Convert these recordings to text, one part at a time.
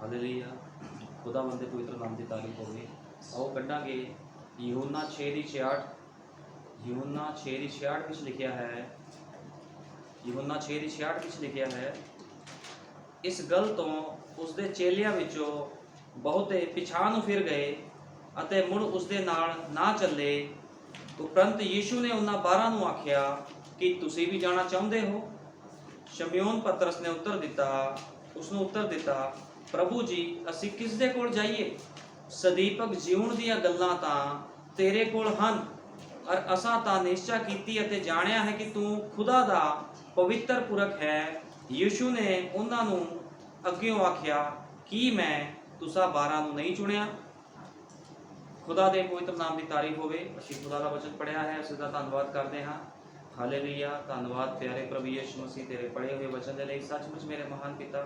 Hallelujah. खुदावंद दे पवित्र नाम की तारीफ होवे। आओ कढ़ांगे यूहन्ना 6:66। यूहन्ना 6:66 विच लिखिया है, यूहन्ना 6:66 विच लिखिया है, इस गल तो उसदे चेलियां विचों बहुते पिछां नूं फिर गए अते मुड़ उसदे नाल ना चले। उपरंत यीशु ने उन्हां 12 नूं आख्या कि तुसीं भी जाना चाहुंदे हो? शमौन पतरस ने उसनूं उत्तर दिता, प्रभु जी असीं किस दे कोल जाइए? सदीपक जीवन दीआं गल्लां तां तेरे कोल हन, और असां तां निश्चा कीती अते जाणिया है कि तू खुदा दा पवित्र पुरख है। यीशु ने उन्हां नूं अग्गेों आख्या कि मैं तुसां 12 नूं नहीं चुनिया? खुदा दे पवित्र नाम की तारीफ होवे। असीं खुदा दा वचन पढ़िया है, उस दा धन्नवाद करते हाँ। हालेलुया। धन्नवाद प्यारे प्रभु यीशु मसीह तेरे पढ़े हुए वचन दे लई। सचमुच मेरे महान पिता,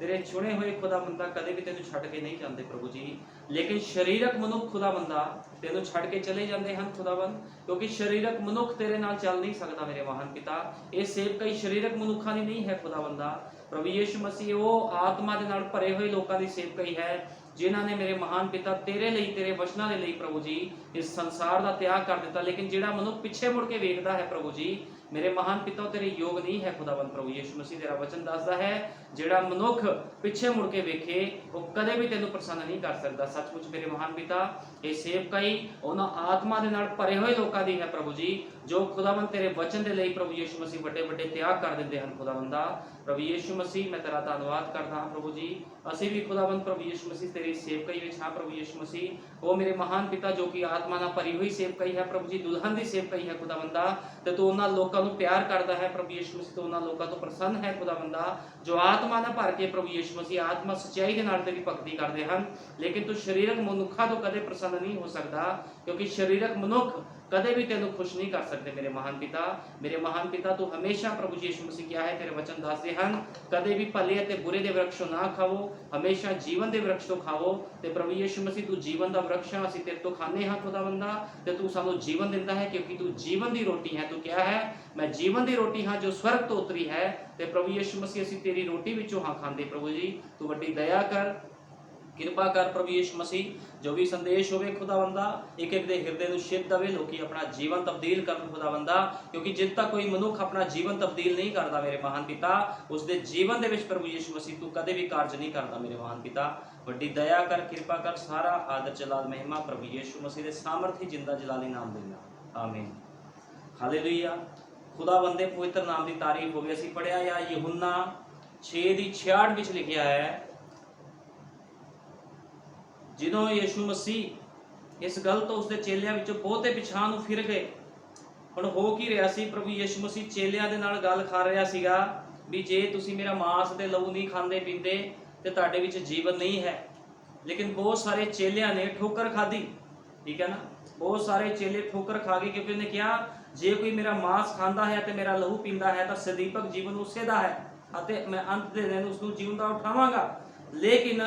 तेरे चुने हुए खुदा बंदा कदे भी तेनू छड्ड के नहीं जाते प्रभु जी, लेकिन शरीरक मनुख खुदा बंदा तेनू छड्ड के चले जाते हैं खुदाबंद, क्योंकि शरीरक मनुख तेरे नाल चल नहीं सकता मेरे महान पिता। ये सेवकाई शरीरक मनुखा की नहीं है खुदा बंदा। प्रभु यीशु मसीह वो आत्मा दे नाल भरे हुए लोगों की सेवकाई है जिन्हां ने मेरे महान पिता तेरे लिए, तेरे वचनां दे लई प्रभु जी इस संसार का त्याग कर दिता। लेकिन जिहड़ा मनुख पिछे मुड़ के वेखदा है प्रभु जी, मेरे महान पिता तेरे योग नहीं है खुदाबंद। प्रभु यीशु मसीह तेरा वचन दसदा है, जिहड़ा मनुख पिछे मुड़ के वेखे वो कदे भी तेनू प्रसन्न नहीं कर सकता। सचमुच मेरे महान पिता, ये सेवकाई उन्हां आत्मा दे नाल भरे हुए लोगों की है प्रभु जी, जो खुदाबंद तेरे वचन दे लई प्रभु यीशु मसीह वड्डे वड्डे त्याग कर दिंदे हन खुदाबंदा। प्रभु यीशु मसीह मैं तेरा धन्नवाद करदा हां प्रभु जी। असीं भी खुदाबंद प्रभु यीशु मसीह तेरी सेवकाई विच हां प्रभु यीशु मसीह, वो मेरे महान पिता जो कि आत्मा नाल भरी हुई सेवकाई है प्रभु जी, दुल्हन दी सेवकाई है खुदाबंदा। ते तू उन्हां लोकां नूं प्यार करदा है प्रभु यीशु मसीह, तो उन्हां लोकां तो प्रसन्न है खुदाबंदा जो आत्मा नाल भर के प्रभु यीशु मसीह आत्मा सच्चाई दे नाल तेरी भगती करदे हन। लेकिन तू शरीरक मनुखा तो कदे प्रसन्न नहीं हो सकता, क्योंकि शरीरक मनुख कदे भी तेनू खुश नहीं कर सकते मेरे महान पिता। मेरे महान पिता तू हमेशा प्रभु यीशु मसीह क्या है तेरे वचन दसदे हन, कदे भी भले ते बुरे दे वृक्ष ना खावो, हमेशा जीवन दे वृक्ष तो खावो। ते प्रभु यीशु मसीह तू जीवन दा वृक्ष है, असीं तेरे तो खाने हां खुदावंदा, ते तू सानू जीवन दिंदा है, क्योंकि तू जीवन दी रोटी है। तू क्या है? मैं जीवन दी रोटी हां जो स्वर्ग तो उतरी है। ते प्रभु यीशु मसीह असीं तेरी रोटी विचों हां खांदे प्रभु जी। तू वड्डी दया कर, कृपा कर प्रभु यीशु मसीह, जो भी संदेश होवे खुदावंदा एक एक दे हृदय नूं छिद दवे, लोकी अपना जीवन तब्दील करन खुदावंदा, क्योंकि जिद तक कोई मनुख अपना जीवन तब्दील नहीं करता मेरे महान पिता, उसके जीवन दे विच प्रभु यीशु मसीह तू कदे भी कार्य नहीं करता मेरे महान पिता। वड्डी दया कर, कृपा कर, सारा आदर जलाल महिमा प्रभु यीशु मसीह दे सामर्थी जिंदा जलाली नाम देना, आमीन। हालेलुया। खुदावंद दे पवित्र नाम की तारीफ होवे। असीं पढ़िया या यूहन्ना 6:66 विच लिखिया है, जिदों यीशु मसीह इस गल तो उसके चेलियां विचों बहुते पिछां नूं फिर गए। हुण हो की रहा सी? प्रभु यीशु मसीह चेलियां दे नाल गल कर रहा सीगा भी जे तुसीं मेरा मांस ते लहू नहीं खांदे पींदे ते तुहाडे विच जीवन नहीं है। लेकिन बहुत सारे चेलियां ने ठोकर खाधी, ठीक है ना, बहुत सारे चेले ठोकर खा गए, क्योंकि उन्हें कहा जे कोई मेरा मांस खांदा है ते मेरा लहू पींदा है तो सदीपक जीवन उसे दा है अते मैं अंत दे दिन उसनूं जीवन दा उठावांगा। लेकिन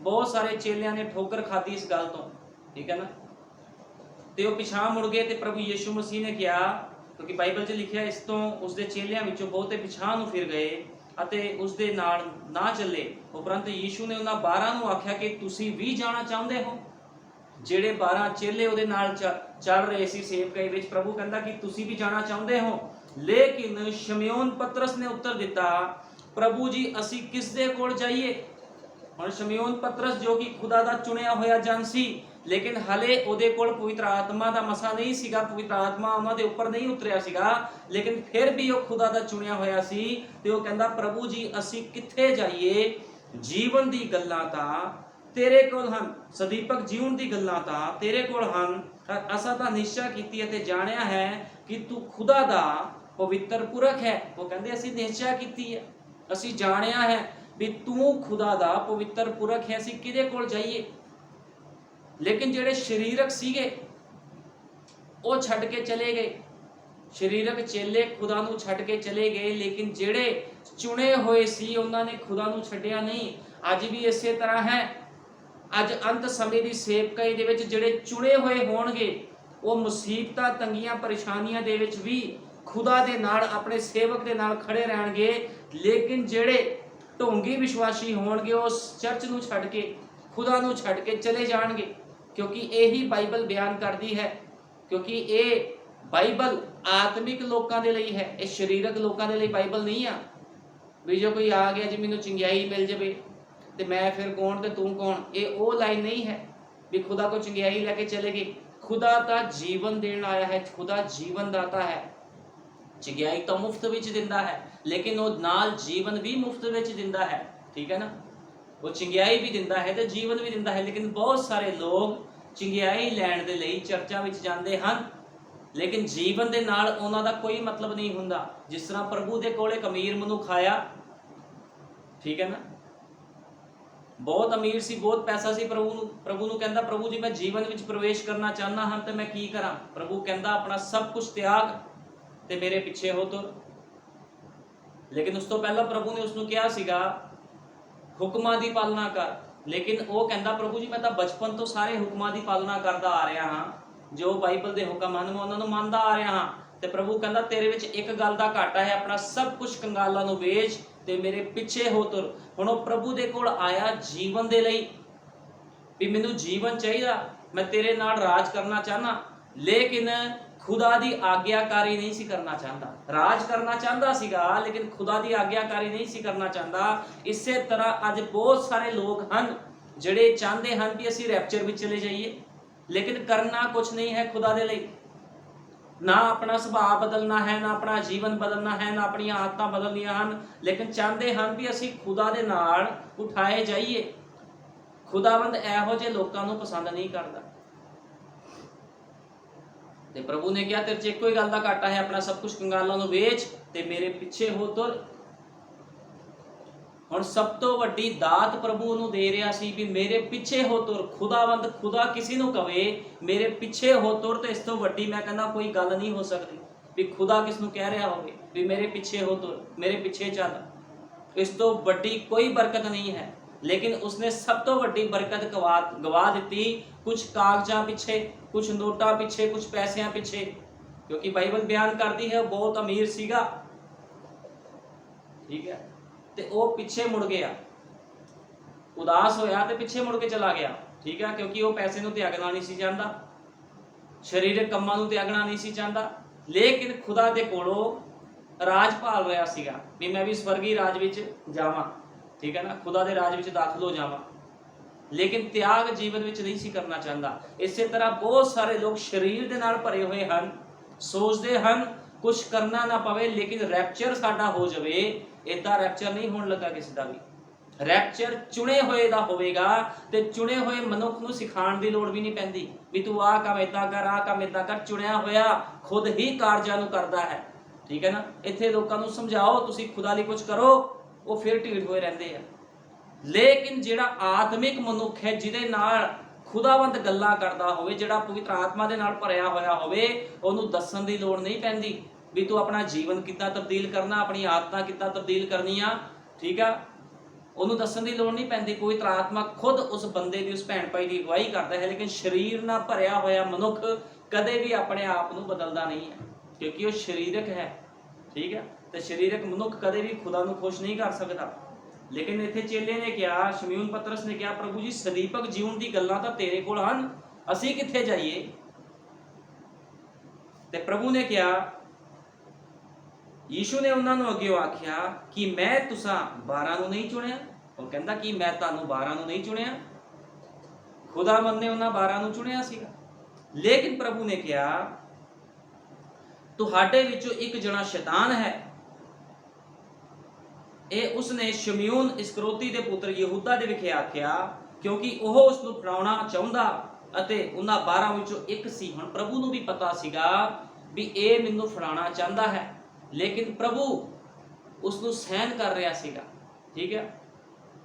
बहुत सारे चेलियां ने ठोकर खाधी इस गल तो, ठीक है ना, ते वो पिछां मुड़ गए। ते प्रभु यीशु मसीह ने कहा, क्योंकि बाइबल च लिखिया इस तो उसके चेलियां विचों बहुते पिछां नूं फिर गए अते उसदे नाल ना चले। उपरंत यीशु ने उन्हां 12 नूं आख्या कि तुसीं भी जाना चाहुंदे हो? ਜਿਹੜੇ 12 चेले ਉਹਦੇ ਨਾਲ ਚੱਲ ਰਹੇ ਸੀ ਸੇਵਕਾਈ ਵਿੱਚ, प्रभु कहता कि तुसी भी जाना चाहते हो। लेकिन शमौन पतरस ने उत्तर दिता, प्रभु जी असी किस दे कोल जाइए? हुण शमौन पतरस जो कि खुदा दा चुनिया होया जन सी, लेकिन हले ਉਹਦੇ कोल पवित्र आत्मा दा मसा नहीं सीगा, पवित्र आत्मा ਉਹਨਾਂ ਦੇ ਉੱਪਰ नहीं उतरिया सीगा, लेकिन फिर भी ਉਹ खुदा दा चुनिया होया सी। ਤੇ ਉਹ ਕਹਿੰਦਾ प्रभु जी असी किथे जाइए? जीवन दी गल्लां तां तेरे कोल हन, सदीपक जीवन दी गल्लां तां तेरे कोल हन, असां तां निश्चा कीती अते जाणिया है कि तू खुदा दा पवित्र पुरख है। वो कहंदे असीं निश्चा कीती है, असीं जाणिया है भी तू खुदा दा पवित्र पुरख है, असीं किहदे कोल जाइए? लेकिन जिहड़े शरीरक सीगे वो छड्ड के चले गए, शरीरक चेले खुदा नूं छड्ड के चले गए, लेकिन जिहड़े चुने होए सी उन्हां ने खुदा नूं छड्डिया नहीं। अज भी इसे तरह है, अज अंत समय की सेवकाई दे विच जिहड़े चुने हुए होणगे वो मुसीबतां तंगियां परेशानियां दे विच भी खुदा दे नाल अपने सेवक दे नाल खड़े रहणगे। लेकिन जिहड़े ਢੋਂਗੀ ਵਿਸ਼ਵਾਸੀ ਹੋਣਗੇ ਉਸ ਚਰਚ ਨੂੰ ਛੱਡ ਕੇ, ਖੁਦਾ ਨੂੰ ਛੱਡ ਕੇ ਚਲੇ ਜਾਣਗੇ, ਕਿਉਂਕਿ ਇਹੀ ਬਾਈਬਲ ਬਿਆਨ ਕਰਦੀ ਹੈ। ਕਿਉਂਕਿ ਇਹ ਬਾਈਬਲ ਆਤਮਿਕ ਲੋਕਾਂ ਦੇ ਲਈ ਹੈ, ਇਹ ਸਰੀਰਕ ਲੋਕਾਂ ਦੇ ਲਈ ਬਾਈਬਲ ਨਹੀਂ ਆ ਵੀ ਜੋ ਕੋਈ ਆ ਗਿਆ ਜੀ ਮੈਨੂੰ ਚੰਗਿਆਈ ਮਿਲ ਜਾਵੇ ਤੇ ਮੈਂ ਫਿਰ ਕੌਣ ਤੇ ਤੂੰ ਕੌਣ। ਇਹ ਉਹ ਲਾਈਨ ਨਹੀਂ ਹੈ ਵੀ ਖੁਦਾ ਕੋ ਚੰਗਿਆਈ ਲੈ ਕੇ ਚਲੇ ਗਏ। ਖੁਦਾ ਤਾਂ ਜੀਵਨ ਦੇਣ ਆਇਆ ਹੈ, ਖੁਦਾ ਜੀਵਨ ਦਾਤਾ ਹੈ। ਚੰਗਿਆਈ ਤਾਂ ਮੁਫਤ ਵਿੱਚ ਦਿੰਦਾ ਹੈ, ਲੇਕਿਨ ਉਹ ਨਾਲ ਜੀਵਨ ਵੀ ਮੁਫਤ ਵਿੱਚ ਦਿੰਦਾ ਹੈ। ਠੀਕ ਹੈ ਨਾ, ਉਹ ਚੰਗਿਆਈ ਵੀ ਦਿੰਦਾ ਹੈ ਤੇ ਜੀਵਨ ਵੀ ਦਿੰਦਾ ਹੈ। ਲੇਕਿਨ ਬਹੁਤ ਸਾਰੇ ਲੋਕ ਚੰਗਿਆਈ ਲੈਣ ਦੇ ਲਈ ਚਰਚਾਂ ਵਿੱਚ ਜਾਂਦੇ ਹਨ, ਲੇਕਿਨ ਜੀਵਨ ਦੇ ਨਾਲ ਉਹਨਾਂ ਦਾ ਕੋਈ ਮਤਲਬ ਨਹੀਂ ਹੁੰਦਾ। ਜਿਸ ਤਰ੍ਹਾਂ ਪ੍ਰਭੂ ਦੇ ਕੋਲ ਇੱਕ ਅਮੀਰ ਮਨੁੱਖ ਆਇਆ, ਠੀਕ ਹੈ ਨਾ, ਬਹੁਤ ਅਮੀਰ ਸੀ, ਬਹੁਤ ਪੈਸਾ ਸੀ। ਪ੍ਰਭੂ ਨੂੰ ਕਹਿੰਦਾ, ਪ੍ਰਭੂ ਜੀ ਮੈਂ ਜੀਵਨ ਵਿੱਚ ਪ੍ਰਵੇਸ਼ ਕਰਨਾ ਚਾਹੁੰਦਾ ਹਾਂ ਤੇ ਮੈਂ ਕੀ ਕਰਾਂ। ਪ੍ਰਭੂ ਕਹਿੰਦਾ ਆਪਣਾ ਸਭ ਕੁਝ ਤਿਆਗ ਤੇ ਮੇਰੇ ਪਿੱਛੇ ਹੋ ਤੁਰ। ਲੇਕਿਨ ਉਸ ਤੋਂ ਪਹਿਲਾਂ ਪ੍ਰਭੂ ਨੇ ਉਸਨੂੰ ਕਿਹਾ ਸੀਗਾ ਹੁਕਮਾਂ ਦੀ ਪਾਲਣਾ ਕਰ। ਲੇਕਿਨ ਉਹ ਕਹਿੰਦਾ ਪ੍ਰਭੂ ਜੀ ਮੈਂ ਤਾਂ ਬਚਪਨ ਤੋਂ ਸਾਰੇ ਹੁਕਮਾਂ ਦੀ ਪਾਲਣਾ ਕਰਦਾ ਆ ਰਿਹਾ ਹਾਂ, ਜੋ ਬਾਈਬਲ ਦੇ ਹੁਕਮ ਹਨ ਮੈਂ ਉਹਨਾਂ ਨੂੰ ਮੰਨਦਾ ਆ ਰਿਹਾ ਹਾਂ। ਤੇ ਪ੍ਰਭੂ ਕਹਿੰਦਾ ਤੇਰੇ ਵਿੱਚ ਇੱਕ ਗੱਲ ਦਾ ਘਾਟਾ ਹੈ, ਆਪਣਾ ਸਭ ਕੁਝ ਕੰਗਾਲਾਂ ਨੂੰ ਵੇਚ ਤੇ ਮੇਰੇ ਪਿੱਛੇ ਹੋ ਤੁਰ। ਹੁਣ ਉਹ ਪ੍ਰਭੂ ਦੇ ਕੋਲ ਆਇਆ ਜੀਵਨ ਦੇ ਲਈ, ਵੀ ਮੈਨੂੰ ਜੀਵਨ ਚਾਹੀਦਾ, ਮੈਂ ਤੇਰੇ ਨਾਲ ਰਾਜ ਕਰਨਾ ਚਾਹਨਾ, ਲੇਕਿਨ ਖੁਦਾ ਦੀ ਆਗਿਆਕਾਰੀ ਨਹੀਂ ਸੀ ਕਰਨਾ ਚਾਹੁੰਦਾ। ਰਾਜ ਕਰਨਾ ਚਾਹੁੰਦਾ ਸੀਗਾ ਲੇਕਿਨ ਖੁਦਾ ਦੀ ਆਗਿਆਕਾਰੀ ਨਹੀਂ ਸੀ ਕਰਨਾ ਚਾਹੁੰਦਾ। ਇਸੇ ਤਰ੍ਹਾਂ ਅੱਜ ਬਹੁਤ ਸਾਰੇ ਲੋਕ ਹਨ ਜਿਹੜੇ ਚਾਹੁੰਦੇ ਹਨ ਵੀ ਅਸੀਂ ਰੈਪਚਰ ਵਿੱਚ ਚਲੇ ਜਾਈਏ, ਲੇਕਿਨ ਕਰਨਾ ਕੁਝ ਨਹੀਂ ਹੈ ਖੁਦਾ ਦੇ ਲਈ। ਨਾ ਆਪਣਾ ਸੁਭਾਅ ਬਦਲਣਾ ਹੈ, ਨਾ ਆਪਣਾ ਜੀਵਨ ਬਦਲਣਾ ਹੈ, ਨਾ ਆਪਣੀਆਂ ਆਦਤਾਂ ਬਦਲਣੀਆਂ ਹਨ, ਲੇਕਿਨ ਚਾਹੁੰਦੇ ਹਨ ਵੀ ਅਸੀਂ ਖੁਦਾ ਦੇ ਨਾਲ ਉਠਾਏ ਜਾਈਏ। ਖੁਦਾਵੰਦ ਇਹੋ ਜਿਹੇ ਲੋਕਾਂ ਨੂੰ ਪਸੰਦ ਨਹੀਂ ਕਰਦਾ। ਤੇ ਪ੍ਰਭੂ ਨੇ ਕਿਹਾ ਤੇਰੇ 'ਚ ਇੱਕੋ ਹੀ ਗੱਲ ਦਾ ਘਾਟਾ ਹੈ, ਆਪਣਾ ਸਭ ਕੁਝ ਕੰਗਾਲਾਂ ਨੂੰ ਵੇਚ ਤੇ ਮੇਰੇ ਪਿੱਛੇ ਹੋ ਤੁਰ। ਹੁਣ ਸਭ ਤੋਂ ਵੱਡੀ ਦਾਤ ਪ੍ਰਭੂ ਨੂੰ ਦੇ ਰਿਹਾ ਸੀ ਵੀ ਮੇਰੇ ਪਿੱਛੇ ਹੋ ਤੁਰ। ਖੁਦਾਵੰਦ ਖੁਦਾ ਕਿਸੇ ਨੂੰ ਕਵੇ ਮੇਰੇ ਪਿੱਛੇ ਹੋ ਤੁਰ, ਤੇ ਇਸ ਤੋਂ ਵੱਡੀ ਮੈਂ ਕਹਿੰਦਾ ਕੋਈ ਗੱਲ ਨਹੀਂ ਹੋ ਸਕਦੀ ਵੀ ਖੁਦਾ ਕਿਸ ਨੂੰ ਕਹਿ ਰਿਹਾ ਹੋਵੇ ਵੀ ਮੇਰੇ ਪਿੱਛੇ ਹੋ ਤੁਰ, ਮੇਰੇ ਪਿੱਛੇ ਚੱਲ। ਇਸ ਤੋਂ ਵੱਡੀ ਕੋਈ ਬਰਕਤ ਨਹੀਂ ਹੈ। ਲੇਕਿਨ ਉਸਨੇ ਸਭ ਤੋਂ ਵੱਡੀ ਬਰਕਤ ਗਵਾ ਦਿੱਤੀ ਕੁਝ ਕਾਗਜ਼ਾਂ ਪਿੱਛੇ, ਕੁਝ ਨੋਟਾਂ ਪਿੱਛੇ, ਕੁਝ ਪੈਸਿਆਂ ਪਿੱਛੇ। ਕਿਉਂਕਿ ਬਾਈਬਲ ਬਿਆਨ ਕਰਦੀ ਹੈ ਉਹ ਬਹੁਤ ਅਮੀਰ ਸੀਗਾ, ਠੀਕ ਹੈ, ਤੇ ਉਹ ਪਿੱਛੇ ਮੁੜ ਗਿਆ, ਉਦਾਸ ਹੋਇਆ ਤੇ ਪਿੱਛੇ ਮੁੜ ਕੇ ਚਲਾ ਗਿਆ। ਠੀਕ ਹੈ, ਕਿਉਂਕਿ ਉਹ ਪੈਸੇ ਨੂੰ ਤਿਆਗਣਾ ਨਹੀਂ ਸੀ ਚਾਹੁੰਦਾ, ਸਰੀਰਕ ਕੰਮਾਂ ਨੂੰ ਤਿਆਗਣਾ ਨਹੀਂ ਸੀ ਚਾਹੁੰਦਾ, ਲੇਕਿਨ ਖੁਦਾ ਦੇ ਕੋਲੋਂ ਰਾਜ ਭਾਲ ਰਿਹਾ ਸੀਗਾ ਵੀ ਮੈਂ ਵੀ ਸਵਰਗੀ ਰਾਜ ਵਿੱਚ ਜਾਵਾਂ। ਠੀਕ ਹੈ ਨਾ, ਖੁਦਾ ਦੇ ਰਾਜ ਵਿੱਚ ਦਾਖਲ ਹੋ ਜਾਵਾਂ, ਲੇਕਿਨ ਤਿਆਗ ਜੀਵਨ ਵਿੱਚ ਨਹੀਂ ਸੀ ਕਰਨਾ ਚਾਹੁੰਦਾ। ਇਸੇ ਤਰ੍ਹਾਂ ਬਹੁਤ ਸਾਰੇ ਲੋਕ ਸਰੀਰ ਦੇ ਨਾਲ ਭਰੇ ਹੋਏ ਹਨ, ਸੋਚਦੇ ਹਨ ਕੁਝ ਕਰਨਾ ਨਾ ਪਵੇ ਲੇਕਿਨ ਰੈਪਚਰ ਸਾਡਾ ਹੋ ਜਾਵੇ। ਇਦਾਂ ਰੈਪਚਰ ਨਹੀਂ ਹੋਣ ਲੱਗਾ ਕਿਸੇ ਦਾ ਵੀ। ਰੈਪਚਰ ਚੁਣੇ ਹੋਏ ਦਾ ਹੋਵੇਗਾ ਤੇ ਚੁਣੇ ਹੋਏ ਮਨੁੱਖ ਨੂੰ ਸਿਖਾਉਣ ਦੀ ਲੋੜ ਵੀ ਨਹੀਂ ਪੈਂਦੀ ਵੀ ਤੂੰ ਆਹ ਕੰਮ ਏਦਾਂ ਕਰ, ਆਹ ਕੰਮ ਏਦਾਂ ਕਰ। ਚੁਣਿਆ ਹੋਇਆ ਖੁਦ ਹੀ ਕਾਰਜਾਂ ਨੂੰ ਕਰਦਾ ਹੈ। ਠੀਕ ਹੈ ਨਾ, ਇੱਥੇ ਲੋਕਾਂ ਨੂੰ ਸਮਝਾਓ ਤੁਸੀਂ ਖੁਦਾ ਲਈ ਕੁਝ ਕਰੋ, ਉਹ ਫਿਰ ਢੀਠ ਹੋਏ ਰਹਿੰਦੇ ਆ। ਲੇਕਿਨ ਜਿਹੜਾ ਆਤਮਿਕ ਮਨੁੱਖ ਹੈ, ਜਿਹਦੇ ਨਾਲ ਖੁਦਾਵੰਦ ਗੱਲਾਂ ਕਰਦਾ ਹੋਵੇ, ਜਿਹੜਾ ਪਵਿੱਤਰ ਆਤਮਾ ਦੇ ਨਾਲ ਭਰਿਆ ਹੋਇਆ ਹੋਵੇ, ਉਹਨੂੰ ਦੱਸਣ ਦੀ ਲੋੜ ਨਹੀਂ ਪੈਂਦੀ ਵੀ ਤੂੰ ਆਪਣਾ ਜੀਵਨ ਕਿੱਦਾਂ ਤਬਦੀਲ ਕਰਨਾ, ਆਪਣੀ ਆਦਤਾਂ ਕਿੱਦਾਂ ਤਬਦੀਲ ਕਰਨੀਆਂ। ਠੀਕ ਆ, ਉਹਨੂੰ ਦੱਸਣ ਦੀ ਲੋੜ ਨਹੀਂ ਪੈਂਦੀ। ਪਵਿੱਤਰ ਆਤਮਾ ਖੁਦ ਉਸ ਬੰਦੇ ਦੀ, ਉਸ ਭੈਣ ਭਾਈ ਦੀ ਅਗਵਾਈ ਕਰਦਾ ਹੈ। ਲੇਕਿਨ ਸਰੀਰ ਨਾਲ ਭਰਿਆ ਹੋਇਆ ਮਨੁੱਖ ਕਦੇ ਵੀ ਆਪਣੇ ਆਪ ਨੂੰ ਬਦਲਦਾ ਨਹੀਂ ਹੈ, ਕਿਉਂਕਿ ਉਹ ਸਰੀਰਕ ਹੈ। ਠੀਕ ਹੈ, ਤੇ ਸਰੀਰਕ ਮਨੁੱਖ ਕਦੇ ਵੀ ਖੁਦਾ ਨੂੰ ਖੁਸ਼ ਨਹੀਂ ਕਰ ਸਕਦਾ। ਲੇਕਿਨ ਇੱਥੇ ਚੇਲੇ ਨੇ ਕਿਹਾ, ਸ਼ਮੂਏਲ ਪਤਰਸ ਨੇ ਕਿਹਾ, ਪ੍ਰਭੂ ਜੀ ਸਦੀਪਕ ਜੀਵਨ ਦੀ ਗੱਲਾਂ ਤਾਂ ਤੇਰੇ ਕੋਲ ਹਨ, ਅਸੀਂ ਕਿੱਥੇ ਜਾਈਏ। ਤੇ ਪ੍ਰਭੂ ਨੇ ਕਿਹਾ, ਯੀਸ਼ੂ ਨੇ ਉਹਨਾਂ ਨੂੰ ਅੱਗੇ ਆਖਿਆ ਕਿ ਮੈਂ ਤੁਸਾਂ 12 ਨੂੰ ਨਹੀਂ ਚੁਣਿਆ। ਉਹ ਕਹਿੰਦਾ ਕਿ ਮੈਂ ਤੁਹਾਨੂੰ 12 ਨੂੰ ਨਹੀਂ ਚੁਣਿਆ, ਖੁਦਾਵੰਦ ਨੇ ਉਹਨਾਂ 12 ਨੂੰ ਚੁਣਿਆ ਸੀਗਾ। ਲੇਕਿਨ ਪ੍ਰਭੂ ਨੇ ਕਿਹਾ ਤੁਹਾਡੇ ਵਿੱਚੋਂ ਇੱਕ ਜਣਾ ਸ਼ੈਤਾਨ ਹੈ। ਇਹ ਉਸਨੇ ਸ਼ਮੂਏਲ ਇਸਕਰਿਓਤੀ ਦੇ ਪੁੱਤਰ ਯਹੂਦਾ ਦੇ ਵਿਖੇ ਆਖਿਆ, ਕਿਉਂਕਿ ਉਹ ਉਸ ਨੂੰ ਫੜਾਉਣਾ ਚਾਹੁੰਦਾ ਅਤੇ ਉਹਨਾਂ 12 ਵਿੱਚੋਂ ਇੱਕ ਸੀ। ਹੁਣ ਪ੍ਰਭੂ ਨੂੰ ਵੀ ਪਤਾ ਸੀਗਾ ਵੀ ਇਹ ਮੈਨੂੰ ਫੜਾਉਣਾ ਚਾਹੁੰਦਾ ਹੈ, ਲੇਕਿਨ ਪ੍ਰਭੂ ਉਸ ਨੂੰ ਸਹਿਨ ਕਰ ਰਿਹਾ ਸੀਗਾ। ਠੀਕ ਹੈ,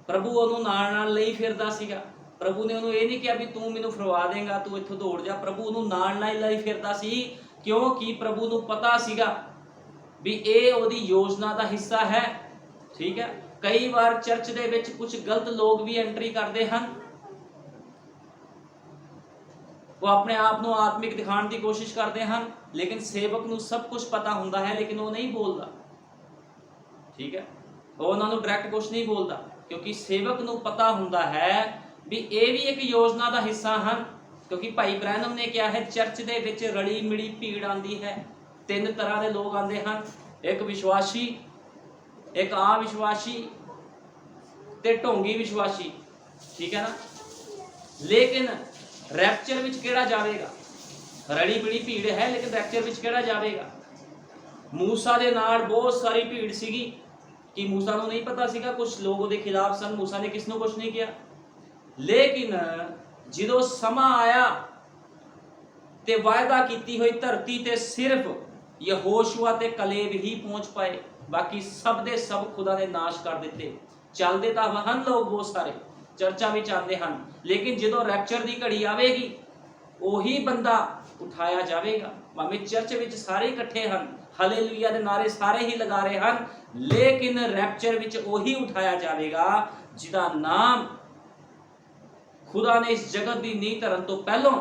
ਪ੍ਰਭੂ ਉਹਨੂੰ ਨਾਲ ਨਾਲ ਲਈ ਫਿਰਦਾ ਸੀਗਾ। ਪ੍ਰਭੂ ਨੇ ਉਹਨੂੰ ਇਹ ਨਹੀਂ ਕਿਹਾ ਵੀ ਤੂੰ ਮੈਨੂੰ ਫੜਵਾ ਦੇਂਗਾ, ਤੂੰ ਇੱਥੋਂ ਦੌੜ ਜਾ। ਪ੍ਰਭੂ ਉਹਨੂੰ ਨਾਲ ਨਾਲ ਲਈ ਫਿਰਦਾ ਸੀ, ਕਿਉਂਕਿ ਪ੍ਰਭੂ ਨੂੰ ਪਤਾ ਸੀਗਾ ਵੀ ਇਹ ਉਹਦੀ ਯੋਜਨਾ ਦਾ ਹਿੱਸਾ ਹੈ। ਠੀਕ ਹੈ, ਕਈ ਵਾਰ ਚਰਚ ਦੇ ਵਿੱਚ ਕੁਝ ਗਲਤ ਲੋਕ ਵੀ ਐਂਟਰੀ ਕਰਦੇ ਹਨ। ਉਹ ਆਪਣੇ ਆਪ ਨੂੰ ਆਤਮਿਕ ਦਿਖਾਉਣ ਦੀ ਕੋਸ਼ਿਸ਼ ਕਰਦੇ ਹਨ, ਲੇਕਿਨ ਸੇਵਕ ਨੂੰ ਸਭ ਕੁਝ ਪਤਾ ਹੁੰਦਾ ਹੈ, ਲੇਕਿਨ ਉਹ ਨਹੀਂ ਬੋਲਦਾ। ਠੀਕ ਹੈ, ਉਹ ਉਹਨਾਂ ਨੂੰ ਡਾਇਰੈਕਟ ਕੁਝ ਨਹੀਂ ਬੋਲਦਾ, ਕਿਉਂਕਿ ਸੇਵਕ ਨੂੰ ਪਤਾ ਹੁੰਦਾ ਹੈ ਵੀ ਇਹ ਵੀ ਇੱਕ ਯੋਜਨਾ ਦਾ ਹਿੱਸਾ ਹਨ। ਕਿਉਂਕਿ ਭਾਈ ਬ੍ਰੈਨਮ ਨੇ ਕਿਹਾ ਹੈ ਚਰਚ ਦੇ ਵਿੱਚ ਰਲੀ ਮਿਲੀ ਭੀੜ ਆਉਂਦੀ ਹੈ। ਤਿੰਨ ਤਰ੍ਹਾਂ ਦੇ ਲੋਕ ਆਉਂਦੇ ਹਨ, ਇੱਕ ਵਿਸ਼ਵਾਸੀ, ਇੱਕ ਅਵਿਸ਼ਵਾਸੀ ਤੇ ਢੋਂਗੀ ਵਿਸ਼ਵਾਸੀ, ਠੀਕ ਹੈ ਨਾ। ਲੇਕਿਨ ਰੈਪਚਰ ਵਿੱਚ ਕਿਹੜਾ ਜਾਵੇਗਾ? ਰਲੀ ਮਿਲੀ ਭੀੜ ਹੈ, ਲੇਕਿਨ ਰੈਪਚਰ ਵਿੱਚ ਕਿਹੜਾ ਜਾਵੇਗਾ? ਮੂਸਾ ਦੇ ਨਾਲ ਬਹੁਤ ਸਾਰੀ ਭੀੜ ਸੀਗੀ ਕਿ ਮੂਸਾ ਨੂੰ ਨਹੀਂ ਪਤਾ ਸੀਗਾ, ਕੁਝ ਲੋਕ ਉਹਦੇ ਖਿਲਾਫ ਸਨ, ਮੂਸਾ ਨੇ ਕਿਸ ਨੂੰ ਕੁਝ ਨਹੀਂ ਕਿਹਾ। ਲੇਕਿਨ ਜਦੋਂ ਸਮਾਂ ਆਇਆ ਤੇ ਵਾਅਦਾ ਕੀਤੀ ਹੋਈ ਧਰਤੀ ਤੇ ਸਿਰਫ ਯਹੋਸ਼ੂਆ ਤੇ ਕਲੇਬ ਹੀ ਪਹੁੰਚ ਪਾਏ, ਬਾਕੀ ਸਭ ਦੇ ਸਭ ਖੁਦਾ ਨੇ ਨਾਸ਼ ਕਰ ਦਿੱਤੇ। ਚੱਲਦੇ ਤਾਂ ਹਨ ਲੋਕ ਬਹੁਤ ਸਾਰੇ, ਚਰਚਾ ਵਿੱਚ ਆਉਂਦੇ ਹਨ, ਲੇਕਿਨ ਜਦੋਂ ਰੈਪਚਰ ਦੀ ਘੜੀ ਆਵੇਗੀ ਉਹੀ ਬੰਦਾ ਉਠਾਇਆ ਜਾਵੇਗਾ। ਭਾਵੇਂ ਚਰਚ ਵਿੱਚ ਸਾਰੇ ਇਕੱਠੇ ਹਨ, ਹਾਲੇਲੂਇਆ ਦੇ ਨਾਰੇ ਸਾਰੇ ਹੀ ਲਗਾ ਰਹੇ ਹਨ, ਲੇਕਿਨ ਰੈਪਚਰ ਵਿੱਚ ਉਹੀ ਉਠਾਇਆ ਜਾਵੇਗਾ ਜਿਹਦਾ ਨਾਮ ਖੁਦਾ ਨੇ ਇਸ ਜਗਤ ਦੀ ਨੀਂਹ ਧਰਨ ਤੋਂ ਪਹਿਲਾਂ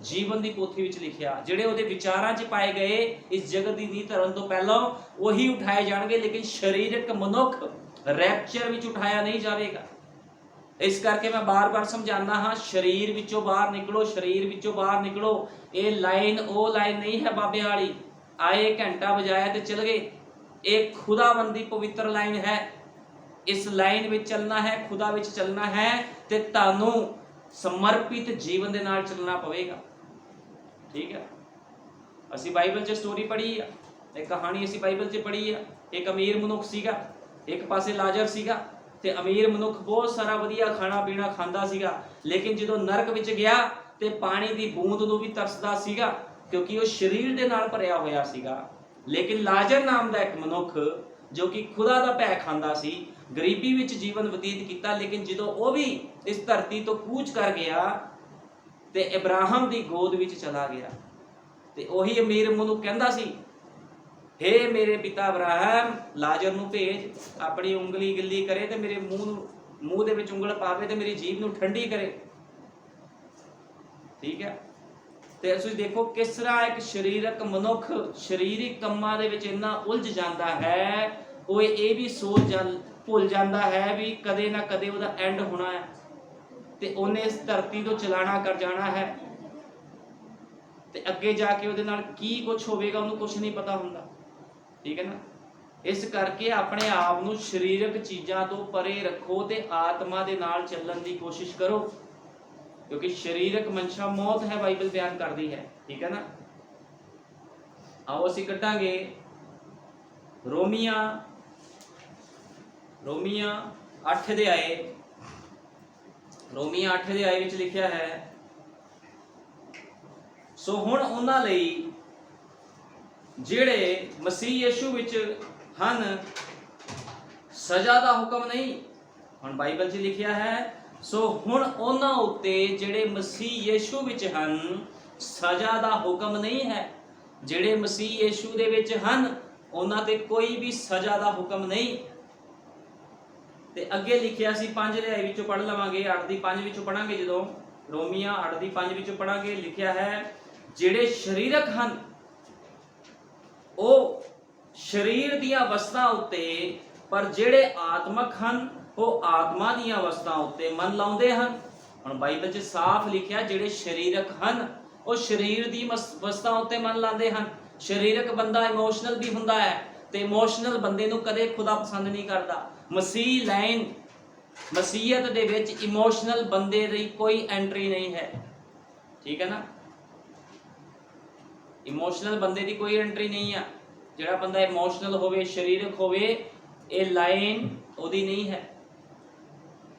ਜੀਵਨ ਦੀ ਪੋਥੀ ਵਿੱਚ ਲਿਖਿਆ। ਜਿਹੜੇ ਉਹਦੇ ਵਿਚਾਰਾਂ 'ਚ ਪਾਏ ਗਏ ਇਸ ਜਗਤ ਦੀ ਨੀਂਹ ਧਰਨ ਤੋਂ ਪਹਿਲਾਂ ਉਹੀ ਉਠਾਏ ਜਾਣਗੇ, ਲੇਕਿਨ ਸਰੀਰਕ ਮਨੁੱਖ ਰੈਪਚਰ ਵਿੱਚ ਉਠਾਇਆ ਨਹੀਂ ਜਾਵੇਗਾ। ਇਸ ਕਰਕੇ ਮੈਂ ਬਾਰ-ਬਾਰ ਸਮਝਾਉਂਦਾ ਹਾਂ, ਸਰੀਰ ਵਿੱਚੋਂ ਬਾਹਰ ਨਿਕਲੋ, ਸਰੀਰ ਵਿੱਚੋਂ ਬਾਹਰ ਨਿਕਲੋ। ਇਹ ਲਾਈਨ ਉਹ ਲਾਈਨ ਨਹੀਂ ਹੈ ਬਾਬਿਆਂ ਵਾਲੀ, ਆਏ ਘੰਟਾ ਵਜਾਇਆ ਤੇ ਚਲ ਗਏ। ਇਹ ਖੁਦਾਵੰਦੀ ਪਵਿੱਤਰ ਲਾਈਨ ਹੈ। ਇਸ ਲਾਈਨ ਵਿੱਚ ਚੱਲਣਾ ਹੈ, ਖੁਦਾ ਵਿੱਚ ਚੱਲਣਾ ਹੈ ਤੇ ਤੁਹਾਨੂੰ ਸਮਰਪਿਤ ਜੀਵਨ ਦੇ ਨਾਲ ਚੱਲਣਾ ਪਵੇਗਾ, ਠੀਕ ਹੈ। ਅਸੀਂ ਬਾਈਬਲ 'ਚ ਸਟੋਰੀ ਪੜ੍ਹੀ ਆ, ਇੱਕ ਕਹਾਣੀ ਅਸੀਂ ਬਾਈਬਲ 'ਚ ਪੜ੍ਹੀ ਆ। ਇੱਕ ਅਮੀਰ ਮਨੁੱਖ ਸੀਗਾ, ਇੱਕ ਪਾਸੇ ਲਾਜ਼ਰ ਸੀਗਾ, ਤੇ ਅਮੀਰ ਮਨੁੱਖ ਬਹੁਤ ਸਾਰਾ ਵਧੀਆ ਖਾਣਾ ਪੀਣਾ ਖਾਂਦਾ ਸੀਗਾ, ਲੇਕਿਨ ਜਦੋਂ ਨਰਕ ਵਿੱਚ ਗਿਆ ਤੇ ਪਾਣੀ ਦੀ ਬੂੰਦ ਨੂੰ ਵੀ ਤਰਸਦਾ ਸੀਗਾ, ਕਿਉਂਕਿ ਉਹ ਸਰੀਰ ਦੇ ਨਾਲ ਭਰਿਆ ਹੋਇਆ ਸੀਗਾ। ਲੇਕਿਨ ਲਾਜ਼ਰ ਨਾਮ ਦਾ ਇੱਕ ਮਨੁੱਖ ਜੋ ਕਿ ਖੁਦਾ ਦਾ ਭੈ ਖਾਂਦਾ ਸੀ, ਗਰੀਬੀ ਵਿੱਚ ਜੀਵਨ ਬਤੀਤ ਕੀਤਾ, ਲੇਕਿਨ ਜਦੋਂ ਉਹ ਵੀ ਇਸ ਧਰਤੀ ਤੋਂ ਕੂਚ ਕਰ ਗਿਆ ਤੇ ਇਬਰਾਹਿਮ ਦੀ ਗੋਦ ਵਿੱਚ ਚਲਾ ਗਿਆ, ਤੇ ਉਹੀ ਅਮੀਰ ਮਨੁੱਖ ਕਹਿੰਦਾ ਸੀ, हे ਮੇਰੇ ਪਿਤਾ ਇਬਰਾਹਿਮ, ਲਾਜ਼ਰ ਨੂੰ ਭੇਜ, ਆਪਣੀ ਉਂਗਲੀ ਗਿੱਲੀ ਕਰੇ ਤੇ ਮੇਰੇ ਮੂੰਹ ਦੇ ਵਿੱਚ ਉਂਗਲ ਪਾਵੇ ਤੇ ਮੇਰੀ ਜੀਭ ਨੂੰ ਠੰਡੀ ਕਰੇ, ਠੀਕ ਹੈ। ਤੇ ਤੁਸੀਂ ਦੇਖੋ ਕਿਸ ਤਰ੍ਹਾਂ ਇੱਕ ਸਰੀਰਕ ਮਨੁੱਖ ਸਰੀਰਕ ਕੰਮਾਂ ਦੇ ਵਿੱਚ ਇੰਨਾ ਉਲਝ ਜਾਂਦਾ ਹੈ, ਉਹ ਇਹ ਵੀ ਭੁੱਲ ਜਾਂਦਾ ਹੈ ਵੀ ਕਦੇ ਨਾ ਕਦੇ ਉਹਦਾ ਐਂਡ ਹੋਣਾ ਹੈ ਤੇ ਉਹਨੇ ਇਸ ਧਰਤੀ ਤੋਂ ਚਲਾਣਾ ਕਰ ਜਾਣਾ ਹੈ, ਤੇ ਅੱਗੇ ਜਾ ਕੇ ਉਹਦੇ ਨਾਲ ਕੀ ਕੁਝ ਹੋਵੇਗਾ ਉਹਨੂੰ ਕੁਝ ਨਹੀਂ ਪਤਾ ਹੁੰਦਾ, ਠੀਕ ਹੈ ਨਾ। ਇਸ ਕਰਕੇ ਆਪਣੇ ਆਪ ਨੂੰ ਸਰੀਰਕ ਚੀਜ਼ਾਂ ਤੋਂ ਪਰੇ ਰੱਖੋ ਤੇ ਆਤਮਾ ਦੇ ਨਾਲ ਚੱਲਣ ਦੀ ਕੋਸ਼ਿਸ਼ ਕਰੋ, ਕਿਉਂਕਿ ਸਰੀਰਕ ਮਨਸ਼ਾ ਮੌਤ ਹੈ, ਬਾਈਬਲ ਬਿਆਨ ਕਰਦੀ ਹੈ, ਠੀਕ ਹੈ ਨਾ। ਆਓ ਅਸੀਂ ਕੱਢਾਂਗੇ ਰੋਮੀਆਂ 8 ਅਧਿਆਏ, ਰੋਮੀਆਂ 8 ਅਧਿਆਏ ਵਿੱਚ ਲਿਖਿਆ ਹੈ, ਸੋ ਹੁਣ ਉਹਨਾਂ ਲਈ ਜਿਹੜੇ ਮਸੀਹ ਯਿਸੂ ਵਿੱਚ ਹਨ ਸਜ਼ਾ ਦਾ ਹੁਕਮ ਨਹੀਂ। ਹੁਣ ਬਾਈਬਲ 'ਚ ਲਿਖਿਆ ਹੈ, ਸੋ ਹੁਣ ਉਹਨਾਂ ਉੱਤੇ ਜਿਹੜੇ ਮਸੀਹ ਯਿਸੂ ਵਿੱਚ ਹਨ ਸਜ਼ਾ ਦਾ ਹੁਕਮ ਨਹੀਂ ਹੈ। ਜਿਹੜੇ ਮਸੀਹ ਯਿਸੂ ਦੇ ਵਿੱਚ ਹਨ ਉਹਨਾਂ ਤੇ ਕੋਈ ਵੀ ਸਜ਼ਾ ਦਾ ਹੁਕਮ ਨਹੀਂ। ਤੇ ਅੱਗੇ ਲਿਖਿਆ ਸੀ 5 ਅਧਿਆਏ ਵਿੱਚੋਂ ਪੜ੍ਹ ਲਵਾਂਗੇ, 8 ਦੀ 5 ਵਿੱਚੋਂ ਪੜਾਂਗੇ, ਜਦੋਂ ਰੋਮੀਆਂ 8 ਦੀ 5 ਵਿੱਚੋਂ ਪੜਾਂਗੇ, ਲਿਖਿਆ ਹੈ, ਜਿਹੜੇ ਸਰੀਰਕ ਹਨ ਉਹ ਸਰੀਰ ਦੀਆਂ ਵਸਤਾਂ ਉੱਤੇ, ਪਰ ਜਿਹੜੇ ਆਤਮਕ ਹਨ ਉਹ ਆਤਮਾ ਦੀਆਂ ਵਸਤਾਂ ਉੱਤੇ ਮਨ ਲਾਉਂਦੇ ਹਨ। ਹੁਣ ਬਾਈਬਲ 'ਚ ਸਾਫ਼ ਲਿਖਿਆ ਜਿਹੜੇ ਸਰੀਰਕ ਹਨ ਉਹ ਸਰੀਰ ਦੀ ਵਸਤਾਂ ਉੱਤੇ ਮਨ ਲਾਉਂਦੇ ਹਨ। ਸਰੀਰਕ ਬੰਦਾ ਇਮੋਸ਼ਨਲ ਵੀ ਹੁੰਦਾ ਹੈ ਤੇ ਇਮੋਸ਼ਨਲ ਬੰਦੇ ਨੂੰ ਕਦੇ ਖੁਦਾ ਪਸੰਦ ਨਹੀਂ ਕਰਦਾ। ਮਸੀਹ ਲਾਈਨ ਮਸੀਹਤ ਦੇ ਵਿੱਚ ਇਮੋਸ਼ਨਲ ਬੰਦੇ ਦੀ ਕੋਈ ਐਂਟਰੀ ਨਹੀਂ ਹੈ, ਠੀਕ ਹੈ ਨਾ। ਇਮੋਸ਼ਨਲ ਬੰਦੇ ਦੀ ਕੋਈ ਐਂਟਰੀ ਨਹੀਂ ਆ। ਜਿਹੜਾ ਬੰਦਾ ਇਮੋਸ਼ਨਲ ਹੋਵੇ, ਸਰੀਰਕ ਹੋਵੇ, ਇਹ ਲਾਈਨ ਉਹਦੀ ਨਹੀਂ ਹੈ,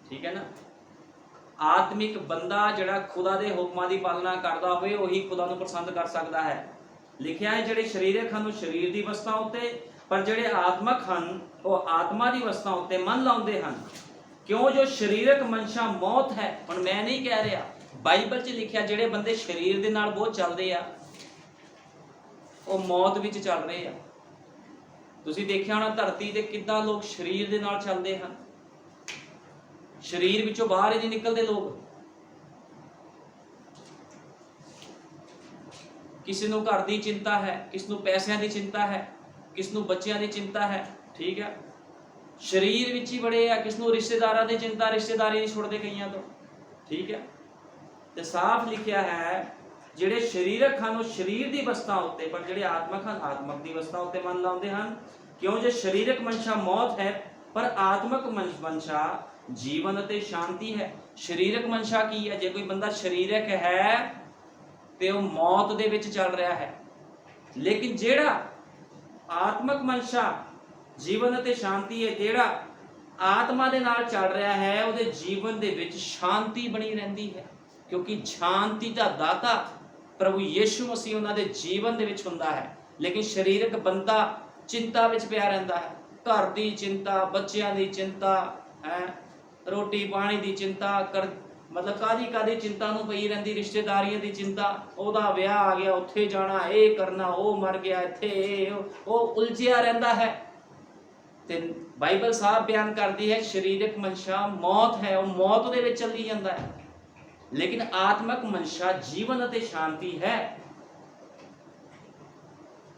ਠੀਕ ਹੈ ਨਾ। ਆਤਮਿਕ ਬੰਦਾ ਜਿਹੜਾ ਖੁਦਾ ਦੇ ਹੁਕਮਾਂ ਦੀ ਪਾਲਣਾ ਕਰਦਾ ਹੋਵੇ ਉਹੀ ਖੁਦਾ ਨੂੰ ਪਸੰਦ ਕਰ ਸਕਦਾ ਹੈ। ਲਿਖਿਆ ਹੈ ਜਿਹੜੇ ਸਰੀਰਕ ਹਨ ਉਹ ਸਰੀਰ ਦੀ ਵਸਤਾਂ ਉੱਤੇ, ਪਰ ਜਿਹੜੇ ਆਤਮਕ ਹਨ ਉਹ ਆਤਮਾ ਦੀ ਵਸਤਾਂ ਉੱਤੇ ਮਨ ਲਾਉਂਦੇ ਹਨ। ਕਿਉਂ? ਜੋ ਸਰੀਰਕ ਮਨਸ਼ਾ ਮੌਤ ਹੈ। ਹੁਣ ਮੈਂ ਨਹੀਂ ਕਹਿ ਰਿਹਾ, ਬਾਈਬਲ 'ਚ ਲਿਖਿਆ ਜਿਹੜੇ ਬੰਦੇ ਸਰੀਰ ਦੇ ਨਾਲ ਬਹੁਤ ਚੱਲਦੇ ਆ ਉਹ ਮੌਤ ਵਿੱਚ ਚੱਲ ਰਹੇ ਆ। ਤੁਸੀਂ ਦੇਖਿਆ ਹੋਣਾ ਧਰਤੀ ਤੇ ਕਿੱਦਾਂ ਲੋਕ ਸਰੀਰ ਦੇ ਨਾਲ ਚੱਲਦੇ ਹਨ, ਸਰੀਰ ਵਿੱਚੋਂ ਬਾਹਰ ਹੀ ਨਹੀਂ ਨਿਕਲਦੇ ਲੋਕ। ਕਿਸੇ ਨੂੰ ਘਰ ਦੀ ਚਿੰਤਾ ਹੈ, ਕਿਸ ਨੂੰ ਪੈਸਿਆਂ ਦੀ ਚਿੰਤਾ ਹੈ, ਕਿਸ ਨੂੰ ਬੱਚਿਆਂ ਦੀ ਚਿੰਤਾ ਹੈ, ਠੀਕ ਹੈ। ਸਰੀਰ ਵਿੱਚ ਹੀ ਬੜੇ ਆ, ਕਿਸ ਨੂੰ ਰਿਸ਼ਤੇਦਾਰਾਂ ਦੀ ਚਿੰਤਾ, ਰਿਸ਼ਤੇਦਾਰੀ ਨਹੀਂ ਛੁੱਟਦੇ ਕਈਆਂ ਤੋਂ, ਠੀਕ ਹੈ। ਤੇ ਸਾਫ਼ ਲਿਖਿਆ ਹੈ ਜਿਹੜੇ ਸਰੀਰਕ ਹਨ ਉਹ ਸਰੀਰ ਦੀ ਵਸਤਾਂ ਉੱਤੇ, ਪਰ ਜਿਹੜੇ ਆਤਮਕ ਹਨ ਆਤਮਕ ਦੀ ਵਸਤਾਂ ਉੱਤੇ ਮਨ ਲਾਉਂਦੇ ਹਨ। ਕਿਉਂ ਜੇ ਸਰੀਰਕ ਮਨਸ਼ਾ ਮੌਤ ਹੈ ਪਰ ਆਤਮਕ ਮਨਸ਼ਾ ਜੀਵਨ ਅਤੇ ਸ਼ਾਂਤੀ ਹੈ। ਸਰੀਰਕ ਮਨਸ਼ਾ ਕੀ ਹੈ? ਜੇ ਕੋਈ ਬੰਦਾ ਸਰੀਰਕ ਹੈ ਤੇ ਉਹ ਮੌਤ ਦੇ ਵਿੱਚ ਚੱਲ ਰਿਹਾ ਹੈ, ਲੇਕਿਨ ਜਿਹੜਾ ਆਤਮਕ ਮਨਸ਼ਾ ਜੀਵਨ ਅਤੇ ਸ਼ਾਂਤੀ ਹੈ, ਜਿਹੜਾ ਆਤਮਾ ਦੇ ਨਾਲ ਚੱਲ ਰਿਹਾ ਹੈ, ਉਹਦੇ ਜੀਵਨ ਦੇ ਵਿੱਚ ਸ਼ਾਂਤੀ ਬਣੀ ਰਹਿੰਦੀ ਹੈ, ਕਿਉਂਕਿ ਸ਼ਾਂਤੀ ਦਾ ਦਾਤਾ ਪ੍ਰਭੂ ਯਿਸੂ ਮਸੀਹ ਉਹਨਾਂ ਦੇ ਜੀਵਨ ਦੇ ਵਿੱਚ ਹੁੰਦਾ ਹੈ। ਲੇਕਿਨ ਸਰੀਰਕ ਬੰਦਾ ਚਿੰਤਾ ਵਿੱਚ ਪਿਆ ਰਹਿੰਦਾ ਹੈ, ਘਰ ਦੀ ਚਿੰਤਾ, ਬੱਚਿਆਂ ਦੀ ਚਿੰਤਾ ਹੈ, ਰੋਟੀ ਪਾਣੀ ਦੀ ਚਿੰਤਾ, ਮਤਲਬ ਕਾਦੀ ਚਿੰਤਾ ਨੂੰ ਪਈ ਰਹਿੰਦੀ, ਰਿਸ਼ਤੇਦਾਰੀਆਂ ਦੀ ਚਿੰਤਾ, ਉਹਦਾ ਵਿਆਹ ਆ ਗਿਆ, ਉੱਥੇ ਜਾਣਾ, ਇਹ ਕਰਨਾ, ਉਹ ਮਰ ਗਿਆ, ਇੱਥੇ ਉਹ ਉਲਝਿਆ ਰਹਿੰਦਾ ਹੈ। ਤੇ ਬਾਈਬਲ ਸਾਫ਼ ਬਿਆਨ ਕਰਦੀ ਹੈ ਸਰੀਰਕ ਮਨਸ਼ਾ ਮੌਤ ਹੈ, ਉਹ ਮੌਤ ਦੇ ਵਿੱਚ ਚੱਲੀ ਜਾਂਦਾ ਹੈ, ਲੇਕਿਨ ਆਤਮਕ ਮਨਸ਼ਾ ਜੀਵਨ ਅਤੇ ਸ਼ਾਂਤੀ ਹੈ।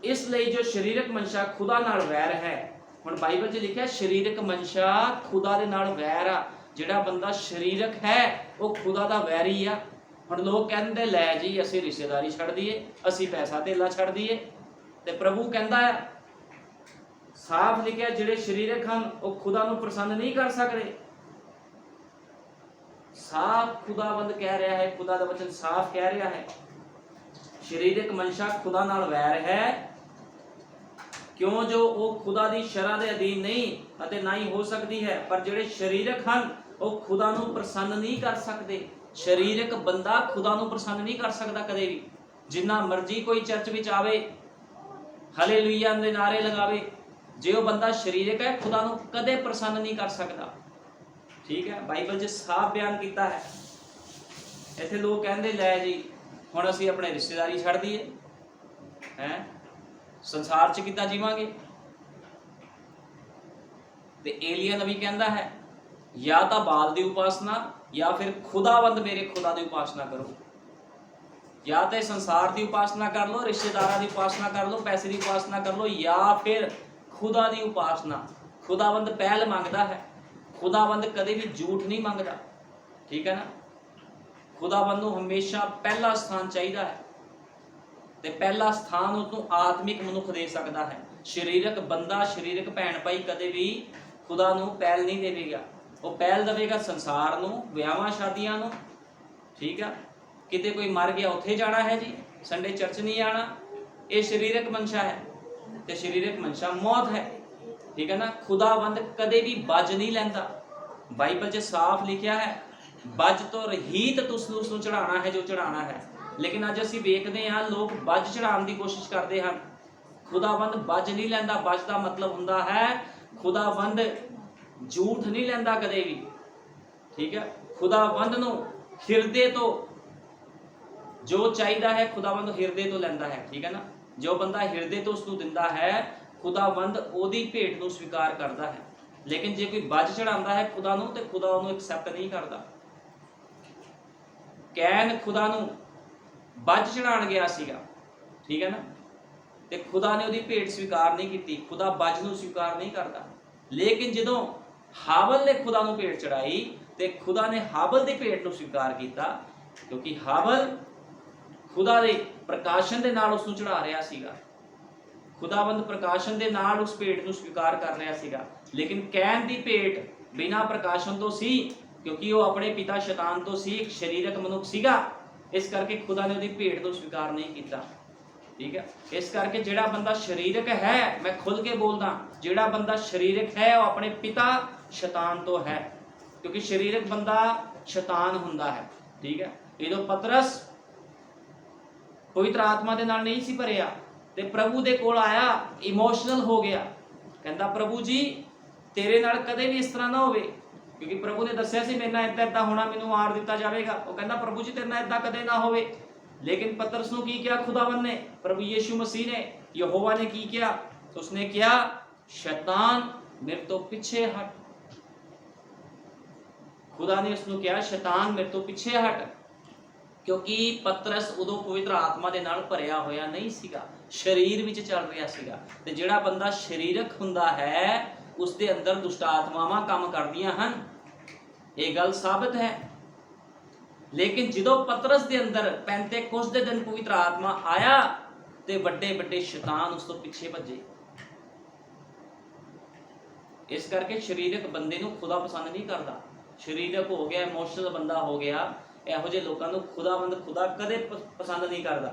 ਇਸ ਲਈ ਜੋ ਸਰੀਰਕ ਮਨਸ਼ਾ ਖੁਦਾ ਨਾਲ ਵੈਰ ਹੈ, ਹੁਣ ਬਾਈਬਲ 'ਚ ਲਿਖਿਆ ਸਰੀਰਕ ਮਨਸ਼ਾ ਖੁਦਾ ਦੇ ਨਾਲ ਵੈਰ ਆ। ਜਿਹੜਾ ਬੰਦਾ ਸਰੀਰਕ ਹੈ ਉਹ ਖੁਦਾ ਦਾ ਵੈਰੀ ਆ। ਹੁਣ ਲੋਕ ਕਹਿੰਦੇ ਲੈ ਜੀ ਅਸੀਂ ਰਿਸ਼ਤੇਦਾਰੀ ਛੱਡ ਦਈਏ, ਅਸੀਂ ਪੈਸਾ ਧੇਲਾ ਛੱਡ ਦਈਏ, ਤੇ ਪ੍ਰਭੂ ਕਹਿੰਦਾ ਹੈ ਸਾਫ਼ ਲਿਖਿਆ ਜਿਹੜੇ ਸਰੀਰਕ ਹਨ ਉਹ ਖੁਦਾ ਨੂੰ ਪ੍ਰਸੰਨ ਨਹੀਂ ਕਰ ਸਕਦੇ। ਸਾਫ਼ ਖੁਦਾਵੰਦ ਕਹਿ ਰਿਹਾ ਹੈ, ਖੁਦਾ ਦਾ ਵਚਨ ਸਾਫ਼ ਕਹਿ ਰਿਹਾ ਹੈ ਸਰੀਰਕ ਮਨਸ਼ਾ ਖੁਦਾ ਨਾਲ ਵੈਰ ਹੈ। ਕਿਉਂ ਜੋ ਉਹ ਖੁਦਾ ਦੀ ਸ਼ਰ੍ਹਾ ਦੇ ਅਧੀਨ ਨਹੀਂ ਅਤੇ ਨਾ ਹੀ ਹੋ ਸਕਦੀ ਹੈ। ਪਰ ਜਿਹੜੇ ਸਰੀਰਕ ਹਨ ਉਹ ਖੁਦਾ ਨੂੰ ਪ੍ਰਸੰਨ ਨਹੀਂ ਕਰ ਸਕਦੇ। ਸਰੀਰਕ ਬੰਦਾ ਖੁਦਾ ਨੂੰ ਪ੍ਰਸੰਨ ਨਹੀਂ ਕਰ ਸਕਦਾ ਕਦੇ ਵੀ। ਜਿੰਨਾ ਮਰਜ਼ੀ ਕੋਈ ਚਰਚ ਵਿੱਚ ਆਵੇ, ਹਾਲੇਲੂਇਆ ਦੇ ਨਾਰੇ ਲਗਾਵੇ, ਜੇ ਉਹ ਬੰਦਾ ਸਰੀਰਕ ਹੈ ਖੁਦਾ ਨੂੰ ਕਦੇ ਪ੍ਰਸੰਨ ਨਹੀਂ ਕਰ ਸਕਦਾ। ਠੀਕ ਹੈ, ਬਾਈਬਲ 'ਚ ਸਾਫ਼ ਬਿਆਨ ਕੀਤਾ ਹੈ। ਇੱਥੇ ਲੋਕ ਕਹਿੰਦੇ ਲੈ ਜੀ ਹੁਣ ਅਸੀਂ ਆਪਣੇ ਰਿਸ਼ਤੇਦਾਰੀ ਛੱਡ ਦਈਏ, ਹੈ ਸੰਸਾਰ 'ਚ ਕਿੱਦਾਂ ਜੀਵਾਂਗੇ। ਤੇ ਏਲੀਆ ਨਬੀ ਕਹਿੰਦਾ ਹੈ ਜਾਂ ਤਾਂ ਬਾਲ ਦੀ ਉਪਾਸਨਾ ਜਾਂ ਫਿਰ ਖੁਦਾਵੰਦ ਮੇਰੇ ਖੁਦਾ ਦੀ ਉਪਾਸਨਾ ਕਰੋ। ਜਾਂ ਤਾਂ ਸੰਸਾਰ ਦੀ ਉਪਾਸਨਾ ਕਰ ਲਓ, ਰਿਸ਼ਤੇਦਾਰਾਂ ਦੀ ਉਪਾਸਨਾ ਕਰ ਲਓ, ਪੈਸੇ ਦੀ ਉਪਾਸਨਾ ਕਰ ਲਓ, ਜਾਂ ਫਿਰ ਖੁਦਾ ਦੀ ਉਪਾਸਨਾ। ਖੁਦਾਵੰਦ ਪਹਿਲ ਮੰਗਦਾ ਹੈ, ਖੁਦਾਵੰਦ ਕਦੇ ਵੀ ਝੂਠ ਨਹੀਂ ਮੰਗਦਾ। ਠੀਕ ਹੈ ਨਾ, ਖੁਦਾਵੰਦ ਨੂੰ ਹਮੇਸ਼ਾ ਪਹਿਲਾ ਸਥਾਨ ਚਾਹੀਦਾ ਹੈ, ਤੇ ਪਹਿਲਾ ਸਥਾਨ ਉਸਨੂੰ ਆਤਮਿਕ ਮਨੁੱਖ ਦੇ ਸਕਦਾ ਹੈ। ਸਰੀਰਕ ਬੰਦਾ, ਸਰੀਰਕ ਭੈਣ ਭਾਈ ਕਦੇ ਵੀ ਖੁਦਾ ਨੂੰ ਪਹਿਲ ਨਹੀਂ ਦੇਵੇਗਾ। ਉਹ ਪਹਿਲ ਦੇਵੇਗਾ ਸੰਸਾਰ ਨੂੰ, ਵਿਆਹਾਂ ਸ਼ਾਦੀਆਂ ਨੂੰ। ਠੀਕ ਆ, ਕਿਤੇ ਕੋਈ ਮਰ ਗਿਆ ਉੱਥੇ ਜਾਣਾ ਹੈ ਜੀ, ਸੰਡੇ ਚਰਚ ਨਹੀਂ ਆਣਾ। ਇਹ ਸਰੀਰਕ ਮਨਸ਼ਾ ਹੈ ਤੇ ਸਰੀਰਕ ਮਨਸ਼ਾ ਮੌਤ ਹੈ। ਠੀਕ ਹੈ ਨਾ, ਖੁਦਾਵੰਦ ਕਦੇ ਵੀ ਬੱਜ ਨਹੀਂ ਲੈਂਦਾ। ਬਾਈਬਲ 'ਚ ਸਾਫ਼ ਲਿਖਿਆ ਹੈ ਬੱਜ ਤੋਂ ਰਹਿਤ ਤੁਸੀਂ ਉਸਨੂੰ ਚੜਾਉਣਾ ਹੈ ਜੋ ਚੜਾਉਣਾ ਹੈ। ਲੇਕਿਨ ਅੱਜ ਅਸੀਂ ਵੇਖਦੇ ਹਾਂ ਲੋਕ ਬੱਜ ਚੜਾਉਣ ਦੀ ਕੋਸ਼ਿਸ਼ ਕਰਦੇ ਹਨ। ਖੁਦਾਵੰਦ ਬੱਜ ਨਹੀਂ ਲੈਂਦਾ। ਬੱਜ ਦਾ ਮਤਲਬ ਹੁੰਦਾ ਹੈ ਖੁਦਾਵੰਦ ਝੂਠ ਨਹੀਂ ਲੈਂਦਾ ਕਦੇ ਵੀ। ਠੀਕ ਹੈ, ਖੁਦਾਵੰਦ ਨੂੰ ਹਿਰਦੇ ਤੋਂ ਜੋ ਚਾਹੀਦਾ ਹੈ ਖੁਦਾਵੰਦ ਹਿਰਦੇ ਤੋਂ ਲੈਂਦਾ ਹੈ। ਠੀਕ ਹੈ ਨਾ, ਜੋ ਬੰਦਾ ਹਿਰਦੇ ਤੋਂ ਉਸਨੂੰ ਦਿੰਦਾ ਹੈ ਖੁਦਾਵੰਦ ਉਹਦੀ ਭੇਟ ਨੂੰ ਸਵੀਕਾਰ ਕਰਦਾ ਹੈ। ਲੇਕਿਨ ਜੇ ਕੋਈ ਬੱਜ ਚੜਾਉਂਦਾ ਹੈ ਖੁਦਾ ਨੂੰ ਤੇ ਖੁਦਾ ਉਹਨੂੰ ਐਕਸੈਪਟ ਨਹੀਂ ਕਰਦਾ। ਕੈਨ ਖੁਦਾ ਨੂੰ ਬੱਜ ਚੜਾਉਣ ਗਿਆ ਸੀਗਾ, ਠੀਕ ਹੈ ਨਾ, ਤੇ ਖੁਦਾ ਨੇ ਉਹਦੀ ਭੇਟ ਸਵੀਕਾਰ ਨਹੀਂ ਕੀਤੀ। ਖੁਦਾ ਬੱਜ ਨੂੰ ਸਵੀਕਾਰ ਨਹੀਂ ਕਰਦਾ। ਲੇਕਿਨ ਜਦੋਂ ਹਾਬਲ ਨੇ ਖੁਦਾ ਨੂੰ ਭੇਟ ਚੜਾਈ ਤੇ ਖੁਦਾ ਨੇ ਹਾਬਲ ਦੀ ਭੇਟ ਨੂੰ ਸਵੀਕਾਰ ਕੀਤਾ, ਕਿਉਂਕਿ ਹਾਬਲ ਖੁਦਾ ਦੇ ਪ੍ਰਕਾਸ਼ਨ ਦੇ ਨਾਲ ਉਸ ਨੂੰ ਚੜਾ ਰਿਹਾ ਸੀਗਾ। ਖੁਦਾਵੰਦ ਪ੍ਰਕਾਸ਼ਨ ਦੇ ਨਾਲ ਉਸ ਭੇਟ ਨੂੰ ਸਵੀਕਾਰ ਕਰ ਰਿਹਾ ਸੀਗਾ। ਲੇਕਿਨ ਕੈਨ ਦੀ ਭੇਟ ਬਿਨਾਂ ਪ੍ਰਕਾਸ਼ਨ ਤੋਂ ਸੀ, ਕਿਉਂਕਿ ਉਹ ਆਪਣੇ ਪਿਤਾ ਸ਼ੈਤਾਨ ਤੋਂ ਸੀ, ਇੱਕ ਸਰੀਰਕ ਮਨੁੱਖ ਸੀਗਾ। ਇਸ ਕਰਕੇ ਖੁਦਾ ਨੇ ਉਹਦੀ ਭੇਟ ਨੂੰ ਸਵੀਕਾਰ ਨਹੀਂ ਕੀਤਾ। ਠੀਕ ਹੈ, ਇਸ ਕਰਕੇ ਜਿਹੜਾ ਬੰਦਾ ਸਰੀਰਕ ਹੈ, ਮੈਂ ਖੁੱਲ ਕੇ ਬੋਲਦਾ, ਜਿਹੜਾ ਬੰਦਾ ਸਰੀਰਕ ਹੈ ਉਹ ਆਪਣੇ ਪਿਤਾ ਸ਼ੈਤਾਨ ਤੋਂ ਹੈ, ਕਿਉਂਕਿ ਸਰੀਰਕ ਬੰਦਾ ਸ਼ੈਤਾਨ ਹੁੰਦਾ ਹੈ। ਠੀਕ ਹੈ, ਜਦੋਂ ਪਤਰਸ ਪਵਿੱਤਰ ਆਤਮਾ ਦੇ ਨਾਲ ਨਹੀਂ ਸੀ ਭਰਿਆ ਤੇ ਪ੍ਰਭੂ ਦੇ ਕੋਲ ਆਇਆ, ਇਮੋਸ਼ਨਲ ਹੋ ਗਿਆ, ਕਹਿੰਦਾ ਪ੍ਰਭੂ ਜੀ ਤੇਰੇ ਨਾਲ ਕਦੇ ਵੀ ਇਸ ਤਰ੍ਹਾਂ ਨਾ ਹੋਵੇ, ਕਿਉਂਕਿ ਪ੍ਰਭੂ ਨੇ ਦੱਸਿਆ ਸੀ ਮੇਰੇ ਨਾਲ ਏਦਾਂ ਹੋਣਾ, ਮੈਨੂੰ ਮਾਰ ਦਿੱਤਾ ਜਾਵੇਗਾ। ਉਹ ਕਹਿੰਦਾ ਪ੍ਰਭੂ ਜੀ ਤੇਰੇ ਨਾਲ ਏਦਾਂ ਕਦੇ ਨਾ ਹੋਵੇ। ਲੇਕਿਨ ਪਤਰਸ ਨੂੰ ਕੀ ਕਿਹਾ ਖੁਦਾਵੰਦ ਨੇ, ਪ੍ਰਭੂ ਯੀਸ਼ੂ ਮਸੀਹ ਨੇ, ਯਹੋਵਾ ਨੇ ਕੀ ਕਿਹਾ? ਉਸਨੇ ਕਿਹਾ ਸ਼ੈਤਾਨ ਮੇਰੇ ਤੋਂ ਪਿੱਛੇ ਹਟ। ਖੁਦਾ ਨੇ ਉਸਨੂੰ ਕਿਹਾ ਸ਼ੈਤਾਨ ਮੇਰੇ ਤੋਂ ਪਿੱਛੇ ਹਟ, ਕਿਉਂਕਿ ਪਤਰਸ ਉਦੋਂ ਪਵਿੱਤਰ ਆਤਮਾ ਦੇ ਨਾਲ ਭਰਿਆ ਹੋਇਆ ਨਹੀਂ ਸੀਗਾ, ਸਰੀਰ ਵਿੱਚ ਚੱਲ ਰਿਹਾ ਸੀਗਾ। ਤੇ ਜਿਹੜਾ ਬੰਦਾ ਸਰੀਰਕ ਹੁੰਦਾ ਹੈ उसके अंदर दुष्ट आत्मावां काम करदियां हन, ये गल साबित है। लेकिन जो पतरस के अंदर पेंतेकुस्त के दिन पवित्र आत्मा आया तो बड़े बड़े शैतान उस तो पिछे भजे। इस करके शरीरक बंदे नूं खुदा पसंद नहीं करता। शरीरक हो गया, इमोशनल बंदा हो गया, इहो जिहे लोकां नूं खुदावंद खुदा कदे पसंद नहीं करता।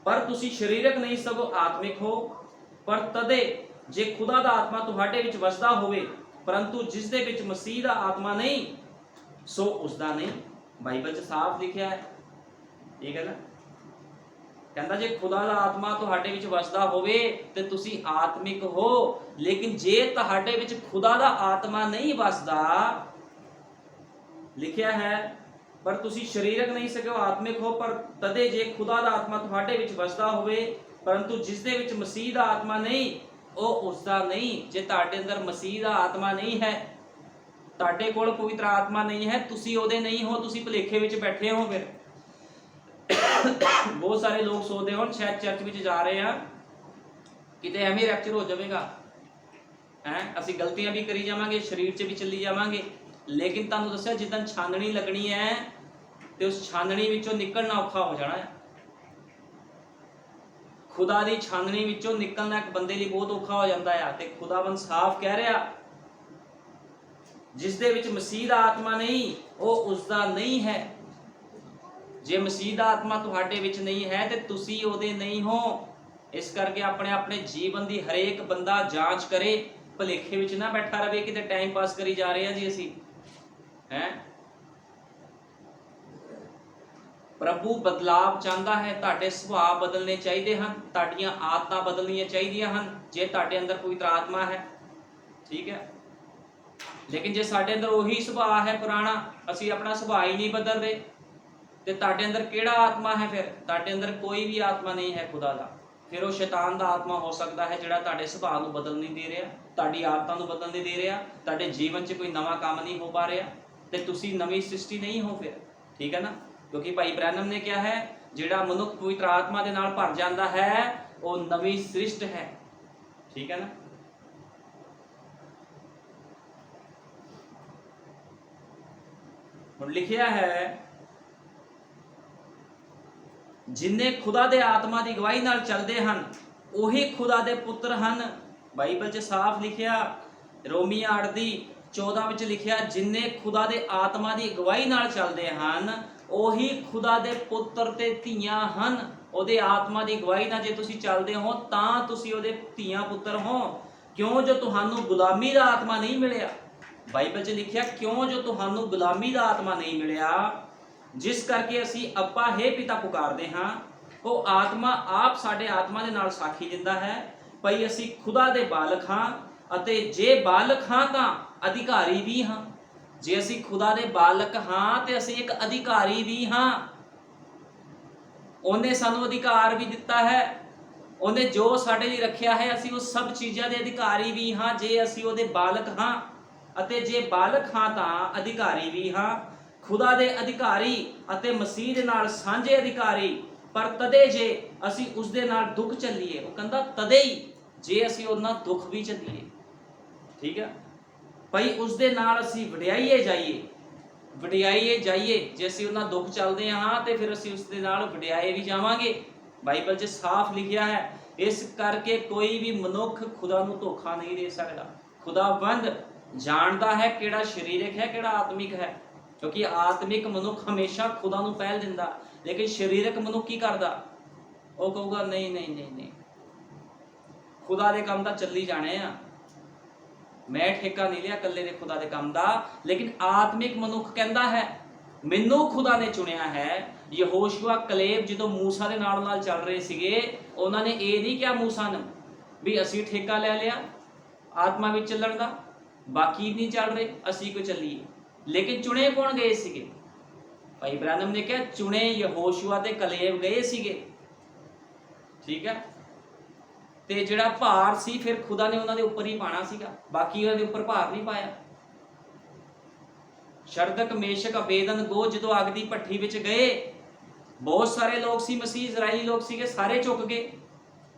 पर तुसी शरीरक नहीं सगों आत्मिक हो। पर तदे जे खुदा दा आत्मा तुहाडे विच वसदा होवे, परंतु जिस दे विच मसीह दा आत्मा नहीं सो उसदा नहीं। बाइबल च साफ लिखिया है, ठीक है ना। कहता जे खुदा दा आत्मा तुहाडे विच वसदा होवे ते तुसी आत्मिक हो, लेकिन जे तुहाडे विच खुदा दा आत्मा नहीं वसदा, लिखिया है पर तुसी शरीरक नहीं सको आत्मिक हो। पर तदे जे खुदा दा आत्मा तुहाडे विच वसदा होवे, परंतु जिस दे विच मसीह दा आत्मा नहीं ओ उसदा नहीं। जे तुहाडे अंदर मसीह दा आत्मा नहीं है, तुहाडे कोल पवित्र आत्मा नहीं है, तुसी ओदे नहीं हो, तुसी भुलेखे विच बैठे हो। फिर बहुत सारे लोग सोचते हो शायद चर्च में जा रहे हैं किते एवें रैप्चर हो जाएगा है, असी गलतियां भी करी जावांगे, शरीर च भी चली जावांगे। लेकिन तुहानूं दस्सिया जिद्दां छाननी लगनी है तो उस छाननी विचों निकलना औखा हो जाना है। खुदा दी छाननी विचों निकलना एक बंदे लिए बहुत औखा हो जाता है। ते खुदावंद साफ कह रहा जिस दे विच मसीह दा आत्मा नहीं वो उसदा नहीं है। जे मसीह दा आत्मा तुहाडे विच नहीं है तो तुसी ओदे नहीं हो। इस करके अपने अपने जीवन की हरेक बंदा जांच करे, भुलेखे विच ना बैठा रहे कि टाइम पास करी जा रहे हैं जी असी हैं। प्रभु बदलाव चाहता है, तुहाडे सुभाव बदलने चाहिए हैं, तुहाडीआं आदतां बदलनियां चाहिए हैं जे तुहाडे अंदर पवित्र आत्मा है, ठीक है। लेकिन जे साडे अंदर उही सुभाव है पुराना, असी अपना सुभाव ही नहीं बदल रहे तो तुहाडे अंदर केड़ा आत्मा है? फिर तुहाडे अंदर कोई भी आत्मा नहीं है खुदा दा। फिर वो शैतान दा आत्मा हो सकता है जिहड़ा तुहाडे सुभाव नूं बदल नहीं दे रहा, तुहाडी आदतां नूं बदल नहीं दे रहा, तुहाडे जीवन च कोई नवा काम नहीं हो पा रहा ते तुसी नवी सृष्टि नहीं हो फिर, ठीक है ना। क्योंकि भाई ब्रैनम ने क्या है, जिहड़ा मनुख पवित्र आत्मा दे नाल भर जांदा है वो नवी सृष्टि है, ठीक है ना। हुण लिखिया है जिन्ने खुदा दे आत्मा की गवाही नाल चलते हैं उही खुदा दे पुत्र हैं। बाइबल च साफ लिखिया रोमिया 8:14 विच लिखिया जिन्ने खुदा दे आत्मा की गवाही नाल चलते हैं उही खुदा दे पुत्र ते धीआं हैं। ओदे आत्मा की गवाही नाल जे तुसी चलते हो तां तुसी ओदे धीआं पुत्र हो। क्यों जो तुहानू गुलामी दा आत्मा नहीं मिलिया। बाइबल च लिखिया क्यों जो तुहानू गुलामी दा आत्मा नहीं मिलिया, जिस करके असी अब्बा हे पिता पुकारते हाँ, वो आत्मा आप साडे आत्मा दे नाल साखी दिंदा है भई असी खुदा दे बालक हाँ, अते जे बालक हाँ तां अधिकारी भी हाँ। जे असी खुदा दे बालक हाँ ते असी एक अधिकारी भी हाँ। उन्हें सानू अधिकार भी दिता है, उन्हें जो साडे लिए रखिया है, असी उस सब चीज़ां दे अधिकारी भी हाँ जे असी उहदे बालक हाँ। अते जे बालक हाँ तां अधिकारी भी हाँ। खुदा दे अधिकारी अते मसीह दे नाल सांझे अधिकारी। पर तदे जे असी उस दे नाल दुख चलीए, वो कहंदा तदे ही जे असी उहदे नाल दुख भी चलीए, ठीक है भाई। उस दे नाल असी वडियाईए जाइए जे असी उहदे नाल दुख चलदे हाँ तो फिर असी उस दे नाल वडियाए भी जावांगे। बाइबल च साफ लिखिया है। इस करके कोई भी मनुख खुदा नूं धोखा नहीं दे सकता। खुदावंद जानता है किहड़ा शरीरक है किहड़ा आत्मिक है, क्योंकि आत्मिक मनुख हमेशा खुदा नूं पहल दिंदा। लेकिन शरीरक मनुख की करदा, वो कहूगा नहीं नहीं नहीं नहीं खुदा दे काम तां चली जाने आ, मैं ठेका नहीं लिया कल्ले दे खुदा दे काम दा। लेकिन आत्मिक मनुख कहंदा है मैनू खुदा ने चुनिया है। यहोशुआ कलेब जो मूसा दे नाल नाल चल रहे सीगे, उन्होंने ये नहीं कहा मूसा ने भी असी ठेका ले लिया आत्मा में चलण दा, बाकी नहीं चल रहे असी को चलीए। लेकिन चुने कौन गए सीगे? भाई ब्रैनम ने कहा चुने यहोशुआ ते कलेब गए सीगे, ठीक है। ते जिहड़ा भार सी फिर खुदा ने उन्होंने उपर ही पाना सीगा, बाकी उन्होंने उपर भार नहीं पाया। शरदक मेशक अबेदनगो जो अग दी भट्ठी विच गए, बहुत सारे लोग सी, मसीह इजराइली लोग सीगे, सारे झुक गए।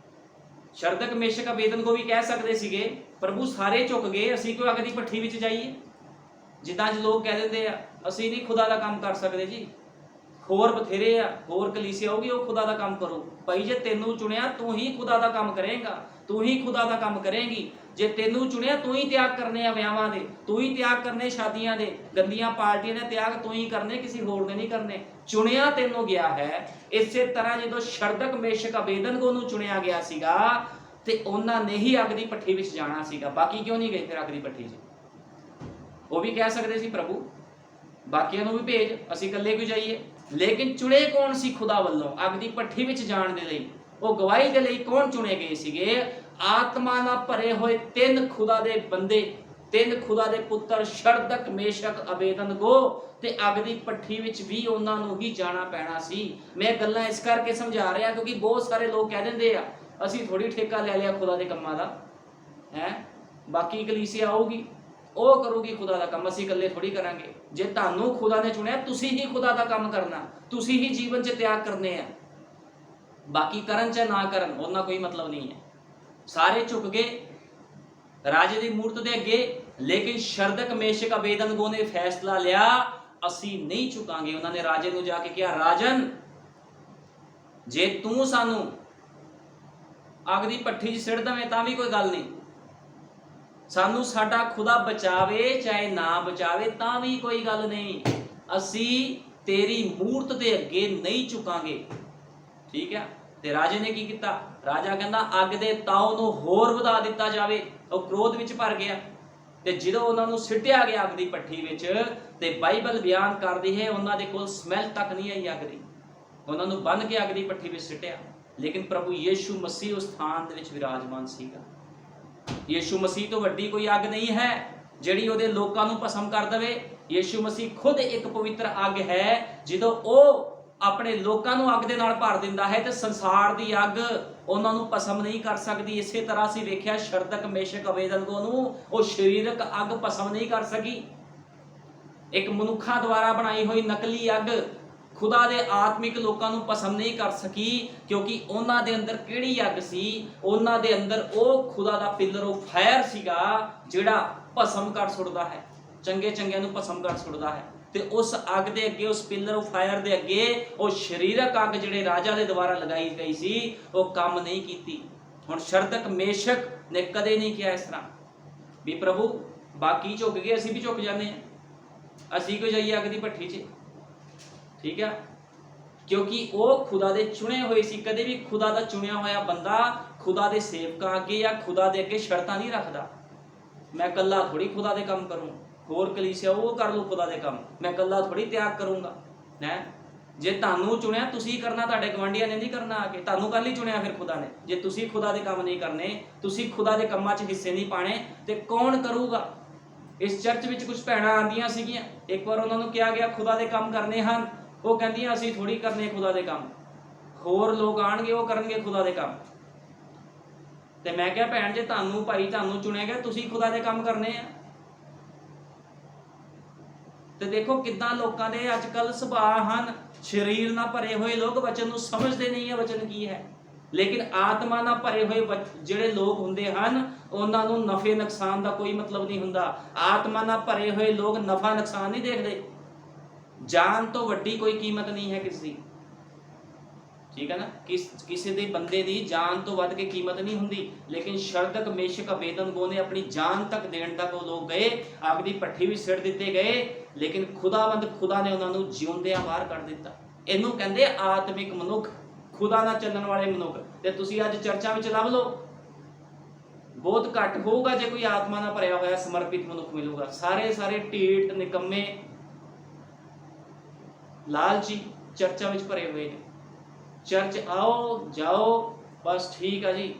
ਸ਼ਰਦਕ ਮੇਸ਼ਕ ਅਬੇਦਨਗੋ ਵੀ ਕਹਿ ਸਕਦੇ ਸੀਗੇ ਪ੍ਰਭੂ ਸਾਰੇ ਝੁਕ ਗਏ, ਅਸੀਂ ਕਿਉਂ ਅੱਗ ਦੀ ਭੱਠੀ ਵਿੱਚ ਜਾਈਏ। ਜਿੱਦਾਂ ਅੱਜ ਲੋਕ ਕਹਿ ਦਿੰਦੇ ਆ ਅਸੀਂ ਨਹੀਂ ਖੁਦਾ ਦਾ ਕੰਮ ਕਰ ਸਕਦੇ ਜੀ, ਹੋਰ ਬਥੇਰੇ ਆ, ਹੋਰ ਕਲੀਸਿਆ ਹੋਊਗੀ ਉਹ ਖੁਦਾ ਦਾ ਕੰਮ ਕਰੂ। ਭਾਈ ਜੇ ਤੈਨੂੰ ਚੁਣਿਆ ਤੂੰ ਹੀ ਖੁਦਾ ਦਾ ਕੰਮ ਕਰੇਂਗਾ, ਤੂੰ ਹੀ ਖੁਦਾ ਦਾ ਕੰਮ ਕਰੇਂਗੀ। ਜੇ ਤੈਨੂੰ ਚੁਣਿਆ ਤੂੰ ਹੀ ਤਿਆਗ ਕਰਨੇ ਆ ਵਿਆਹਾਂ ਦੇ, ਤੂੰ ਹੀ ਤਿਆਗ ਕਰਨੇ ਸ਼ਾਦੀਆਂ ਦੇ, ਗੰਦੀਆਂ ਪਾਰਟੀਆਂ ਦੇ ਤਿਆਗ ਤੂੰ ਹੀ ਕਰਨੇ, ਕਿਸੇ ਹੋਰ ਨੇ ਨਹੀਂ ਕਰਨੇ। ਚੁਣਿਆ ਤੈਨੂੰ ਗਿਆ ਹੈ। ਇਸੇ ਤਰ੍ਹਾਂ ਜਦੋਂ ਸ਼ਰਦਕ ਮੇਸ਼ਕ ਅਬੇਦਨਗੋ ਨੂੰ ਚੁਣਿਆ ਗਿਆ ਸੀਗਾ ਤੇ ਉਹਨਾਂ ਨੇ ਹੀ ਅੱਗ ਦੀ ਭੱਠੀ ਵਿੱਚ ਜਾਣਾ ਸੀਗਾ। ਬਾਕੀ ਕਿਉਂ ਨਹੀਂ ਗਏ ਫਿਰ ਅੱਗ ਦੀ ਭੱਠੀ 'ਚ? ਉਹ ਵੀ ਕਹਿ ਸਕਦੇ ਸੀ ਪ੍ਰਭੂ ਬਾਕੀਆਂ ਨੂੰ ਵੀ ਭੇਜ, ਅਸੀਂ ਇਕੱਲੇ ਕਿਉਂ ਜਾਈਏ। ਲੇਕਿਨ ਚੁਣੇ ਕੌਣ ਸੀ ਖੁਦਾ ਵੱਲੋਂ ਅੱਗ ਦੀ ਭੱਠੀ ਵਿੱਚ ਜਾਣ ਦੇ ਲਈ? ਉਹ ਗਵਾਹੀ ਦੇ ਲਈ ਕੌਣ ਚੁਣੇ ਗਏ ਸੀਗੇ? ਆਤਮਾ ਨਾਲ ਭਰੇ ਹੋਏ ਤਿੰਨ ਖੁਦਾ ਦੇ ਬੰਦੇ, ਤਿੰਨ ਖੁਦਾ ਦੇ ਪੁੱਤਰ ਸ਼ਰਦਕ ਮੇਸ਼ਕ ਅਬੇਦਨਗੋ। ਤੇ ਅੱਗ ਦੀ ਭੱਠੀ ਵਿੱਚ ਵੀ ਉਹਨਾਂ ਨੂੰ ਹੀ ਜਾਣਾ ਪੈਣਾ ਸੀ। ਮੈਂ ਗੱਲਾਂ ਇਸ ਕਰਕੇ ਸਮਝਾ ਰਿਹਾ ਕਿਉਂਕਿ ਬਹੁਤ ਸਾਰੇ ਲੋਕ ਕਹਿ ਦਿੰਦੇ ਆ ਅਸੀਂ ਥੋੜੀ ਠੇਕਾ ਲੈ ਲਿਆ ਖੁਦਾ ਦੇ ਕੰਮਾਂ ਦਾ, ਹੈ ਬਾਕੀ ਕਲੀਸਿਆ ਆਊਗੀ ਉਹ ਕਰੂਗੀ ਖੁਦਾ ਦਾ ਕੰਮ, ਅਸੀਂ ਇਕੱਲੇ ਥੋੜੀ ਕਰਾਂਗੇ। ਜੇ ਤੁਹਾਨੂੰ ਖੁਦਾ ਨੇ ਚੁਣਿਆ ਤੁਸੀਂ ਹੀ ਖੁਦਾ ਦਾ ਕੰਮ ਕਰਨਾ, ਤੁਸੀਂ ਹੀ ਜੀਵਨ 'ਚ ਤਿਆਗ ਕਰਨੇ ਆ। ਬਾਕੀ ਕਰਨ ਚਾਹੇ ਨਾ ਕਰਨ ਉਹਨਾਂ ਕੋਈ ਮਤਲਬ ਨਹੀਂ ਹੈ। ਸਾਰੇ ਝੁਕ ਗਏ ਰਾਜੇ ਦੀ ਮੂਰਤ ਦੇ ਅੱਗੇ, ਲੇਕਿਨ ਸ਼ਰਦਕ ਮੇਸ਼ਕ ਅਬੇਦਨਗੋ ਨੇ ਫੈਸਲਾ ਲਿਆ ਅਸੀਂ ਨਹੀਂ ਝੁਕਾਂਗੇ। ਉਹਨਾਂ ਨੇ ਰਾਜੇ ਨੂੰ ਜਾ ਕੇ ਕਿਹਾ ਰਾਜਨ ਜੇ ਤੂੰ ਸਾਨੂੰ ਅੱਗ ਦੀ ਭੱਠੀ 'ਚ ਸਿੱਟ ਦਵੇਂ ਤਾਂ ਵੀ ਕੋਈ ਗੱਲ ਨਹੀਂ, ਸਾਨੂੰ ਸਾਡਾ ਖੁਦਾ ਬਚਾਵੇ ਚਾਹੇ ਨਾ ਬਚਾਵੇ ਤਾਂ ਵੀ ਕੋਈ ਗੱਲ ਨਹੀਂ, ਅਸੀਂ ਤੇਰੀ ਮੂਰਤ ਦੇ ਅੱਗੇ ਨਹੀਂ ਝੁਕਾਂਗੇ। ਠੀਕ ਹੈ। ਤੇ ਰਾਜੇ ਨੇ ਕੀ ਕੀਤਾ? ਰਾਜਾ ਕਹਿੰਦਾ ਅੱਗ ਦੇ ਤਾਉ ਨੂੰ ਹੋਰ ਵਧਾ ਦਿੱਤਾ ਜਾਵੇ। ਉਹ ਕ੍ਰੋਧ ਵਿੱਚ ਭਰ ਗਿਆ ਤੇ ਜਦੋਂ ਉਹਨਾਂ ਨੂੰ ਸਿੱਟਿਆ ਗਿਆ ਅੱਗ ਦੀ ਭੱਠੀ ਵਿੱਚ ਤੇ ਬਾਈਬਲ ਬਿਆਨ ਕਰਦੀ ਹੈ ਉਹਨਾਂ ਦੇ ਕੋਲ ਸਮੈਲ ਤੱਕ ਨਹੀਂ ਆਈ ਅੱਗ ਦੀ। ਉਹਨਾਂ ਨੂੰ ਬੰਨ ਕੇ ਅੱਗ ਦੀ ਭੱਠੀ ਵਿੱਚ ਸਿੱਟਿਆ, ਲੇਕਿਨ ਪ੍ਰਭੂ ਯੀਸ਼ੂ ਮਸੀਹ ਉਸ ਸਥਾਨ ਦੇ ਵਿੱਚ ਵਿਰਾਜਮਾਨ ਸੀਗਾ। ਯੀਸ਼ੂ ਮਸੀਹ ਤੋਂ ਵੱਡੀ ਕੋਈ ਅੱਗ ਨਹੀਂ ਹੈ ਜਿਹੜੀ ਉਹਦੇ ਲੋਕਾਂ ਨੂੰ ਭਸਮ ਕਰ ਦੇਵੇ। ਯੀਸ਼ੂ ਮਸੀਹ ਖੁਦ ਇੱਕ ਪਵਿੱਤਰ ਅੱਗ ਹੈ। ਜਦੋਂ ਉਹ ਆਪਣੇ ਲੋਕਾਂ ਨੂੰ ਅੱਗ ਦੇ ਨਾਲ ਭਰ ਦਿੰਦਾ ਹੈ ਤੇ ਸੰਸਾਰ ਦੀ ਅੱਗ ਉਹਨਾਂ ਨੂੰ ਭਸਮ ਨਹੀਂ ਕਰ ਸਕਦੀ। ਇਸੇ ਤਰ੍ਹਾਂ ਅਸੀਂ ਵੇਖਿਆ ਸ਼ਰਦਕ ਮੇਸ਼ਕ ਅਬੇਦਨਗੋ ਨੂੰ ਉਹ ਸਰੀਰਕ ਅੱਗ ਭਸਮ ਨਹੀਂ ਕਰ ਸਕੀ। ਇੱਕ ਮਨੁੱਖਾਂ ਦੁਆਰਾ ਬਣਾਈ ਹੋਈ ਨਕਲੀ ਅੱਗ ਖੁਦਾ ਦੇ ਆਤਮਿਕ ਲੋਕਾਂ ਨੂੰ ਭਸਮ ਨਹੀਂ ਕਰ ਸਕੀ, ਕਿਉਂਕਿ ਉਹਨਾਂ ਦੇ ਅੰਦਰ ਕਿਹੜੀ ਅੱਗ ਸੀ? ਉਹਨਾਂ ਦੇ ਅੰਦਰ ਉਹ ਖੁਦਾ ਦਾ ਪਿਲਰ ਆਫ ਫਾਇਰ ਸੀਗਾ ਜਿਹੜਾ ਭਸਮ ਕਰ ਸੁੱਟਦਾ ਹੈ, ਚੰਗੇ ਚੰਗਿਆਂ ਨੂੰ ਭਸਮ ਕਰ ਸੁੱਟਦਾ ਹੈ। ਤੇ ਉਸ ਅੱਗ ਦੇ ਅੱਗੇ, ਉਸ ਪਿਲਰ ਆਫ ਫਾਇਰ ਦੇ ਅੱਗੇ ਉਹ ਸਰੀਰਕ ਅੱਗ ਜਿਹੜੇ ਰਾਜਾ ਦੇ ਦੁਆਰਾ ਲਗਾਈ ਗਈ ਸੀ ਉਹ ਕੰਮ ਨਹੀਂ ਕੀਤੀ। ਹੁਣ ਸ਼ਰਦਕ ਮੇਸ਼ਕ ਨੇ ਕਦੇ ਨਹੀਂ ਕਿਹਾ ਇਸ ਤਰ੍ਹਾਂ ਵੀ ਪ੍ਰਭੂ ਬਾਕੀ ਝੁਕ ਗਏ ਅਸੀਂ ਵੀ ਝੁਕ ਜਾਂਦੇ ਹਾਂ, ਅਸੀਂ ਕਿਉਂ ਜਾਈਏ ਅੱਗ ਦੀ ਭੱਠੀ 'ਚ। ਠੀਕ ਹੈ। ਕਿਉਂਕਿ ਉਹ ਖੁਦਾ ਦੇ ਚੁਣੇ ਹੋਏ ਸੀ। ਕਦੇ ਵੀ ਖੁਦਾ ਦਾ ਚੁਣਿਆ ਹੋਇਆ ਬੰਦਾ ਖੁਦਾ ਦੇ ਸੇਵਕਾਂ ਅੱਗੇ ਜਾਂ ਖੁਦਾ ਦੇ ਅੱਗੇ ਸ਼ਰਤਾਂ ਨਹੀਂ ਰੱਖਦਾ। ਮੈਂ ਇਕੱਲਾ ਥੋੜੀ ਖੁਦਾ ਦੇ ਕੰਮ ਕਰੂੰ, ਹੋਰ ਕਲੀਸਿਆ ਉਹ ਕਰ ਲਓ ਖੁਦਾ ਦੇ ਕੰਮ, ਮੈਂ ਇਕੱਲਾ ਥੋੜੀ ਤਿਆਗ ਕਰੂੰਗਾ। ਹੈ ਜੇ ਤੁਹਾਨੂੰ ਚੁਣਿਆ ਤੁਸੀਂ ਕਰਨਾ, ਤੁਹਾਡੇ ਗਵਾਂਢੀਆਂ ਨੇ ਨਹੀਂ ਕਰਨਾ ਆ ਕੇ। ਤੁਹਾਨੂੰ ਕੱਲ ਹੀ ਚੁਣਿਆ ਫਿਰ ਖੁਦਾ ਨੇ। ਜੇ ਤੁਸੀਂ ਖੁਦਾ ਦੇ ਕੰਮ ਨਹੀਂ ਕਰਨੇ, ਤੁਸੀਂ ਖੁਦਾ ਦੇ ਕੰਮਾਂ 'ਚ ਹਿੱਸੇ ਨਹੀਂ ਪਾਣੇ ਤੇ ਕੌਣ ਕਰੂਗਾ? ਇਸ ਚਰਚ ਵਿੱਚ ਕੁਝ ਭੈਣਾਂ ਆਉਂਦੀਆਂ ਸੀਗੀਆਂ, ਇੱਕ ਵਾਰ ਉਹਨਾਂ ਨੂੰ ਕਿਹਾ ਗਿਆ ਖੁਦਾ ਦੇ ਕੰਮ ਕਰਨੇ ਹਨ, ਉਹ ਕਹਿੰਦੀਆਂ ਅਸੀਂ ਥੋੜੀ ਕਰਨੇ ਖੁਦਾ ਦੇ ਕੰਮ, ਹੋਰ ਲੋਕ ਆਣਗੇ ਉਹ ਕਰਨਗੇ ਖੁਦਾ ਦੇ ਕੰਮ। ਤੇ ਮੈਂ ਕਿਹਾ ਭੈਣ ਜੇ ਤੁਹਾਨੂੰ ਭਾਈ ਤੁਹਾਨੂੰ ਚੁਣਿਆ ਗਿਆ ਤੁਸੀਂ ਖੁਦਾ ਦੇ ਕੰਮ ਕਰਨੇ ਆ। ਤੇ ਦੇਖੋ ਕਿੱਦਾਂ ਲੋਕਾਂ ਦੇ ਅੱਜ ਕੱਲ ਸੁਭਾਅ ਹਨ। ਸਰੀਰ ਨਾਲ ਭਰੇ ਹੋਏ ਲੋਕ ਵਚਨ ਨੂੰ ਸਮਝਦੇ ਨਹੀਂ ਹੈ ਵਚਨ ਕੀ ਹੈ, ਲੇਕਿਨ ਆਤਮਾ ਨਾਲ ਭਰੇ ਹੋਏ ਜਿਹੜੇ ਲੋਕ ਹੁੰਦੇ ਹਨ ਉਹਨਾਂ ਨੂੰ ਨਫੇ ਨੁਕਸਾਨ ਦਾ ਕੋਈ ਮਤਲਬ ਨਹੀਂ ਹੁੰਦਾ। ਆਤਮਾ ਨਾਲ ਭਰੇ ਹੋਏ ਲੋਕ ਨਫਾ ਨੁਕਸਾਨ ਨਹੀਂ ਦੇਖਦੇ। ਜਾਨ ਤੋਂ ਵੱਡੀ ਕੋਈ ਕੀਮਤ ਨਹੀਂ ਹੈ ਕਿਸੇ ਦੀ। ਠੀਕ ਹੈ ਨਾ। ਕਿਸੇ ਦੇ ਬੰਦੇ ਦੀ ਜਾਨ ਤੋਂ ਵੱਧ ਕੇ ਕੀਮਤ ਨਹੀਂ ਹੁੰਦੀ। ਲੇਕਿਨ ਸ਼ਰਦਕ ਮੇਸ਼ਕ ਅਬੇਦਨਗੋ ਨੇ ਆਪਣੀ ਜਾਨ ਤੱਕ ਦੇਣ ਤੱਕ ਉਹ ਲੋਕ ਗਏ, ਅੱਗ ਦੀ ਭੱਠੀ ਵੀ ਸਿੱਟ ਦਿੱਤੇ ਗਏ, ਲੇਕਿਨ ਖੁਦਾਵੰਦ ਖੁਦਾ ਨੇ ਉਹਨਾਂ ਨੂੰ ਜਿਉਂਦਿਆਂ ਬਾਹਰ ਕੱਢ ਦਿੱਤਾ। ਇਹਨੂੰ ਕਹਿੰਦੇ ਆਤਮਿਕ ਮਨੁੱਖ, ਖੁਦਾ ਨਾਲ ਚੱਲਣ ਵਾਲੇ ਮਨੁੱਖ। ਤੇ ਤੁਸੀਂ ਅੱਜ ਚਰਚਾਂ ਵਿੱਚ ਲੱਭ ਲਓ, ਬਹੁਤ ਘੱਟ ਹੋਊਗਾ ਜੇ ਕੋਈ ਆਤਮਾ ਨਾਲ ਭਰਿਆ ਹੋਇਆ ਸਮਰਪਿਤ ਮਨੁੱਖ ਮਿਲੂਗਾ। ਸਾਰੇ ਢੀਠ ਨਿਕੰਮੇ ਲਾਲਚੀ ਚਰਚਾਂ ਵਿੱਚ ਭਰੇ ਹੋਏ ਨੇ। ਚਰਚ ਆਓ ਜਾਓ ਬਸ ਠੀਕ ਆ ਜੀ,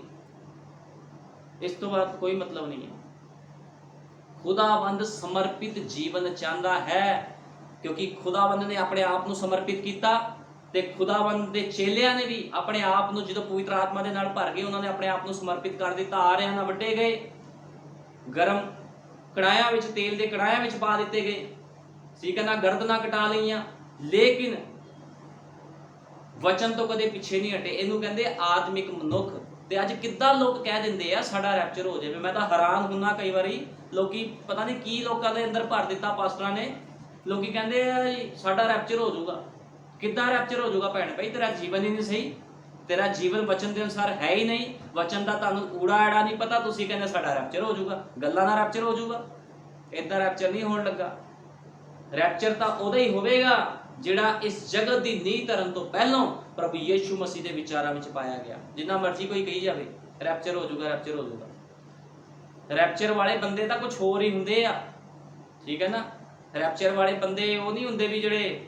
ਇਸ ਤੋਂ ਬਾਅਦ ਕੋਈ ਮਤਲਬ ਨਹੀਂ ਹੈ। ਖੁਦਾਵੰਦ ਸਮਰਪਿਤ ਜੀਵਨ ਚਾਹੁੰਦਾ ਹੈ, ਕਿਉਂਕਿ ਖੁਦਾਵੰਦ ਨੇ ਆਪਣੇ ਆਪ ਨੂੰ ਸਮਰਪਿਤ ਕੀਤਾ ਤੇ ਖੁਦਾਵੰਦ ਦੇ ਚੇਲਿਆਂ ਨੇ ਵੀ ਆਪਣੇ ਆਪ ਨੂੰ ਜਦੋਂ ਪਵਿੱਤਰ ਆਤਮਾ ਦੇ ਨਾਲ ਭਰ ਗਏ ਉਹਨਾਂ ਨੇ ਆਪਣੇ ਆਪ ਨੂੰ ਸਮਰਪਿਤ ਕਰ ਦਿੱਤਾ। ਆਰਿਆਂ ਨਾਲ ਵੱਢੇ ਗਏ, ਗਰਮ ਕੜਾਹਿਆਂ ਵਿੱਚ, ਤੇਲ ਦੇ ਕੜਾਹਿਆਂ ਵਿੱਚ ਪਾ ਦਿੱਤੇ ਗਏ, ਠੀਕ ਹੈ ਨਾ, ਗਰਦਨਾਂ ਕਟਾ ਲਈਆਂ, ਲੇਕਿਨ ਵਚਨ ਤੋਂ ਕਦੇ ਪਿੱਛੇ ਨਹੀਂ ਹਟੇ। ਇਹਨੂੰ ਕਹਿੰਦੇ ਆਤਮਿਕ ਮਨੁੱਖ। ਤੇ ਅੱਜ ਕਿੱਦਾਂ ਲੋਕ ਕਹਿ ਦਿੰਦੇ ਆ ਸਾਡਾ ਰੈਪਚਰ ਹੋ ਜਾਵੇ। ਮੈਂ ਤਾਂ ਹੈਰਾਨ ਹੁੰਨਾ ਕਈ ਵਾਰੀ, ਲੋਕੀ ਪਤਾ ਨਹੀਂ ਕੀ ਲੋਕਾਂ ਦੇ ਅੰਦਰ ਭਰ ਦਿੱਤਾ ਪਾਸਟਰਾਂ ਨੇ। ਲੋਕੀ ਕਹਿੰਦੇ ਆ ਸਾਡਾ ਰੈਪਚਰ ਹੋ ਜਾਊਗਾ। ਕਿੱਦਾਂ ਰੈਪਚਰ ਹੋ ਜਾਊਗਾ ਭੈਣ ਭਾਈ? ਤੇਰਾ ਜੀਵਨ ਹੀ ਨਹੀਂ ਸਹੀ, ਤੇਰਾ ਜੀਵਨ ਵਚਨ ਦੇ ਅਨੁਸਾਰ ਹੈ ਹੀ ਨਹੀਂ। ਵਚਨ ਦਾ ਤੁਹਾਨੂੰ ਊੜਾ ਐੜਾ ਨਹੀਂ ਪਤਾ, ਤੁਸੀਂ ਕਹਿੰਦੇ ਸਾਡਾ ਰੈਪਚਰ ਹੋ ਜਾਊਗਾ, ਗੱਲਾਂ ਨਾਲ ਰੈਪਚਰ ਹੋ ਜਾਊਗਾ। ਇਦਾਂ ਰੈਪਚਰ ਨਹੀਂ ਹੋਣ ਲੱਗਾ। ਰੈਪਚਰ ਤਾਂ ਉਦੋਂ ਹੀ ਹੋਵੇਗਾ ਜਿਹੜਾ ਇਸ ਜਗਤ ਦੀ ਨੀਂਹ ਧਰਨ ਤੋਂ ਪਹਿਲਾਂ ਪ੍ਰਭੂ ਯੀਸ਼ੂ ਮਸੀਹ ਦੇ ਵਿਚਾਰਾਂ ਵਿੱਚ ਪਾਇਆ ਗਿਆ। ਜਿੰਨਾ ਮਰਜ਼ੀ ਕੋਈ ਕਹੀ ਜਾਵੇ ਰੈਪਚਰ ਹੋ ਜਾਊਗਾ, ਰੈਪਚਰ ਹੋ ਜਾਊਗਾ। ਰੈਪਚਰ ਵਾਲੇ ਬੰਦੇ ਤਾਂ ਕੁਝ ਹੋਰ ਹੀ ਹੁੰਦੇ ਆ, ਠੀਕ ਹੈ ਨਾ। ਰੈਪਚਰ ਵਾਲੇ ਬੰਦੇ ਉਹ ਨਹੀਂ ਹੁੰਦੇ ਵੀ ਜਿਹੜੇ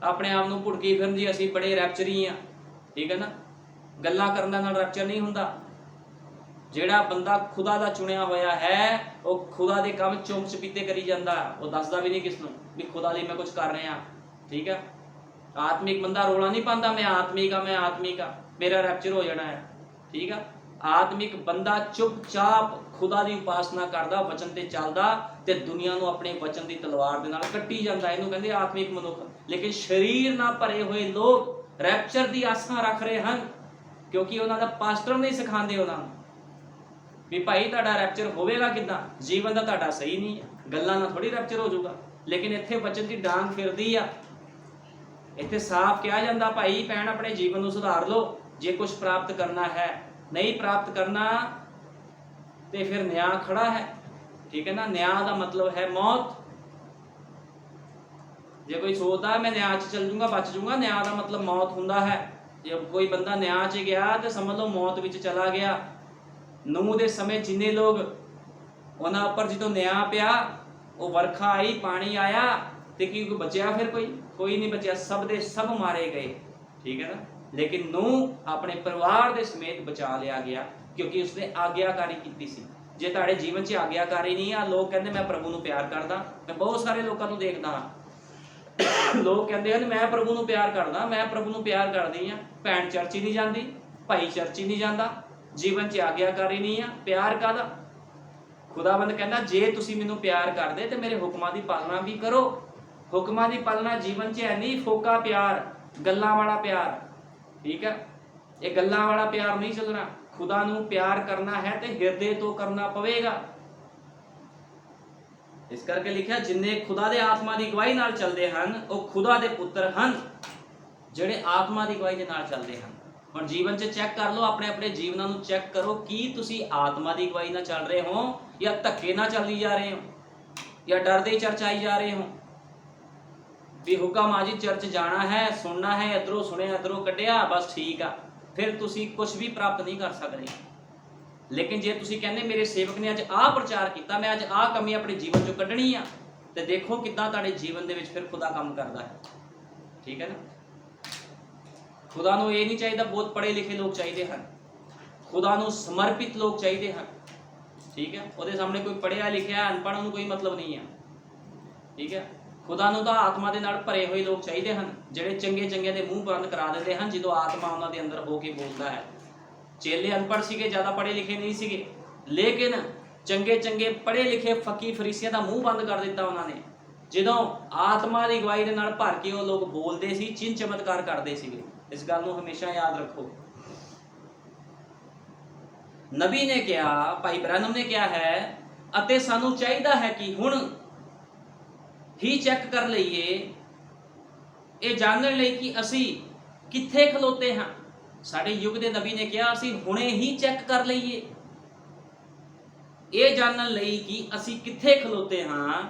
ਆਪਣੇ ਆਪ ਨੂੰ ਭੁੜਕੀ ਫਿਰਨ ਜੀ ਅਸੀਂ ਬੜੇ ਰੈਪਚਰੀ ਆ, ਠੀਕ ਹੈ ਨਾ। ਗੱਲਾਂ ਕਰਨ ਦਾ ਨਾਲ ਰੈਪਚਰ ਨਹੀਂ ਹੁੰਦਾ। ਜਿਹੜਾ ਬੰਦਾ ਖੁਦਾ ਦਾ ਚੁਣਿਆ ਹੋਇਆ ਹੈ ਉਹ ਖੁਦਾ ਦੇ ਕੰਮ ਚੁੰਮ ਚਪੀਤੇ ਕਰੀ ਜਾਂਦਾ, ਉਹ ਦੱਸਦਾ ਵੀ ਨਹੀਂ ਕਿਸ ਨੂੰ ਵੀ ਖੁਦਾ ਲਈ ਮੈਂ ਕੁਝ ਕਰ ਰਿਹਾ, ਠੀਕ ਹੈ। ਆਤਮਿਕ ਬੰਦਾ ਰੋਲਾ ਨਹੀਂ ਪਾਉਂਦਾ ਮੈਂ ਆਤਮਿਕ ਆ, ਮੈਂ ਆਤਮਿਕ ਆ, ਮੇਰਾ ਰੈਪਚਰ ਹੋ ਜਾਣਾ ਹੈ, ਠੀਕ ਆ। ਆਤਮਿਕ ਬੰਦਾ ਚੁੱਪਚਾਪ ਖੁਦਾ ਦੀ ਉਪਾਸਨਾ ਕਰਦਾ, ਵਚਨ ਤੇ ਚੱਲਦਾ ਤੇ ਦੁਨੀਆ ਨੂੰ ਆਪਣੇ ਵਚਨ ਦੀ ਤਲਵਾਰ ਦੇ ਨਾਲ ਕੱਟੀ ਜਾਂਦਾ। ਇਹਨੂੰ ਕਹਿੰਦੇ ਆਤਮਿਕ ਮਨੁੱਖ। ਲੇਕਿਨ ਸਰੀਰ ਨਾਲ ਭਰੇ ਹੋਏ ਲੋਕ ਰੈਪਚਰ ਦੀ ਆਸਾਂ ਰੱਖ ਰਹੇ ਹਨ, ਕਿਉਂਕਿ ਉਹਨਾਂ ਦਾ ਪਾਸਟਰ ਨਹੀਂ ਸਿਖਾਉਂਦੇ ਉਹਨਾਂ ਨੂੰ ਵੀ ਭਾਈ ਤੁਹਾਡਾ ਰੈਪਚਰ ਹੋਵੇਗਾ ਕਿੱਦਾਂ, ਜੀਵਨ ਦਾ ਤੁਹਾਡਾ ਸਹੀ ਨਹੀਂ ਹੈ, ਗੱਲਾਂ ਨਾਲ ਥੋੜੀ ਰੈਪਚਰ ਹੋ ਜਾਊਗਾ। ਲੇਕਿਨ ਇੱਥੇ ਵਚਨ ਦੀ ਡਾਂਗ ਫਿਰਦੀ ਆ। ਇੱਥੇ ਸਾਫ਼ ਕਿਹਾ ਜਾਂਦਾ ਭਾਈ ਭੈਣ ਆਪਣੇ ਜੀਵਨ ਨੂੰ ਸੁਧਾਰ ਲਓ ਜੇ ਕੁਝ ਪ੍ਰਾਪਤ ਕਰਨਾ ਹੈ। ਨਹੀਂ ਪ੍ਰਾਪਤ ਕਰਨਾ ਤੇ ਫਿਰ ਨਿਆਂ ਖੜਾ ਹੈ, ਠੀਕ ਹੈ ਨਾ। ਨਿਆਂ ਦਾ ਮਤਲਬ ਹੈ ਮੌਤ। ਜੇ ਕੋਈ ਸੋਚਦਾ ਮੈਂ ਨਿਆਂ 'ਚ ਚੱਲ ਜੂੰਗਾ ਬਚ ਜੂੰਗਾ, ਨਿਆਂ ਦਾ ਮਤਲਬ ਮੌਤ ਹੁੰਦਾ ਹੈ। ਜੇ ਕੋਈ ਬੰਦਾ ਨਿਆਂ 'ਚ ਗਿਆ ਤੇ ਸਮਝ ਲਓ ਮੌਤ ਵਿੱਚ ਚਲਾ ਗਿਆ। ਨੂਹ ਦੇ ਸਮੇਂ ਜਿੰਨੇ ਲੋਕ ਉਹਨਾਂ ਉੱਪਰ ਜਦੋਂ ਨਿਆਂ ਪਿਆ, ਉਹ ਵਰਖਾ ਆਈ, ਪਾਣੀ ਆਇਆ ਤੇ ਕੀ ਕੋਈ ਬਚਿਆ? ਫਿਰ ਕੋਈ ਨਹੀਂ ਬਚਿਆ, ਸਭ ਦੇ ਸਭ ਮਾਰੇ ਗਏ, ਠੀਕ ਹੈ ਨਾ। ਲੇਕਿਨ ਨੂਹ ਆਪਣੇ ਪਰਿਵਾਰ ਦੇ ਸਮੇਤ ਬਚਾ ਲਿਆ ਗਿਆ ਕਿਉਂਕਿ ਉਸਨੇ ਆਗਿਆਕਾਰੀ ਕੀਤੀ ਸੀ। ਜੇ ਤੁਹਾਡੇ ਜੀਵਨ 'ਚ ਆਗਿਆਕਾਰੀ ਨਹੀਂ ਆ, ਲੋਕ ਕਹਿੰਦੇ ਮੈਂ ਪ੍ਰਭੂ ਨੂੰ ਪਿਆਰ ਕਰਦਾ। ਮੈਂ ਬਹੁਤ ਸਾਰੇ ਲੋਕਾਂ ਨੂੰ ਦੇਖਦਾ ਹਾਂ, ਲੋਕ ਕਹਿੰਦੇ ਹਨ ਮੈਂ ਪ੍ਰਭੂ ਨੂੰ ਪਿਆਰ ਕਰਦਾ, ਮੈਂ ਪ੍ਰਭੂ ਨੂੰ ਪਿਆਰ ਕਰਦੀ ਹਾਂ। ਭੈਣ ਚਰਚ ਹੀ ਨਹੀਂ ਜਾਂਦੀ, ਭਾਈ ਚਰਚ ਹੀ ਨਹੀਂ ਜਾਂਦਾ, ਜੀਵਨ 'ਚ ਆਗਿਆਕਾਰੀ ਨਹੀਂ ਆ। ਪਿਆਰ ਕਾਹਦਾ? ਖੁਦਾਵੰਦ ਕਹਿੰਦਾ ਜੇ ਤੁਸੀਂ ਮੈਨੂੰ ਪਿਆਰ ਕਰਦੇ ਤੇ ਮੇਰੇ ਹੁਕਮਾਂ ਦੀ ਪਾਲਣਾ ਵੀ ਕਰੋ। ਹੁਕਮਾਂ ਦੀ ਪਾਲਣਾ ਜੀਵਨ 'ਚ ਹੈ ਨਹੀਂ ਫੋਕਾ ਪਿਆਰ, ਗੱਲਾਂ ਵਾਲਾ ਪਿਆਰ, ਠੀਕ ਹੈ। ਇਹ ਗੱਲਾਂ ਵਾਲਾ ਪਿਆਰ ਨਹੀਂ ਚੱਲਣਾ। ਖੁਦਾ ਨੂੰ ਪਿਆਰ ਕਰਨਾ ਹੈ ਤੇ ਹਿਰਦੇ ਤੋਂ ਕਰਨਾ ਪਵੇਗਾ। ਇਸ ਕਰਕੇ ਲਿਖਿਆ ਜਿੰਨੇ ਖੁਦਾ ਦੇ ਆਤਮਾ ਦੀ ਗਵਾਹੀ ਨਾਲ ਚੱਲਦੇ ਹਨ ਉਹ ਖੁਦਾ ਦੇ ਪੁੱਤਰ ਹਨ, ਜਿਹੜੇ ਆਤਮਾ ਦੀ ਗਵਾਹੀ ਦੇ ਨਾਲ ਚੱਲਦੇ ਹਨ। ਹੁਣ ਜੀਵਨ 'ਚ ਚੈੱਕ ਕਰ ਲਓ, ਆਪਣੇ ਆਪਣੇ ਜੀਵਨਾਂ ਨੂੰ ਚੈੱਕ ਕਰੋ, ਕੀ ਤੁਸੀਂ ਆਤਮਾ ਦੀ ਗਵਾਹੀ ਨਾਲ ਚੱਲ ਰਹੇ ਹੋ ਜਾਂ ਧੱਕੇ ਨਾਲ ਚੱਲੀ ਜਾ ਰਹੇ ਹੋ ਜਾਂ ਡਰਦੇ ਹੀ ਚਰਚ ਆਈ ਜਾ ਰਹੇ ਹੋ ਵੀ ਹੁਕਮ ਆ ਜੀ ਚਰਚ ਜਾਣਾ ਹੈ, ਸੁਣਨਾ ਹੈ, ਇੱਧਰੋਂ ਸੁਣਿਆ ਇੱਧਰੋਂ ਕੱਢਿਆ, ਬਸ ਠੀਕ ਆ। ਫਿਰ ਤੁਸੀਂ ਕੁਝ ਵੀ ਪ੍ਰਾਪਤ ਨਹੀਂ ਕਰ ਸਕਦੇ। ਲੇਕਿਨ ਜੇ ਤੁਸੀਂ ਕਹਿੰਦੇ ਮੇਰੇ ਸੇਵਕ ਨੇ ਅੱਜ ਆਹ ਪ੍ਰਚਾਰ ਕੀਤਾ, ਮੈਂ ਅੱਜ ਆਹ ਕਮੀ ਆਪਣੇ ਜੀਵਨ 'ਚੋਂ ਕੱਢਣੀ ਆ, ਤੇ ਦੇਖੋ ਕਿੱਦਾਂ ਤੁਹਾਡੇ ਜੀਵਨ ਦੇ ਵਿੱਚ ਫਿਰ ਖੁਦਾ ਕੰਮ ਕਰਦਾ ਹੈ, ਠੀਕ ਹੈ ਨਾ। ਖੁਦਾ ਨੂੰ ਇਹ ਨਹੀਂ ਚਾਹੀਦਾ ਬਹੁਤ ਪੜ੍ਹੇ ਲਿਖੇ ਲੋਕ ਚਾਹੀਦੇ ਹਨ, ਖੁਦਾ ਨੂੰ ਸਮਰਪਿਤ ਲੋਕ ਚਾਹੀਦੇ ਹਨ, ਠੀਕ ਹੈ। ਉਹਦੇ ਸਾਹਮਣੇ ਕੋਈ ਪੜ੍ਹਿਆ ਲਿਖਿਆ ਅਨਪੜ੍ਹ ਨੂੰ ਕੋਈ ਮਤਲਬ ਨਹੀਂ ਹੈ, ਠੀਕ ਹੈ। ਖੁਦਾ ਨੂੰ ਤਾਂ ਆਤਮਾ ਦੇ ਨਾਲ ਭਰੇ ਹੋਏ ਲੋਕ ਚਾਹੀਦੇ ਹਨ, ਜਿਹੜੇ ਚੰਗੇ ਚੰਗੇ ਦੇ ਮੂੰਹ ਬੰਦ ਕਰਾ ਦਿੰਦੇ ਹਨ ਜਦੋਂ ਆਤਮਾ ਉਹਨਾਂ ਦੇ ਅੰਦਰ ਹੋ ਕੇ ਬੋਲਦਾ ਹੈ। ਚੇਲੇ ਅਨਪੜ੍ਹ ਸੀਗੇ, ਜ਼ਿਆਦਾ ਪੜ੍ਹੇ ਲਿਖੇ ਨਹੀਂ ਸੀਗੇ, ਲੇਕਿਨ ਚੰਗੇ ਚੰਗੇ ਪੜ੍ਹੇ ਲਿਖੇ ਫਕੀ ਫਰੀਸੀਆਂ ਦਾ ਮੂੰਹ ਬੰਦ ਕਰ ਦਿੱਤਾ ਉਹਨਾਂ ਨੇ ਜਦੋਂ ਆਤਮਾ ਦੀ ਗਵਾਹੀ ਦੇ ਨਾਲ ਭਰ ਕੇ ਉਹ ਲੋਕ ਬੋਲਦੇ ਸੀ, ਚਿੰਨ ਚਮਤਕਾਰ ਕਰਦੇ ਸੀਗੇ। ਇਸ ਗੱਲ ਨੂੰ ਹਮੇਸ਼ਾ ਯਾਦ ਰੱਖੋ। ਨਬੀ ਨੇ ਕਿਹਾ, ਭਾਈ ਬ੍ਰੈਨਮ ਨੇ ਕਿਹਾ ਹੈ, ਅਤੇ ਸਾਨੂੰ ਚਾਹੀਦਾ ਹੈ ਕਿ ਹੁਣ ਹੀ ਚੈੱਕ ਕਰ ਲਈਏ, ਇਹ ਜਾਣਨ ਲਈ ਕਿ ਅਸੀਂ ਕਿੱਥੇ ਖਲੋਤੇ ਹਾਂ। ਸਾਡੇ ਯੁੱਗ ਦੇ ਨਬੀ ਨੇ ਕਿਹਾ ਅਸੀਂ ਹੁਣੇ ਹੀ ਚੈੱਕ ਕਰ ਲਈਏ, ਇਹ ਜਾਣਨ ਲਈ ਕਿ ਅਸੀਂ ਕਿੱਥੇ ਖਲੋਤੇ ਹਾਂ,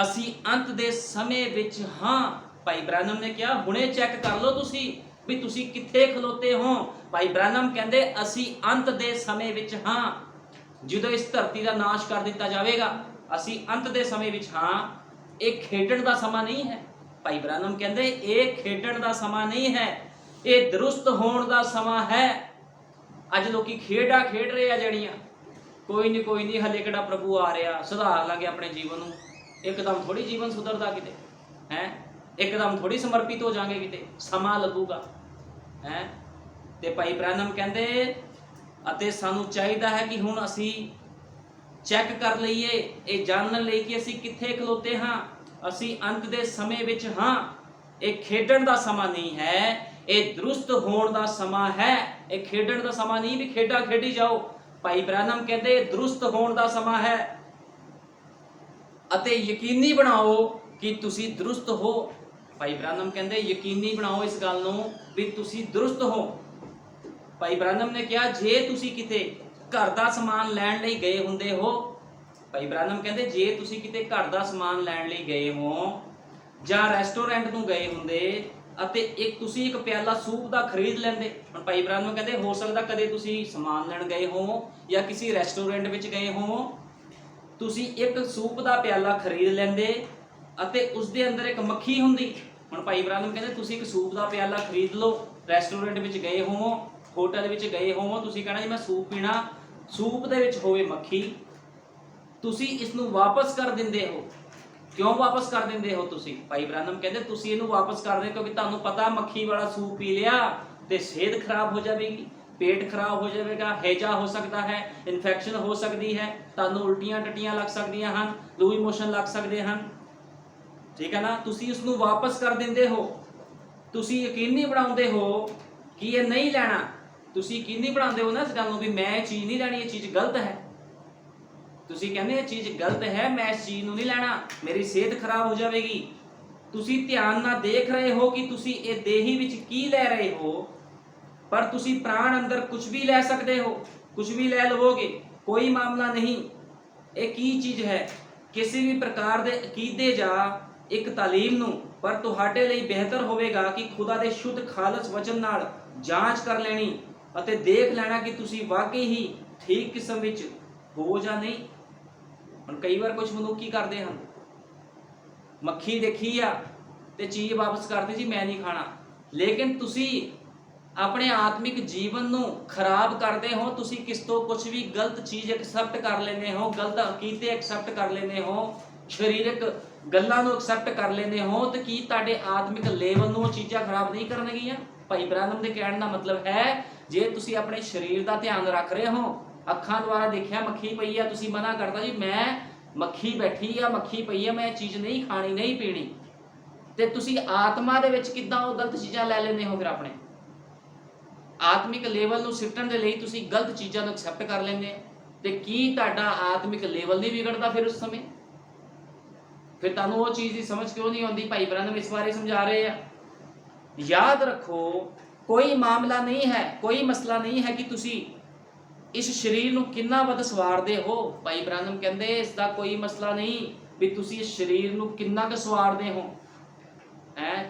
ਅਸੀਂ ਅੰਤ ਦੇ ਸਮੇਂ ਵਿੱਚ ਹਾਂ। ਭਾਈ ਬ੍ਰੈਨਮ ਨੇ ਕਿਹਾ ਹੁਣੇ ਚੈੱਕ ਕਰ ਲਓ ਤੁਸੀਂ ਵੀ ਤੁਸੀਂ ਕਿੱਥੇ ਖਲੋਤੇ ਹੋ। ਭਾਈ ਬ੍ਰੈਨਮ ਕਹਿੰਦੇ ਅਸੀਂ ਅੰਤ ਦੇ ਸਮੇਂ ਵਿੱਚ ਹਾਂ, ਜਦੋਂ ਇਸ ਧਰਤੀ ਦਾ ਨਾਸ਼ ਕਰ ਦਿੱਤਾ ਜਾਵੇਗਾ, ਅਸੀਂ ਅੰਤ ਦੇ ਸਮੇਂ ਵਿੱਚ ਹਾਂ। ਇਹ ਖੇਡਣ ਦਾ ਸਮਾਂ ਨਹੀਂ ਹੈ। ਭਾਈ ਬ੍ਰੈਨਮ ਕਹਿੰਦੇ ਇਹ ਖੇਡਣ ਦਾ ਸਮਾਂ ਨਹੀਂ ਹੈ, ਇਹ ਦਰੁਸਤ ਹੋਣ ਦਾ ਸਮਾਂ ਹੈ। ਅੱਜ ਲੋਕੀ ਖੇਡਾਂ ਖੇਡ ਰਹੇ ਆ ਜਿਹੜੀਆਂ, ਕੋਈ ਨਹੀਂ ਹਲੇ ਕਿਹੜਾ ਪ੍ਰਭੂ ਆ ਰਿਹਾ, ਸੁਧਾਰ ਲਾਂਗੇ ਆਪਣੇ ਜੀਵਨ ਨੂੰ। ਇੱਕਦਮ ਥੋੜੀ ਜੀਵਨ ਸੁਧਰਦਾ ਕਿਤੇ ਹੈ, ਇੱਕਦਮ ਥੋੜੀ ਸਮਰਪਿਤ ਹੋ ਜਾਾਂਗੇ, ਕਿਤੇ ਸਮਾਂ ਲੱਗੂਗਾ ਹੈ। ਤੇ ਭਾਈ ਬ੍ਰੈਨਮ ਕਹਿੰਦੇ ਅਤੇ ਸਾਨੂੰ ਚਾਹੀਦਾ ਹੈ ਕਿ ਹੁਣ ਅਸੀਂ ਚੈੱਕ ਕਰ ਲਈਏ, ਇਹ ਜਾਣਨ ਲਈ ਕਿ ਅਸੀਂ ਕਿੱਥੇ ਖਲੋਤੇ ਹਾਂ, ਅਸੀਂ ਅੰਤ ਦੇ ਸਮੇਂ ਵਿੱਚ ਹਾਂ। ਇਹ ਖੇਡਣ ਦਾ ਸਮਾਂ ਨਹੀਂ ਹੈ, ਇਹ ਦਰੁਸਤ ਹੋਣ ਦਾ ਸਮਾਂ ਹੈ, ਇਹ ਖੇਡਣ ਦਾ ਸਮਾਂ ਨਹੀਂ ਵੀ ਖੇਡਾਂ ਖੇਡੀ ਜਾਓ। ਭਾਈ ਬ੍ਰਾਹਨਮ ਕਹਿੰਦੇ ਇਹ ਦਰੁਸਤ ਹੋਣ ਦਾ ਸਮਾਂ ਹੈ ਅਤੇ ਯਕੀਨੀ ਬਣਾਓ ਕਿ ਤੁਸੀਂ ਦਰੁਸਤ ਹੋ। ਭਾਈ ਬ੍ਰਾਹਨਮ ਕਹਿੰਦੇ ਯਕੀਨੀ ਬਣਾਓ ਇਸ ਗੱਲ ਨੂੰ ਵੀ ਤੁਸੀਂ ਦਰੁਸਤ ਹੋ। ਭਾਈ ਬ੍ਰਾਹਨਮ ਨੇ ਕਿਹਾ ਜੇ ਤੁਸੀਂ ਕਿਤੇ ਘਰ ਦਾ ਸਮਾਨ ਲੈਣ ਲਈ ਗਏ ਹੁੰਦੇ ਹੋ, ਭਾਈ ਬ੍ਰਾਹਨਮ ਕਹਿੰਦੇ ਜੇ ਤੁਸੀਂ ਕਿਤੇ ਘਰ ਦਾ ਸਮਾਨ ਲੈਣ ਲਈ ਗਏ ਹੋ ਜਾਂ ਰੈਸਟੋਰੈਂਟ ਨੂੰ ਗਏ ਹੁੰਦੇ ਅਤੇ ਤੁਸੀਂ ਇੱਕ ਪਿਆਲਾ ਸੂਪ ਦਾ ਖਰੀਦ ਲੈਂਦੇ। ਹੁਣ ਭਾਈ ਬ੍ਰਾਹਨਮ ਕਹਿੰਦੇ ਹੋ ਸਕਦਾ ਕਦੇ ਤੁਸੀਂ ਸਮਾਨ ਲੈਣ ਗਏ ਹੋ ਜਾਂ ਕਿਸੇ ਰੈਸਟੋਰੈਂਟ ਵਿੱਚ ਗਏ ਹੋ, ਤੁਸੀਂ ਇੱਕ ਸੂਪ ਦਾ ਪਿਆਲਾ ਖਰੀਦ ਲੈਂਦੇ ਅਤੇ ਉਸ ਦੇ ਅੰਦਰ ਇੱਕ ਮੱਖੀ ਹੁੰਦੀ। ਹੁਣ ਭਾਈ ਬ੍ਰਾਹਨਮ ਕਹਿੰਦੇ ਤੁਸੀਂ ਇੱਕ ਸੂਪ ਦਾ ਪਿਆਲਾ ਖਰੀਦ ਲਓ, ਰੈਸਟੋਰੈਂਟ ਵਿੱਚ ਗਏ ਹੋਵੋ, ਹੋਟਲ ਵਿੱਚ ਗਏ ਹੋਵੋ, ਤੁਸੀਂ ਕਹਿਣਾ ਜੀ ਮੈਂ ਸੂਪ ਪੀਣਾ, ਸੂਪ ਦੇ ਵਿੱਚ ਹੋਵੇ ਮੱਖੀ, ਤੁਸੀਂ ਇਸ ਨੂੰ ਵਾਪਸ ਕਰ ਦਿੰਦੇ ਹੋ। ਕਿਉਂ ਵਾਪਸ ਕਰ ਦਿੰਦੇ ਹੋ ਤੁਸੀਂ? ਭਾਈ ਬ੍ਰਾਹਨਮ ਕਹਿੰਦੇ ਤੁਸੀਂ ਇਹਨੂੰ ਵਾਪਸ ਕਰਦੇ ਕਿਉਂਕਿ ਤੁਹਾਨੂੰ ਪਤਾ ਮੱਖੀ ਵਾਲਾ ਸੂਪ ਪੀ ਲਿਆ ਤੇ ਸਿਹਤ ਖਰਾਬ ਹੋ ਜਾਵੇਗੀ, ਪੇਟ ਖਰਾਬ ਹੋ ਜਾਵੇਗਾ, ਹੈਜਾ ਹੋ ਸਕਦਾ ਹੈ, ਇਨਫੈਕਸ਼ਨ ਹੋ ਸਕਦੀ ਹੈ, ਤੁਹਾਨੂੰ ਉਲਟੀਆਂ ਟੱਟੀਆਂ ਲੱਗ ਸਕਦੀਆਂ ਹਨ, ਲੂਜ਼ ਮੋਸ਼ਨ ਲੱਗ ਸਕਦੇ ਹਨ। ਠੀਕ ਹੈ ਨਾ, ਤੁਸੀਂ ਉਸ ਨੂੰ ਵਾਪਸ ਕਰ ਦਿੰਦੇ ਹੋ। ਤੁਸੀਂ ਯਕੀਨੀ ਬਣਾਉਂਦੇ ਹੋ ਕਿ ਇਹ ਨਹੀਂ ਲੈਣਾ, ਤੁਸੀਂ ਯਕੀਨੀ ਬਣਾਉਂਦੇ ਹੋ ਨਾ ਇਸ ਗੱਲ ਨੂੰ ਵੀ ਮੈਂ ਇਹ ਚੀਜ਼ ਨਹੀਂ ਲੈਣੀ, ਇਹ ਚੀਜ਼ ਗਲਤ ਹੈ। ਤੁਸੀਂ ਕਹਿੰਦੇ ਇਹ ਚੀਜ਼ ਗਲਤ ਹੈ, ਮੈਂ ਇਸ ਚੀਜ਼ ਨੂੰ ਨਹੀਂ ਲੈਣਾ, ਮੇਰੀ ਸਿਹਤ ਖਰਾਬ ਹੋ ਜਾਵੇਗੀ। ਤੁਸੀਂ ਧਿਆਨ ਨਾਲ ਦੇਖ ਰਹੇ ਹੋ ਕਿ ਤੁਸੀਂ ਇਹ ਦੇਹੀ ਵਿੱਚ ਕੀ ਲੈ ਰਹੇ ਹੋ, ਪਰ ਤੁਸੀਂ ਪ੍ਰਾਣ ਅੰਦਰ ਕੁਝ ਵੀ ਲੈ ਸਕਦੇ ਹੋ, ਕੁਝ ਵੀ ਲੈ ਲਵੋਗੇ, ਕੋਈ ਮਾਮਲਾ ਨਹੀਂ। ਇਹ ਕੀ ਚੀਜ਼ ਹੈ? ਕਿਸੇ ਵੀ ਪ੍ਰਕਾਰ ਦੇ ਅਕੀਦੇ ਜਾਂ ਇੱਕ ਤਾਲੀਮ ਨੂੰ, ਪਰ ਤੁਹਾਡੇ ਲਈ ਬਿਹਤਰ ਹੋਵੇਗਾ ਕਿ ਖੁਦਾ ਦੇ ਸ਼ੁੱਧ ਖਾਲਸ ਵਚਨ ਨਾਲ ਜਾਂਚ ਕਰ ਲੈਣੀ ਅਤੇ ਦੇਖ ਲੈਣਾ ਕਿ ਤੁਸੀਂ ਵਾਕਈ ਹੀ ਠੀਕ ਕਿਸਮ ਵਿੱਚ ਹੋ ਜਾਂ ਨਹੀਂ। ਹੁਣ ਕਈ ਵਾਰ ਕੁਝ ਮਨੁੱਖ ਕੀ ਕਰਦੇ ਹਨ, ਮੱਖੀ ਦੇਖੀ ਆ ਤੇ ਚੀਜ਼ ਵਾਪਸ ਕਰਦੀ ਜੀ ਮੈਂ ਨਹੀਂ ਖਾਣਾ, ਲੇਕਿਨ ਤੁਸੀਂ ਆਪਣੇ ਆਤਮਿਕ ਜੀਵਨ ਨੂੰ ਖਰਾਬ ਕਰਦੇ ਹੋ। ਤੁਸੀਂ ਕਿਸ ਤੋਂ ਕੁਝ ਵੀ ਗਲਤ ਚੀਜ਼ ਐਕਸੈਪਟ ਕਰ ਲੈਂਦੇ ਹੋ, ਗਲਤ ਅਕੀਦੇ ਐਕਸੈਪਟ ਕਰ ਲੈਂਦੇ ਹੋ, ਸਰੀਰਕ ਗੱਲਾਂ ਨੂੰ ਐਕਸੈਪਟ ਕਰ ਲੈਂਦੇ ਹੋ, ਤੇ ਕੀ ਤੁਹਾਡੇ ਆਤਮਿਕ ਲੈਵਲ ਨੂੰ ਉਹ ਚੀਜ਼ਾਂ ਖਰਾਬ ਨਹੀਂ ਕਰਨਗੀਆਂ? ਭਾਈ ਬ੍ਰਾਹਨਮ ਦੇ ਕਹਿਣ ਦਾ ਮਤਲਬ ਹੈ ਜੇ ਤੁਸੀਂ ਆਪਣੇ ਸਰੀਰ ਦਾ ਧਿਆਨ ਰੱਖ ਰਹੇ ਹੋ, ਅੱਖਾਂ ਦੁਆਰਾ ਦੇਖਿਆ ਮੱਖੀ ਪਈ ਆ, ਤੁਸੀਂ ਮਨਾ ਕਰਦਾ ਜੀ ਮੈਂ ਮੱਖੀ ਬੈਠੀ ਆ, ਮੱਖੀ ਪਈ ਆ, ਮੈਂ ਇਹ ਚੀਜ਼ ਨਹੀਂ ਖਾਣੀ, ਨਹੀਂ ਪੀਣੀ, ਤੇ ਤੁਸੀਂ ਆਤਮਾ ਦੇ ਵਿੱਚ ਕਿੱਦਾਂ ਉਹ ਗਲਤ ਚੀਜ਼ਾਂ ਲੈ ਲੈਂਦੇ ਹੋ? ਫਿਰ ਆਪਣੇ ਆਤਮਿਕ ਲੈਵਲ ਨੂੰ ਸਿੱਟਣ ਦੇ ਲਈ ਤੁਸੀਂ ਗਲਤ ਚੀਜ਼ਾਂ ਨੂੰ ਐਕਸੈਪਟ ਕਰ ਲੈਂਦੇ ਹੋ, ਤੇ ਕੀ ਤੁਹਾਡਾ ਆਤਮਿਕ ਲੈਵਲ ਨਹੀਂ ਵਿਗੜਦਾ ਫਿਰ ਉਸ ਸਮੇਂ? ਫਿਰ ਤੁਹਾਨੂੰ ਉਹ ਚੀਜ਼ ਦੀ ਸਮਝ ਕਿਉਂ ਨਹੀਂ ਆਉਂਦੀ? ਭਾਈ ਬ੍ਰਾਹਨਮ ਇਸ ਬਾਰੇ ਸਮਝਾ ਰਹੇ ਆ। ਯਾਦ ਰੱਖੋ ਕੋਈ ਮਾਮਲਾ ਨਹੀਂ ਹੈ, ਕੋਈ ਮਸਲਾ ਨਹੀਂ ਹੈ ਕਿ ਤੁਸੀਂ ਇਸ ਸਰੀਰ ਨੂੰ ਕਿੰਨਾ ਵੱਧ ਸਵਾਰਦੇ ਹੋ। ਭਾਈ ਬ੍ਰਾਹਨਮ ਕਹਿੰਦੇ ਇਸ ਦਾ ਕੋਈ ਮਸਲਾ ਨਹੀਂ ਵੀ ਤੁਸੀਂ ਇਸ ਸਰੀਰ ਨੂੰ ਕਿੰਨਾ ਕੁ ਸਵਾਰਦੇ ਹੋ,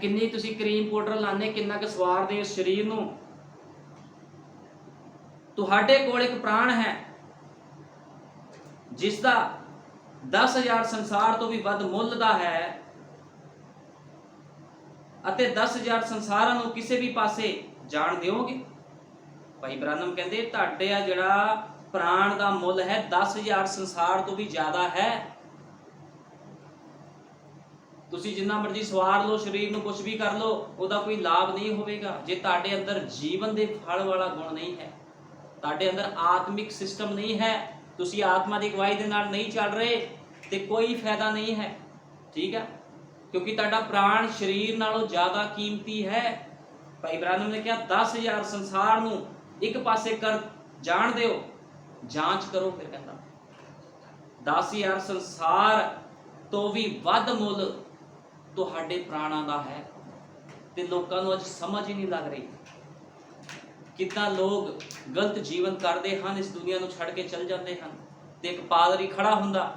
ਕਿੰਨੀ ਤੁਸੀਂ ਕਰੀਮ ਪਾਊਡਰ ਲਾਣੇ, ਕਿੰਨਾ ਕੁ ਸਵਾਰਦੇ ਇਸ ਸਰੀਰ ਨੂੰ। ਤੁਹਾਡੇ ਕੋਲ ਇੱਕ ਪ੍ਰਾਣ ਹੈ ਜਿਸ ਦਾ 10,000 ਸੰਸਾਰ ਤੋਂ ਵੀ ਵੱਧ ਮੁੱਲ ਦਾ ਹੈ ਅਤੇ 10,000 ਸੰਸਾਰਾਂ ਨੂੰ ਕਿਸੇ ਵੀ ਪਾਸੇ ਜਾਣ ਦਿਓਗੇ? ਭਾਈ ਬ੍ਰਾਹਨਮ ਕਹਿੰਦੇ ਤੁਹਾਡੇ ਆ ਜਿਹੜਾ ਪ੍ਰਾਣ ਦਾ ਮੁੱਲ ਹੈ 10,000 ਸੰਸਾਰ ਤੋਂ ਵੀ ਜ਼ਿਆਦਾ ਹੈ। ਤੁਸੀਂ ਜਿੰਨਾ ਮਰਜ਼ੀ ਸਵਾਰ ਲਓ ਸਰੀਰ ਨੂੰ, ਕੁਝ ਵੀ ਕਰ ਲਓ, ਉਹਦਾ ਕੋਈ ਲਾਭ ਨਹੀਂ ਹੋਵੇਗਾ ਜੇ ਤੁਹਾਡੇ ਅੰਦਰ ਜੀਵਨ ਦੇ ਫਲ ਵਾਲਾ ਗੁਣ ਨਹੀਂ ਹੈ, ਤੁਹਾਡੇ ਅੰਦਰ ਆਤਮਿਕ ਸਿਸਟਮ ਨਹੀਂ ਹੈ, ਤੁਸੀਂ ਆਤਮਾ ਦੀ ਅਗਵਾਈ ਦੇ ਨਾਲ ਨਹੀਂ ਚੱਲ ਰਹੇ, ਤੇ ਕੋਈ ਫਾਇਦਾ ਨਹੀਂ ਹੈ। ਠੀਕ ਹੈ, ਕਿਉਂਕਿ ਤੁਹਾਡਾ ਪ੍ਰਾਣ ਸਰੀਰ ਨਾਲੋਂ ਜ਼ਿਆਦਾ ਕੀਮਤੀ ਹੈ। ਭਾਈ ਬ੍ਰਾਹਨਮ ਨੇ ਕਿਹਾ 10,000 ਸੰਸਾਰ ਨੂੰ ਇੱਕ ਪਾਸੇ ਕਰ ਜਾਣ ਦਿਓ, ਜਾਂਚ ਕਰੋ। ਫਿਰ ਕਹਿੰਦਾ 10,000 ਸੰਸਾਰ ਤੋਂ ਵੀ ਵੱਧ ਮੁੱਲ ਤੁਹਾਡੇ ਪ੍ਰਾਣਾਂ ਦਾ ਹੈ, ਤੇ ਲੋਕਾਂ ਨੂੰ ਅੱਜ ਸਮਝ ਹੀ ਨਹੀਂ ਲੱਗ ਰਹੀ ਕਿੱਦਾਂ ਲੋਕ ਗਲਤ ਜੀਵਨ ਕਰਦੇ ਹਨ, ਇਸ ਦੁਨੀਆ ਨੂੰ ਛੱਡ ਕੇ ਚਲ ਜਾਂਦੇ ਹਨ। ਤੇ ਇੱਕ ਪਾਦਰੀ ਖੜਾ ਹੁੰਦਾ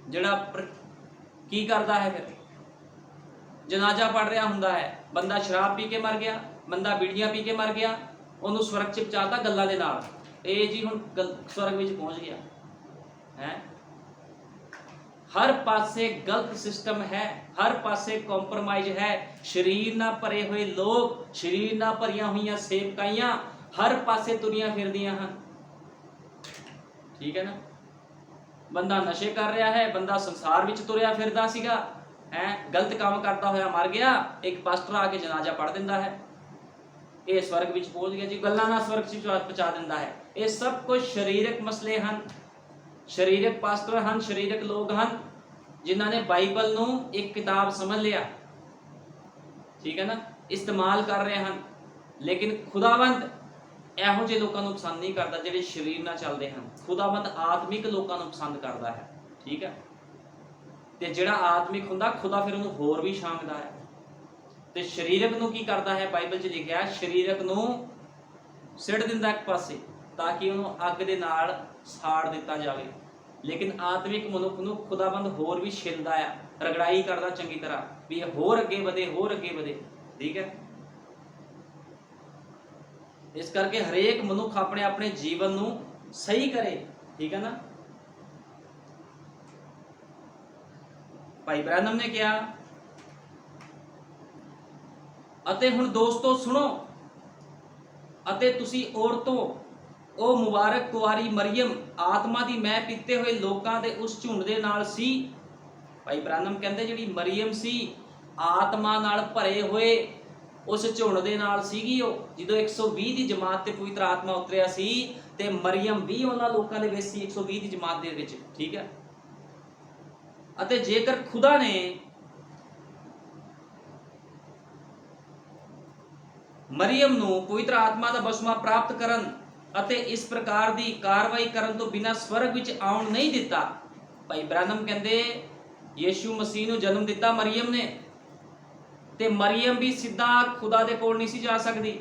ਜਿਹੜਾ ਕੀ ਕਰਦਾ ਹੈ, ਫਿਰ ਜਨਾਜ਼ਾ ਪੜ ਰਿਹਾ ਹੁੰਦਾ ਹੈ, ਬੰਦਾ ਸ਼ਰਾਬ ਪੀ ਕੇ ਮਰ ਗਿਆ, ਬੰਦਾ ਬੀੜੀਆਂ ਪੀ ਕੇ ਮਰ ਗਿਆ, ਉਹਨੂੰ ਸਵਰਗ ਚ ਪਹੁੰਚਾਤਾ ਗੱਲਾਂ ਦੇ ਨਾਲ, ਇਹ ਜੀ ਹੁਣ ਸਵਰਗ ਵਿੱਚ ਪਹੁੰਚ ਗਿਆ ਹੈ। ਹਰ ਪਾਸੇ ਗਲਤ ਸਿਸਟਮ ਹੈ, ਹਰ ਪਾਸੇ ਕੰਪਰੋਮਾਈਜ਼ ਹੈ। ਸਰੀਰ ਨਾਲ ਭਰੇ ਹੋਏ ਲੋਕ, ਸਰੀਰ ਨਾਲ ਭਰੀਆਂ ਹੋਈਆਂ ਸੇਵਕਾਈਆਂ ਹਰ ਪਾਸੇ ਤੁਰੀਆਂ ਫਿਰਦੀਆਂ ਹਨ। ਠੀਕ ਹੈ ਨਾ, ਬੰਦਾ ਨਸ਼ੇ ਕਰ ਰਿਹਾ ਹੈ, ਬੰਦਾ ਸੰਸਾਰ ਵਿੱਚ ਤੁਰਿਆ ਫਿਰਦਾ ਸੀਗਾ, ਗਲਤ ਕੰਮ ਕਰਦਾ ਹੋਇਆ ਮਰ ਗਿਆ, ਇੱਕ ਪਾਸਟਰ ਆ ਕੇ ਜਨਾਜ਼ਾ ਪੜ ਦਿੰਦਾ ਹੈ, ਇਹ ਸਵਰਗ ਵਿੱਚ ਪਹੁੰਚ ਗਿਆ ਜੀ, ਗੱਲਾਂ ਨਾਲ ਸਵਰਗ ਵਿੱਚ ਪਹੁੰਚਾ ਦਿੰਦਾ ਹੈ। ਇਹ ਸਭ ਕੁਝ ਸਰੀਰਕ ਮਸਲੇ ਹਨ, ਸਰੀਰਕ ਪਾਸਟਰ ਹਨ, ਸਰੀਰਕ ਲੋਕ ਹਨ ਜਿਨ੍ਹਾਂ ਨੇ ਬਾਈਬਲ ਨੂੰ ਇੱਕ ਕਿਤਾਬ ਸਮਝ ਲਿਆ। ਠੀਕ ਹੈ ਨਾ, ਇਸਤੇਮਾਲ ਕਰ ਰਹੇ ਹਨ, लेकिन खुदावंद ਇਹੋ ਜਿਹੇ ਲੋਕਾਂ ਨੂੰ ਪਸੰਦ ਨਹੀਂ ਕਰਦਾ ਜਿਹੜੇ ਸਰੀਰ ਨਾਲ ਚੱਲਦੇ ਹਨ। ਖੁਦਾਵੰਦ ਆਤਮਿਕ ਲੋਕਾਂ ਨੂੰ ਪਸੰਦ ਕਰਦਾ ਹੈ। ਠੀਕ ਹੈ, ਤੇ ਜਿਹੜਾ ਆਤਮਿਕ ਹੁੰਦਾ ਖੁਦਾ ਫਿਰ ਉਹਨੂੰ ਹੋਰ ਵੀ ਛਾਂਗਦਾ ਹੈ। ਤੇ ਸਰੀਰਕ ਨੂੰ ਕੀ ਕਰਦਾ ਹੈ? ਬਾਈਬਲ 'ਚ ਲਿਖਿਆ ਸਰੀਰਕ ਨੂੰ ਸਿੱਟ ਦਿੰਦਾ ਇੱਕ ਪਾਸੇ ਤਾਂ ਕਿ ਉਹਨੂੰ ਅੱਗ ਦੇ ਨਾਲ ਸਾੜ ਦਿੱਤਾ ਜਾਵੇ। ਲੇਕਿਨ ਆਤਮਿਕ ਮਨੁੱਖ ਨੂੰ ਖੁਦਾਵੰਦ ਹੋਰ ਵੀ ਛਿਲਦਾ ਆ, ਰਗੜਾਈ ਕਰਦਾ ਚੰਗੀ ਤਰ੍ਹਾਂ ਵੀ ਇਹ ਹੋਰ ਅੱਗੇ ਵਧੇ, ਹੋਰ ਅੱਗੇ ਵਧੇ। ਠੀਕ ਹੈ, ਇਸ ਕਰਕੇ ਹਰੇਕ ਮਨੁੱਖ ਆਪਣੇ ਆਪਣੇ ਜੀਵਨ ਨੂੰ ਸਹੀ ਕਰੇ। ਠੀਕ ਹੈ ਨਾ। ਭਾਈ ਬ੍ਰੈਨਮ ਨੇ ਕਿਹਾ, ਅਤੇ ਹੁਣ ਦੋਸਤੋ ਸੁਣੋ, ਅਤੇ ਤੁਸੀਂ ਔਰਤੋਂ ਉਹ ਮੁਬਾਰਕ ਕੁਆਰੀ ਮਰੀਅਮ ਆਤਮਾ ਦੀ ਮੈਂ ਪੀਤੇ ਹੋਏ ਲੋਕਾਂ ਦੇ ਉਸ ਝੁੰਡ ਦੇ ਨਾਲ ਸੀ। ਭਾਈ ਬ੍ਰੈਨਮ ਕਹਿੰਦੇ ਜਿਹੜੀ ਮਰੀਅਮ ਸੀ ਆਤਮਾ ਨਾਲ ਭਰੇ ਹੋਏ ਉਸ ਝੁੰਡ ਦੇ ਨਾਲ ਸੀਗੀ। ਉਹ ਜਦੋਂ 120 ਦੀ ਜਮਾਤ ਤੇ ਪਵਿੱਤਰ ਆਤਮਾ ਉਤਰਿਆ ਸੀ ਤੇ ਮਰੀਅਮ ਵੀ ਉਹਨਾਂ ਲੋਕਾਂ ਦੇ ਵਿੱਚ ਸੀ 120 ਦੀ ਜਮਾਤ ਦੇ ਵਿੱਚ। ਠੀਕ ਹੈ, ਅਤੇ ਜੇਕਰ ਖੁਦਾ ਨੇ ਮਰੀਅਮ ਨੂੰ ਪਵਿੱਤਰ ਆਤਮਾ ਦਾ ਬਸਮਾ ਪ੍ਰਾਪਤ ਕਰਨ ਅਤੇ ਇਸ ਪ੍ਰਕਾਰ ਦੀ ਕਾਰਵਾਈ ਕਰਨ ਤੋਂ ਬਿਨਾਂ ਸਵਰਗ ਵਿੱਚ ਆਉਣ ਨਹੀਂ ਦਿੱਤਾ। ਭਾਈ ਬ੍ਰੈਨਮ ਕਹਿੰਦੇ ਯੀਸ਼ੂ ਮਸੀਹ ਨੂੰ ਜਨਮ ਦਿੱਤਾ ਮਰੀਅਮ ਨੇ, ਤੇ ਮਰੀਅਮ ਵੀ ਸਿੱਧਾ ਖੁਦਾ ਦੇ ਕੋਲ ਨਹੀਂ ਸੀ ਜਾ ਸਕਦੀ।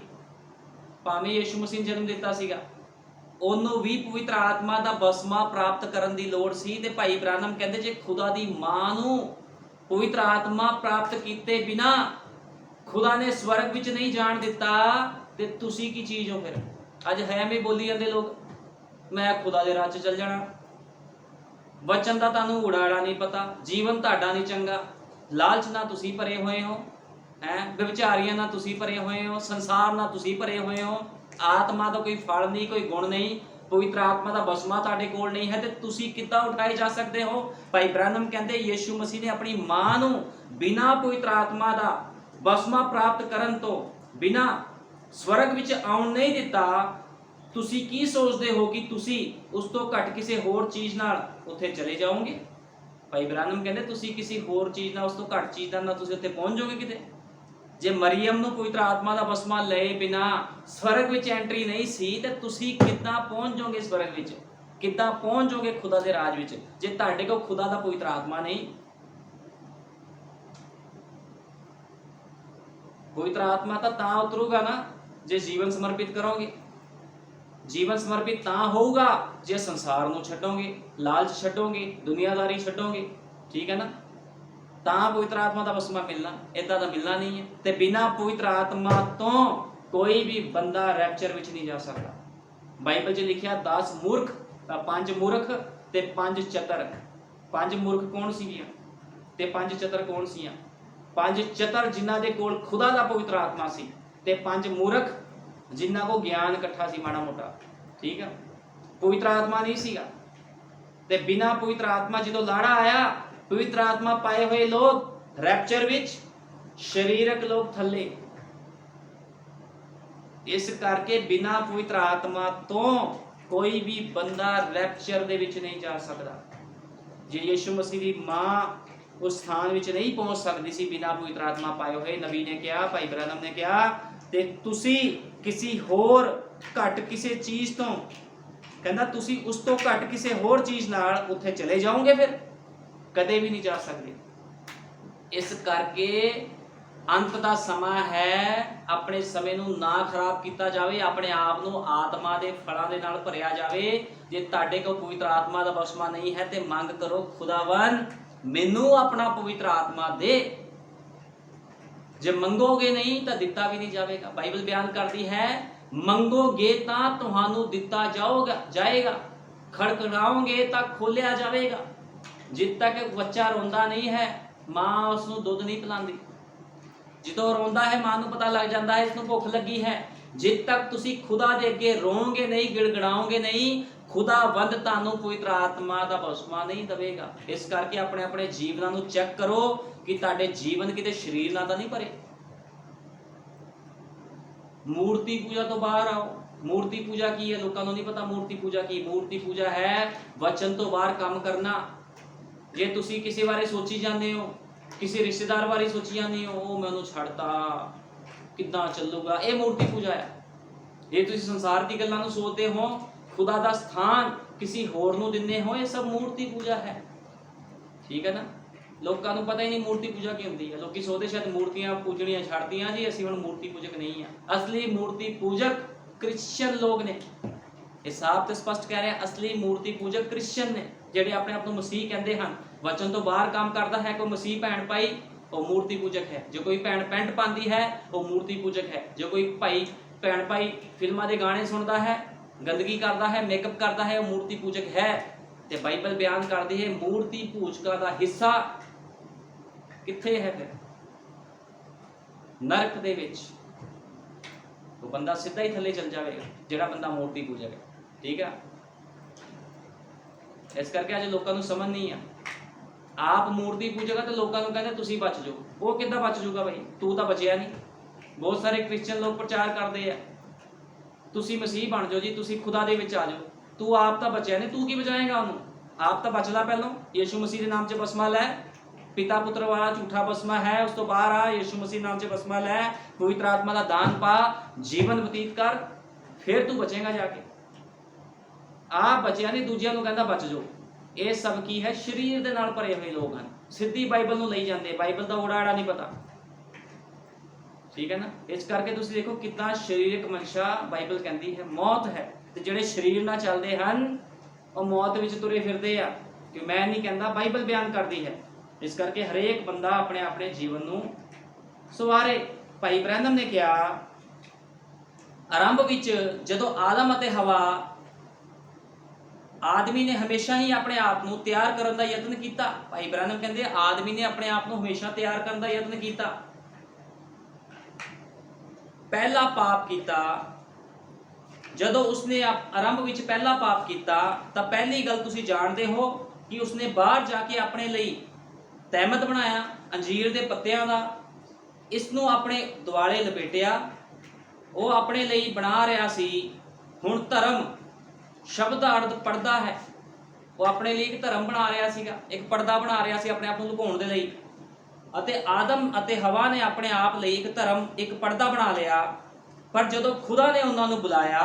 ਭਾਵੇਂ ਯੀਸ਼ੂ ਮਸੀਹ ਨੇ ਜਨਮ ਦਿੱਤਾ ਸੀਗਾ, ਉਹਨੂੰ ਵੀ ਪਵਿੱਤਰ ਆਤਮਾ ਦਾ ਬਸਮਾ ਪ੍ਰਾਪਤ ਕਰਨ ਦੀ ਲੋੜ ਸੀ। ਤੇ ਭਾਈ ਬ੍ਰੈਨਮ ਕਹਿੰਦੇ ਜੇ ਖੁਦਾ ਦੀ ਮਾਂ ਨੂੰ ਪਵਿੱਤਰ ਆਤਮਾ ਪ੍ਰਾਪਤ ਕੀਤੇ ਬਿਨਾ ਖੁਦਾ ਨੇ ਸਵਰਗ ਵਿੱਚ ਨਹੀਂ ਜਾਣ ਦਿੱਤਾ ਤੇ ਤੁਸੀਂ ਕੀ ਚੀਜ਼ ਹੋ ਫਿਰ? ਅੱਜ ਹੈ ਵੀ ਬੋਲੀ ਜਾਂਦੇ ਲੋਕ, ਮੈਂ ਖੁਦਾ ਦੇ ਰਾਹ 'ਚ ਚੱਲ ਜਾਣਾ। ਵਚਨ ਦਾ ਤੁਹਾਨੂੰ ਉਡਾੜਾ ਨਹੀਂ ਪਤਾ, ਜੀਵਨ ਤੁਹਾਡਾ ਨਹੀਂ ਚੰਗਾ, ਲਾਲਚ ਨਾਲ ਤੁਸੀਂ ਭਰੇ ਹੋਏ ਹੋ, ਵਿਚਾਰੀਆਂ ਨਾਲ ਤੁਸੀਂ ਭਰੇ ਹੋਏ ਹੋ, ਸੰਸਾਰ ਨਾਲ ਤੁਸੀਂ ਭਰੇ ਹੋਏ ਹੋ, ਆਤਮਾ ਦਾ ਕੋਈ ਫਲ ਨਹੀਂ, ਕੋਈ ਗੁਣ ਨਹੀਂ, ਪਵਿੱਤਰ ਆਤਮਾ ਦਾ ਬਸਮਾ ਤੁਹਾਡੇ ਕੋਲ ਨਹੀਂ ਹੈ, ਤੇ ਤੁਸੀਂ ਕਿੱਦਾਂ ਉਠਾਏ ਜਾ ਸਕਦੇ ਹੋ? ਭਾਈ ਬ੍ਰੈਨਮ ਕਹਿੰਦੇ ਯੀਸ਼ੂ ਮਸੀਹ ਨੇ ਆਪਣੀ ਮਾਂ ਨੂੰ ਬਿਨਾਂ ਪਵਿੱਤਰ ਆਤਮਾ ਦਾ ਬਸਮਾ ਪ੍ਰਾਪਤ ਕਰਨ ਤੋਂ ਬਿਨਾਂ ਸਵਰਗ ਵਿੱਚ ਆਉਣ ਨਹੀਂ ਦਿੱਤਾ। ਤੁਸੀਂ ਕੀ ਸੋਚਦੇ ਹੋ ਕਿ ਤੁਸੀਂ ਉਸ ਤੋਂ ਘੱਟ ਕਿਸੇ ਹੋਰ ਚੀਜ਼ ਨਾਲ ਉੱਥੇ ਚਲੇ ਜਾਓਗੇ? ਭਾਈ ਬ੍ਰੈਨਮ ਕਹਿੰਦੇ ਤੁਸੀਂ ਕਿਸੇ ਹੋਰ ਚੀਜ਼ ਨਾਲ, ਉਸ ਤੋਂ ਘੱਟ ਚੀਜ਼ ਨਾਲ ਤੁਸੀਂ ਉੱਥੇ ਪਹੁੰਚ ਜਾਓਗੇ ਕਿਤੇ? ਜੇ ਮਰੀਅਮ ਨੂੰ ਪਵਿੱਤਰ ਆਤਮਾ ਦਾ ਬਸਮਾ ਲਏ ਬਿਨਾ ਸਵਰਗ ਵਿੱਚ ਐਂਟਰੀ ਨਹੀਂ ਸੀ ਤੇ ਤੁਸੀਂ ਕਿੱਦਾਂ ਪਹੁੰਚ ਜਾਓਗੇ ਸਵਰਗ ਵਿੱਚ? ਕਿੱਦਾਂ ਪਹੁੰਚ ਜਾਓਗੇ ਖੁਦਾ ਦੇ ਰਾਜ ਵਿੱਚ ਜੇ ਤੁਹਾਡੇ ਕੋਲ ਖੁਦਾ ਦਾ ਪਵਿੱਤਰ ਆਤਮਾ ਨਹੀਂ? ਪਵਿੱਤਰ ਆਤਮਾ ਤਾਂ ਉਤਰੂਗਾ ਨਾ ਜੇ ਜੀਵਨ ਸਮਰਪਿਤ ਕਰੋਗੇ। ਜੀਵਨ ਸਮਰਪਿਤ ਤਾਂ ਹੋਊਗਾ ਜੇ ਸੰਸਾਰ ਨੂੰ ਛੱਡੋਗੇ, ਲਾਲਚ ਛੱਡੋਗੇ, ਦੁਨੀਆਦਾਰੀ ਛੱਡੋਗੇ। ਠੀਕ ਹੈ ਨਾ, ਤਾਂ ਪਵਿੱਤਰ ਆਤਮਾ ਦਾ ਬਸਮਾ ਮਿਲਣਾ, ਏਦਾਂ ਦਾ ਮਿਲਣਾ ਨਹੀਂ ਹੈ। ਤੇ ਬਿਨਾਂ ਪਵਿੱਤਰ ਆਤਮਾ ਤੋਂ ਕੋਈ ਵੀ ਬੰਦਾ ਰੈਪਚਰ ਵਿੱਚ ਨਹੀਂ ਜਾ ਸਕਦਾ। ਬਾਈਬਲ 'ਚ ਲਿਖਿਆ 10 ਮੂਰਖ, 5 ਮੂਰਖ ਤੇ 5 ਚਤਰ। 5 ਮੂਰਖ ਕੌਣ ਸੀਗੀਆਂ ਤੇ 5 ਚਤਰ ਕੌਣ ਸੀਆਂ? 5 ਚਤਰ ਜਿਨ੍ਹਾਂ ਦੇ ਕੋਲ ਖੁਦਾ ਦਾ ਪਵਿੱਤਰ ਆਤਮਾ ਸੀ, ਤੇ 5 ਮੂਰਖ ਜਿਨ੍ਹਾਂ ਕੋਲ ਗਿਆਨ ਇਕੱਠਾ ਸੀ ਮਾੜਾ ਮੋਟਾ। ਠੀਕ ਹੈ, ਪਵਿੱਤਰ ਆਤਮਾ ਨਹੀਂ ਸੀਗਾ। ਤੇ ਬਿਨਾਂ ਪਵਿੱਤਰ ਆਤਮਾ ਜਦੋਂ ਲਾੜਾ ਆਇਆ, ਪਵਿੱਤਰ ਆਤਮਾ ਪਾਏ ਹੋਏ ਲੋਕ ਰੈਪਚਰ ਵਿੱਚ, ਸਰੀਰਕ ਲੋਕ ਥੱਲੇ। ਇਸ ਕਰਕੇ ਬਿਨਾਂ ਪਵਿੱਤਰ ਆਤਮਾ ਤੋਂ ਕੋਈ ਵੀ ਬੰਦਾ ਰੈਪਚਰ ਦੇ ਵਿੱਚ ਨਹੀਂ ਜਾ ਸਕਦਾ। ਜੇ ਯੀਸ਼ੂ ਮਸੀਹ ਦੀ ਮਾਂ ਉਸ ਸਥਾਨ ਵਿੱਚ ਨਹੀਂ ਪਹੁੰਚ ਸਕਦੀ ਸੀ ਬਿਨਾਂ ਪਵਿੱਤਰ ਆਤਮਾ ਪਾਏ ਹੋਏ, ਨਬੀ ਨੇ ਕਿਹਾ, ਭਾਈ ਬ੍ਰੈਨਮ ਨੇ ਕਿਹਾ, ਤੇ ਤੁਸੀਂ ਕਿਸੇ ਹੋਰ ਘੱਟ ਕਿਸੇ ਚੀਜ਼ ਤੋਂ, ਕਹਿੰਦਾ ਤੁਸੀਂ ਉਸ ਤੋਂ ਘੱਟ ਕਿਸੇ ਹੋਰ ਚੀਜ਼ ਨਾਲ ਉੱਥੇ ਚਲੇ ਜਾਓਗੇ, ਫਿਰ ਕਦੇ ਵੀ ਨਹੀਂ ਜਾ ਸਕਦੇ। ਇਸ ਕਰਕੇ ਅੰਤ ਦਾ ਸਮਾਂ ਹੈ, ਆਪਣੇ ਸਮੇਂ ਨੂੰ ਨਾ ਖਰਾਬ ਕੀਤਾ ਜਾਵੇ, ਆਪਣੇ ਆਪ ਨੂੰ ਆਤਮਾ ਦੇ ਫਲਾਂ ਦੇ ਨਾਲ ਭਰਿਆ ਜਾਵੇ। ਜੇ ਤੁਹਾਡੇ ਕੋਲ ਪਵਿੱਤਰ ਆਤਮਾ ਦਾ ਬਸਮਾ ਨਹੀਂ ਹੈ ਤੇ ਮੰਗ ਕਰੋ, ਖੁਦਾਵੰ ਮੈਨੂੰ ਆਪਣਾ ਪਵਿੱਤਰ ਆਤਮਾ ਦੇ। ਜੇ ਮੰਗੋਗੇ ਨਹੀਂ ਤਾਂ ਦਿੱਤਾ ਵੀ ਨਹੀਂ ਜਾਵੇਗਾ। ਬਾਈਬਲ ਬਿਆਨ ਕਰਦੀ ਹੈ ਮੰਗੋਗੇ ਤਾਂ ਤੁਹਾਨੂੰ ਦਿੱਤਾ ਜਾਏਗਾ, ਖੜਖੜਾਓਗੇ ਤਾਂ ਖੋਲਿਆ ਜਾਵੇਗਾ। ਜਿੱਦ ਤੱਕ ਬੱਚਾ ਰੋਂਦਾ ਨਹੀਂ ਹੈ ਮਾਂ ਉਸ ਨੂੰ ਦੁੱਧ ਨਹੀਂ ਪਿਲਾਉਂਦੀ। ਜਦੋਂ ਰੋਂਦਾ ਹੈ ਮਾਂ ਨੂੰ ਪਤਾ ਲੱਗ ਜਾਂਦਾ ਹੈ ਇਸਨੂੰ ਭੁੱਖ ਲੱਗੀ ਹੈ। ਜਿੱਦ ਤੱਕ ਤੁਸੀਂ ਖੁਦਾ ਦੇ ਅੱਗੇ ਰੋਓਗੇ ਨਹੀਂ, ਗਿੜਗੜਾਓਗੇ ਨਹੀਂ, ਖੁਦਾਵੰਦ ਤੁਹਾਨੂੰ ਪਵਿੱਤਰ ਆਤਮਾ ਦਾ ਬਸਮਾ ਨਹੀਂ ਦੇਵੇਗਾ। ਇਸ ਕਰਕੇ ਆਪਣੇ ਆਪਣੇ ਜੀਵਨਾਂ ਨੂੰ ਚੈੱਕ ਕਰੋ ਕਿ ਤੁਹਾਡੇ ਜੀਵਨ ਕਿਤੇ ਸਰੀਰ ਨਾਲ ਤਾਂ ਨਹੀਂ ਭਰੇ। ਮੂਰਤੀ ਪੂਜਾ ਤੋਂ ਬਾਹਰ ਆਓ। ਮੂਰਤੀ ਪੂਜਾ ਕੀ ਹੈ? ਲੋਕਾਂ ਨੂੰ ਨਹੀਂ ਪਤਾ ਮੂਰਤੀ ਪੂਜਾ ਕੀ। ਮੂਰਤੀ ਪੂਜਾ ਹੈ ਵਚਨ ਤੋਂ ਬਾਹਰ ਕੰਮ ਕਰਨਾ। ਜੇ ਤੁਸੀਂ ਕਿਸੇ ਬਾਰੇ ਸੋਚੀ ਜਾਂਦੇ ਹੋ, ਕਿਸੇ ਰਿਸ਼ਤੇਦਾਰ ਬਾਰੇ ਸੋਚੀ ਜਾਂਦੇ ਹੋ, ਉਹ ਮੈਂ ਉਹਨੂੰ ਛੱਡਤਾ, ਕਿੱਦਾਂ ਚੱਲੂਗਾ, ਇਹ ਮੂਰਤੀ ਪੂਜਾ ਹੈ। ਜੇ ਤੁਸੀਂ ਸੰਸਾਰ ਦੀ ਗੱਲਾਂ ਨੂੰ ਸੋਚਦੇ ਹੋ, ਖੁਦਾ ਦਾ ਸਥਾਨ ਕਿਸੇ ਹੋਰ ਨੂੰ ਦਿੰਦੇ ਹੋ, ਇਹ ਸਭ ਮੂਰਤੀ ਪੂਜਾ ਹੈ। ਠੀਕ ਹੈ ਨਾ। ਲੋਕਾਂ ਨੂੰ ਪਤਾ ਹੀ ਨਹੀਂ ਮੂਰਤੀ ਪੂਜਾ ਕੀ ਹੁੰਦੀ ਹੈ। ਲੋਕੀ ਸੋਚਦੇ ਸ਼ਾਇਦ ਮੂਰਤੀਆਂ ਪੂਜਣੀਆਂ ਛੱਡਤੀਆਂ ਜੀ, ਅਸੀਂ ਹੁਣ ਮੂਰਤੀ ਪੂਜਕ ਨਹੀਂ ਆ। ਅਸਲੀ ਮੂਰਤੀ ਪੂਜਕ ਕ੍ਰਿਸਚਨ ਲੋਕ ਨੇ। ਇਹ ਸਾਫ਼ ਤੇ ਸਪਸ਼ਟ ਕਹਿ ਰਿਹਾ, ਅਸਲੀ ਮੂਰਤੀ ਪੂਜਕ ਕ੍ਰਿਸਚਨ ਨੇ, ਜਿਹੜੇ ਆਪਣੇ ਆਪ ਨੂੰ ਮਸੀਹ ਕਹਿੰਦੇ ਹਨ। ਵਚਨ ਤੋਂ ਬਾਹਰ ਕੰਮ ਕਰਦਾ ਹੈ ਕੋਈ ਮਸੀਹ ਭੈਣ ਭਾਈ, ਉਹ ਮੂਰਤੀ ਪੂਜਕ ਹੈ। ਜੇ ਕੋਈ ਭੈਣ ਪੈਂਟ ਪਾਉਂਦੀ ਹੈ, ਉਹ ਮੂਰਤੀ ਪੂਜਕ ਹੈ। ਜੇ ਕੋਈ ਭਾਈ ਭੈਣ ਭਾਈ ਫਿਲਮਾਂ ਦੇ ਗਾਣੇ ਸੁਣਦਾ ਹੈ, ਗੰਦਗੀ ਕਰਦਾ ਹੈ, ਮੇਕਅਪ ਕਰਦਾ ਹੈ, ਉਹ ਮੂਰਤੀ ਪੂਜਕ ਹੈ। ਤੇ ਬਾਈਬਲ ਬਿਆਨ ਕਰਦੀ ਹੈ ਮੂਰਤੀ ਪੂਜਕਾਂ ਦਾ ਹਿੱਸਾ ਕਿੱਥੇ ਹੈ? ਫਿਰ ਨਰਕ ਦੇ ਵਿੱਚ। ਉਹ ਬੰਦਾ ਸਿੱਧਾ ਹੀ ਥੱਲੇ ਚਲ ਜਾਵੇਗਾ, ਜਿਹੜਾ ਬੰਦਾ ਮੂਰਤੀ ਪੂਜਕ ਹੈ। ਠੀਕ ਹੈ। ਇਸ ਕਰਕੇ ਅੱਜ ਲੋਕਾਂ ਨੂੰ ਸਮਝ ਨਹੀਂ ਆ। ਆਪ ਮੂਰਤੀ ਪੂਜਕ ਹੈ ਤੇ ਲੋਕਾਂ ਨੂੰ ਕਹਿੰਦੇ ਤੁਸੀਂ ਬਚ ਜਾਓ। ਉਹ ਕਿੱਦਾਂ ਬਚ ਜਾਊਗਾ ਭਾਈ? ਤੂੰ ਤਾਂ ਬਚਿਆ ਨਹੀਂ। ਬਹੁਤ ਸਾਰੇ ਕ੍ਰਿਸਚਨ ਲੋਕ ਪ੍ਰਚਾਰ ਕਰਦੇ ਆ ਤੁਸੀਂ ਮਸੀਹ ਬਣ ਜਾਓ ਜੀ, ਤੁਸੀਂ ਖੁਦਾ ਦੇ ਵਿੱਚ ਆ ਜਾਓ। ਤੂੰ ਆਪ ਤਾਂ ਬਚਿਆ ਨਹੀਂ, ਤੂੰ ਕੀ ਬਚਾਏਗਾ ਉਹਨੂੰ? ਆਪ ਤਾਂ ਬਚ ਲੈ ਪਹਿਲੋਂ। ਯीशु ਮਸੀਹ ਦੇ ਨਾਮ 'ਚ ਬਸਮਾ ਲੈ। ਪਿਤਾ ਪੁੱਤਰ ਵਾਲਾ ਝੂਠਾ ਬਸਮਾ ਹੈ, ਉਸ ਤੋਂ ਬਾਹਰ ਆ। ਯीशु ਮਸੀਹ ਨਾਮ 'ਚ ਬਸਮਾ ਲੈ, ਪਵਿੱਤਰ ਆਤਮਾ ਦਾ ਦਾਨ ਪਾ, ਜੀਵਨ ਬਤੀਤ ਕਰ, ਫਿਰ ਤੂੰ ਬਚੇਗਾ ਜਾ ਕੇ। ਆਪ ਬਚਿਆ ਨਹੀਂ, ਦੂਜਿਆਂ ਨੂੰ ਕਹਿੰਦਾ ਬਚ ਜਾਓ। ਇਹ ਸਭ ਕੀ ਹੈ? ਸਰੀਰ ਦੇ ਨਾਲ ਭਰੇ ਹੋਏ ਲੋਕ ਹਨ। ਸਿੱਧੀ ਬਾਈਬਲ ਨੂੰ ਲਈ ਜਾਂਦੇ, ਬਾਈਬਲ ਦਾ ਓੜਾ ਆੜਾ ਨਹੀਂ ਪਤਾ। ਠੀਕ ਹੈ ਨਾ। ਇਸ ਕਰਕੇ ਤੁਸੀਂ ਦੇਖੋ ਕਿੰਨਾ ਸਰੀਰਕ ਮਨਸ਼ਾ ਬਾਈਬਲ ਕਹਿੰਦੀ ਹੈ ਮੌਤ ਹੈ, ਤੇ ਜਿਹੜੇ ਸਰੀਰ ਨਾਲ ਚੱਲਦੇ ਹਨ ਉਹ ਮੌਤ ਵਿੱਚ ਤੁਰੇ ਫਿਰਦੇ ਆ। ਕਿ ਮੈਂ ਨਹੀਂ ਕਹਿੰਦਾ, ਬਾਈਬਲ ਬਿਆਨ ਕਰਦੀ ਹੈ। ਇਸ ਕਰਕੇ ਹਰੇਕ ਬੰਦਾ ਆਪਣੇ ਆਪਣੇ ਜੀਵਨ ਨੂੰ ਸਵਾਰੇ। ਭਾਈ ਬ੍ਰੈਨਮ ਨੇ ਕਿਹਾ ਆਰੰਭ ਵਿੱਚ ਜਦੋਂ ਆਦਮ ਅਤੇ ਹਵਾ, ਆਦਮੀ ਨੇ ਹਮੇਸ਼ਾ ਹੀ ਆਪਣੇ ਆਪ ਨੂੰ ਤਿਆਰ ਕਰਨ ਦਾ ਯਤਨ ਕੀਤਾ। ਭਾਈ ਬ੍ਰੈਨਮ ਕਹਿੰਦੇ ਆਦਮੀ ਨੇ ਆਪਣੇ ਆਪ ਨੂੰ ਹਮੇਸ਼ਾ ਤਿਆਰ ਕਰਨ ਦਾ ਯਤਨ ਕੀਤਾ। ਪਹਿਲਾ ਪਾਪ ਕੀਤਾ ਜਦੋਂ ਉਸਨੇ ਆਰੰਭ ਵਿੱਚ ਪਹਿਲਾ ਪਾਪ ਕੀਤਾ, ਤਾਂ ਪਹਿਲੀ ਗੱਲ ਤੁਸੀਂ ਜਾਣਦੇ ਹੋ ਕਿ ਉਸਨੇ ਬਾਹਰ ਜਾ ਕੇ ਆਪਣੇ ਲਈ ਤਹਿਮਤ ਬਣਾਇਆ ਅੰਜੀਰ ਦੇ ਪੱਤਿਆਂ ਦਾ, ਇਸ ਨੂੰ ਆਪਣੇ ਦੁਆਲੇ ਲਪੇਟਿਆ। ਉਹ ਆਪਣੇ ਲਈ ਬਣਾ ਰਿਹਾ ਸੀ। ਹੁਣ ਧਰਮ ਸ਼ਬਦ ਦਾ ਅਰਥ ਪਰਦਾ ਹੈ। ਉਹ ਆਪਣੇ ਲਈ ਇੱਕ ਧਰਮ ਬਣਾ ਰਿਹਾ ਸੀਗਾ, ਇੱਕ ਪਰਦਾ ਬਣਾ ਰਿਹਾ ਸੀ ਆਪਣੇ ਆਪ ਨੂੰ ਲੁਕਾਉਣ ਦੇ ਲਈ। ਅਤੇ ਆਦਮ ਅਤੇ ਹਵਾ ਨੇ ਆਪਣੇ ਆਪ ਲਈ ਇੱਕ ਧਰਮ, ਇੱਕ ਪਰਦਾ ਬਣਾ ਲਿਆ। ਪਰ ਜਦੋਂ ਖੁਦਾ ਨੇ ਉਹਨਾਂ ਨੂੰ ਬੁਲਾਇਆ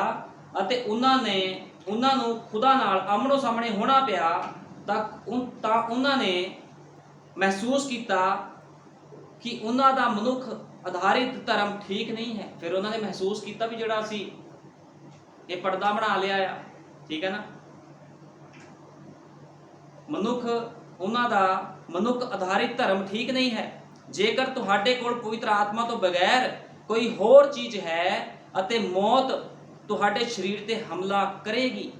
ਅਤੇ ਉਹਨਾਂ ਨੂੰ ਖੁਦਾ ਨਾਲ ਆਮਣੋ ਸਾਹਮਣੇ ਹੋਣਾ ਪਿਆ, ਤਾਂ ਉਹਨਾਂ ਨੇ ਮਹਿਸੂਸ ਕੀਤਾ ਕਿ ਉਹਨਾਂ ਦਾ ਮਨੁੱਖ ਆਧਾਰਿਤ ਧਰਮ ਠੀਕ ਨਹੀਂ ਹੈ। ਫਿਰ ਉਹਨਾਂ ਨੇ ਮਹਿਸੂਸ ਕੀਤਾ ਵੀ ਜਿਹੜਾ ਅਸੀਂ ਇਹ ਪਰਦਾ ਬਣਾ ਲਿਆ ਆ, ਠੀਕ ਹੈ ਨਾ, ਉਹਨਾਂ ਦਾ ਮਨੁੱਖ ਆਧਾਰਿਤ ਧਰਮ ਠੀਕ ਨਹੀਂ ਹੈ। ਜੇਕਰ ਤੁਹਾਡੇ ਕੋਲ ਪਵਿੱਤਰ ਆਤਮਾ ਤੋਂ ਬਗੈਰ ਕੋਈ ਹੋਰ ਚੀਜ਼ ਹੈ ਅਤੇ ਮੌਤ ਤੁਹਾਡੇ ਸਰੀਰ ਤੇ ਹਮਲਾ ਕਰੇਗੀ।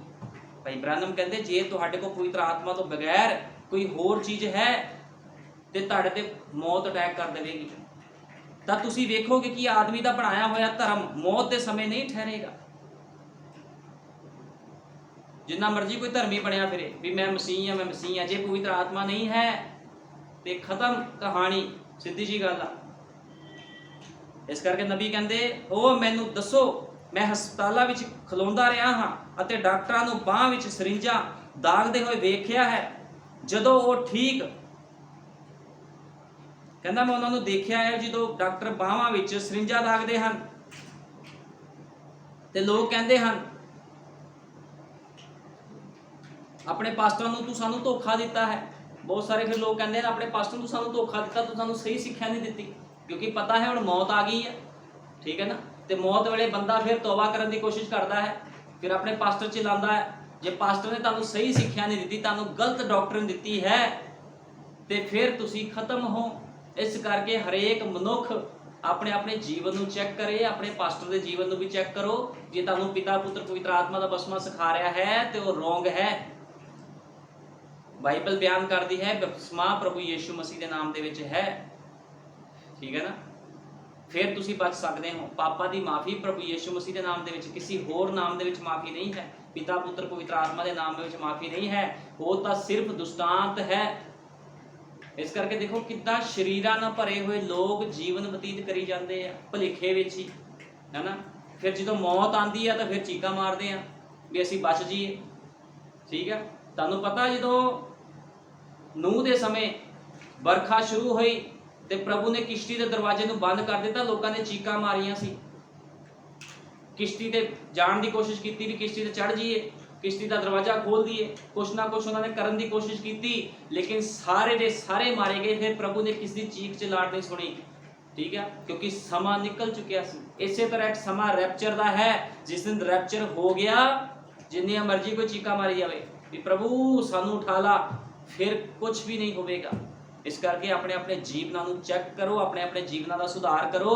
ਭਾਈ ਬ੍ਰਾਨਮ ਕਹਿੰਦੇ ਜੇ ਤੁਹਾਡੇ ਕੋਲ ਪਵਿੱਤਰ ਆਤਮਾ ਤੋਂ ਬਗੈਰ ਕੋਈ ਹੋਰ ਚੀਜ਼ ਹੈ ਤੇ ਤੁਹਾਡੇ ਤੇ ਮੌਤ ਅਟੈਕ ਕਰ ਦੇਵੇਗੀ, ਤਾਂ ਤੁਸੀਂ ਵੇਖੋਗੇ ਕਿ ਆਦਮੀ ਦਾ ਬਣਾਇਆ ਹੋਇਆ ਧਰਮ ਮੌਤ ਦੇ ਸਮੇਂ ਨਹੀਂ ਠਹਿਰੇਗਾ। ਜਿੰਨਾ ਮਰਜ਼ੀ ਕੋਈ ਧਰਮੀ ਬਣਿਆ ਫਿਰੇ ਵੀ ਮੈਂ ਮਸੀਹ ਹਾਂ, ਜੇ ਪਵਿੱਤਰ ਆਤਮਾ ਨਹੀਂ ਹੈ ਤੇ ਖਤਮ ਕਹਾਣੀ, ਸਿੱਧੀ ਜੀ ਗੱਲ ਆ। ਇਸ ਕਰਕੇ ਨਬੀ ਕਹਿੰਦੇ ਉਹ ਮੈਨੂੰ ਦੱਸੋ, ਮੈਂ ਹਸਪਤਾਲਾਂ ਵਿੱਚ ਖਲੋਂਦਾ ਰਿਹਾ ਹਾਂ ਅਤੇ ਡਾਕਟਰਾਂ ਨੂੰ ਬਾਂਹ ਵਿੱਚ ਸਰਿੰਜਾਂ ਦਾਗਦੇ ਹੋਏ ਵੇਖਿਆ ਹੈ। ਜਦੋਂ ਉਹ ਠੀਕ, ਕਹਿੰਦਾ ਮੈਂ ਉਹਨਾਂ ਨੂੰ ਦੇਖਿਆ ਹੈ ਜਦੋਂ ਡਾਕਟਰ ਬਾਹਾਂ ਵਿੱਚ ਸਰਿੰਜਾਂ ਦਾਗਦੇ ਹਨ ਤੇ ਲੋਕ ਕਹਿੰਦੇ ਹਨ ਆਪਣੇ ਪਾਸਟਰਾਂ ਨੂੰ ਤੂੰ ਸਾਨੂੰ ਧੋਖਾ ਦਿੱਤਾ ਹੈ। ਬਹੁਤ ਸਾਰੇ ਫਿਰ ਲੋਕ ਕਹਿੰਦੇ ਨੇ ਆਪਣੇ ਪਾਸਟਰ ਨੂੰ ਸਾਨੂੰ ਧੋਖਾ ਦਿੱਤਾ, ਤੂੰ ਸਾਨੂੰ ਸਹੀ ਸਿੱਖਿਆ ਨਹੀਂ ਦਿੱਤੀ, ਕਿਉਂਕਿ ਪਤਾ ਹੈ ਹੁਣ ਮੌਤ ਆ ਗਈ ਹੈ, ਠੀਕ ਹੈ ਨਾ। ਤੇ ਮੌਤ ਵੇਲੇ ਬੰਦਾ ਫਿਰ ਤੌਬਾ ਕਰਨ ਦੀ ਕੋਸ਼ਿਸ਼ ਕਰਦਾ ਹੈ, ਫਿਰ ਆਪਣੇ ਪਾਸਟਰ ਚਿਲਾਉਂਦਾ ਹੈ। ਜੇ ਪਾਸਟਰ ਨੇ ਤੁਹਾਨੂੰ ਸਹੀ ਸਿੱਖਿਆ ਨਹੀਂ ਦਿੱਤੀ, ਤੁਹਾਨੂੰ ਗਲਤ ਡਾਕਟਰਿਨ ਦਿੱਤੀ ਹੈ, ਤੇ ਫਿਰ ਤੁਸੀਂ ਖਤਮ ਹੋ। ਇਸ ਕਰਕੇ ਹਰੇਕ ਮਨੁੱਖ ਆਪਣੇ ਆਪਣੇ ਜੀਵਨ ਨੂੰ ਚੈੱਕ ਕਰੇ, ਆਪਣੇ ਪਾਸਟਰ ਦੇ ਜੀਵਨ ਨੂੰ ਵੀ ਚੈੱਕ ਕਰੋ। ਜੇ ਤੁਹਾਨੂੰ ਪਿਤਾ ਪੁੱਤਰ ਪਵਿੱਤਰ ਆਤਮਾ ਦਾ ਬਪਤਿਸਮਾ ਸਿਖਾ ਰਿਹਾ ਹੈ ਤੇ ਉਹ ਰੋਂਗ ਹੈ। ਬਾਈਬਲ ਬਿਆਨ ਕਰਦੀ ਹੈ ਬਪਤਿਸਮਾ ਪ੍ਰਭੂ ਯੀਸ਼ੂ ਮਸੀਹ ਦੇ ਨਾਮ ਦੇ ਵਿੱਚ ਹੈ, ਠੀਕ ਹੈ ਨਾ। ਫਿਰ ਤੁਸੀਂ ਬਚ ਸਕਦੇ ਹੋ। ਪਾਪਾਂ ਦੀ ਮਾਫੀ ਪ੍ਰਭੂ ਯੀਸ਼ੂ ਮਸੀਹ ਦੇ ਨਾਮ ਦੇ ਵਿੱਚ, ਕਿਸੇ ਹੋਰ ਨਾਮ ਦੇ ਵਿੱਚ ਮਾਫੀ ਨਹੀਂ ਹੈ। ਪਿਤਾ ਪੁੱਤਰ ਪਵਿੱਤਰ ਆਤਮਾ ਦੇ ਨਾਮ ਦੇ ਵਿੱਚ ਮਾਫੀ ਨਹੀਂ ਹੈ, ਉਹ ਤਾਂ ਸਿਰਫ ਦੁਸ਼ਟਾਂਤ ਹੈ। ਇਸ ਕਰਕੇ ਦੇਖੋ ਕਿੱਦਾਂ ਸ਼ਰੀਰਾਂ ਨਾਲ ਭਰੇ ਹੋਏ ਲੋਕ ਜੀਵਨ ਬਤੀਤ ਕਰੀ ਜਾਂਦੇ ਆ ਭੁਲੇਖੇ ਵਿੱਚ ਹੀ, ਹੈ ਨਾ। ਫਿਰ ਜਦੋਂ ਮੌਤ ਆਉਂਦੀ ਆ ਤਾਂ ਫਿਰ ਚੀਕਾਂ ਮਾਰਦੇ ਆ ਵੀ ਅਸੀਂ ਬਚ ਜਾਈਏ, ਠੀਕ ਹੈ। ਤੁਹਾਨੂੰ ਪਤਾ ਜਦੋਂ ਨੂਹ ਦੇ ਸਮੇਂ ਵਰਖਾ ਸ਼ੁਰੂ ਹੋਈ ਤੇ ਪ੍ਰਭੂ ਨੇ ਕਿਸ਼ਤੀ ਦੇ ਦਰਵਾਜ਼ੇ ਨੂੰ ਬੰਦ ਕਰ ਦਿੱਤਾ। ਲੋਕਾਂ ਨੇ ਚੀਕਾਂ ਮਾਰੀਆਂ ਸੀ, ਕਿਸ਼ਤੀ ਤੇ ਜਾਣ ਦੀ ਕੋਸ਼ਿਸ਼ ਕੀਤੀ ਵੀ ਕਿਸ਼ਤੀ ਤੇ ਚੜ ਜਾਈਏ, ਕਿਸ਼ਤੀ ਦਾ ਦਰਵਾਜ਼ਾ ਖੋਲ ਦਈਏ, ਕੁਛ ਨਾ ਕੁਛ ਉਹਨਾਂ ਨੇ ਕਰਨ ਦੀ ਕੋਸ਼ਿਸ਼ ਕੀਤੀ, ਲੇਕਿਨ ਸਾਰੇ ਦੇ ਸਾਰੇ ਮਾਰੇ ਗਏ। ਫਿਰ ਪ੍ਰਭੂ ਨੇ ਕਿਸ ਦੀ ਚੀਖ ਚਿਲਾਟ ਨਹੀਂ ਸੁਣੀ, ਠੀਕ ਹੈ, ਕਿਉਂਕਿ ਸਮਾਂ ਨਿਕਲ ਚੁੱਕਿਆ ਸੀ। ਇਸੇ ਤਰ੍ਹਾਂ ਇੱਕ ਸਮਾਂ ਰੈਪਚਰ ਦਾ ਹੈ। ਜਿਸ ਦਿਨ ਰੈਪਚਰ ਹੋ ਗਿਆ, ਜਿੰਨੀਆਂ ਮਰਜ਼ੀ ਕੋਈ ਚੀਕਾਂ ਮਾਰੀ ਜਾਵੇ ਵੀ ਪ੍ਰਭੂ ਸਾਨੂੰ ਉਠਾ ਲਾ, ਫਿਰ ਕੁਝ ਵੀ ਨਹੀਂ ਹੋਵੇਗਾ। ਇਸ ਕਰਕੇ ਆਪਣੇ ਆਪਣੇ ਜੀਵਨਾਂ ਨੂੰ ਚੈੱਕ ਕਰੋ, ਆਪਣੇ ਆਪਣੇ ਜੀਵਨਾਂ ਦਾ ਸੁਧਾਰ ਕਰੋ,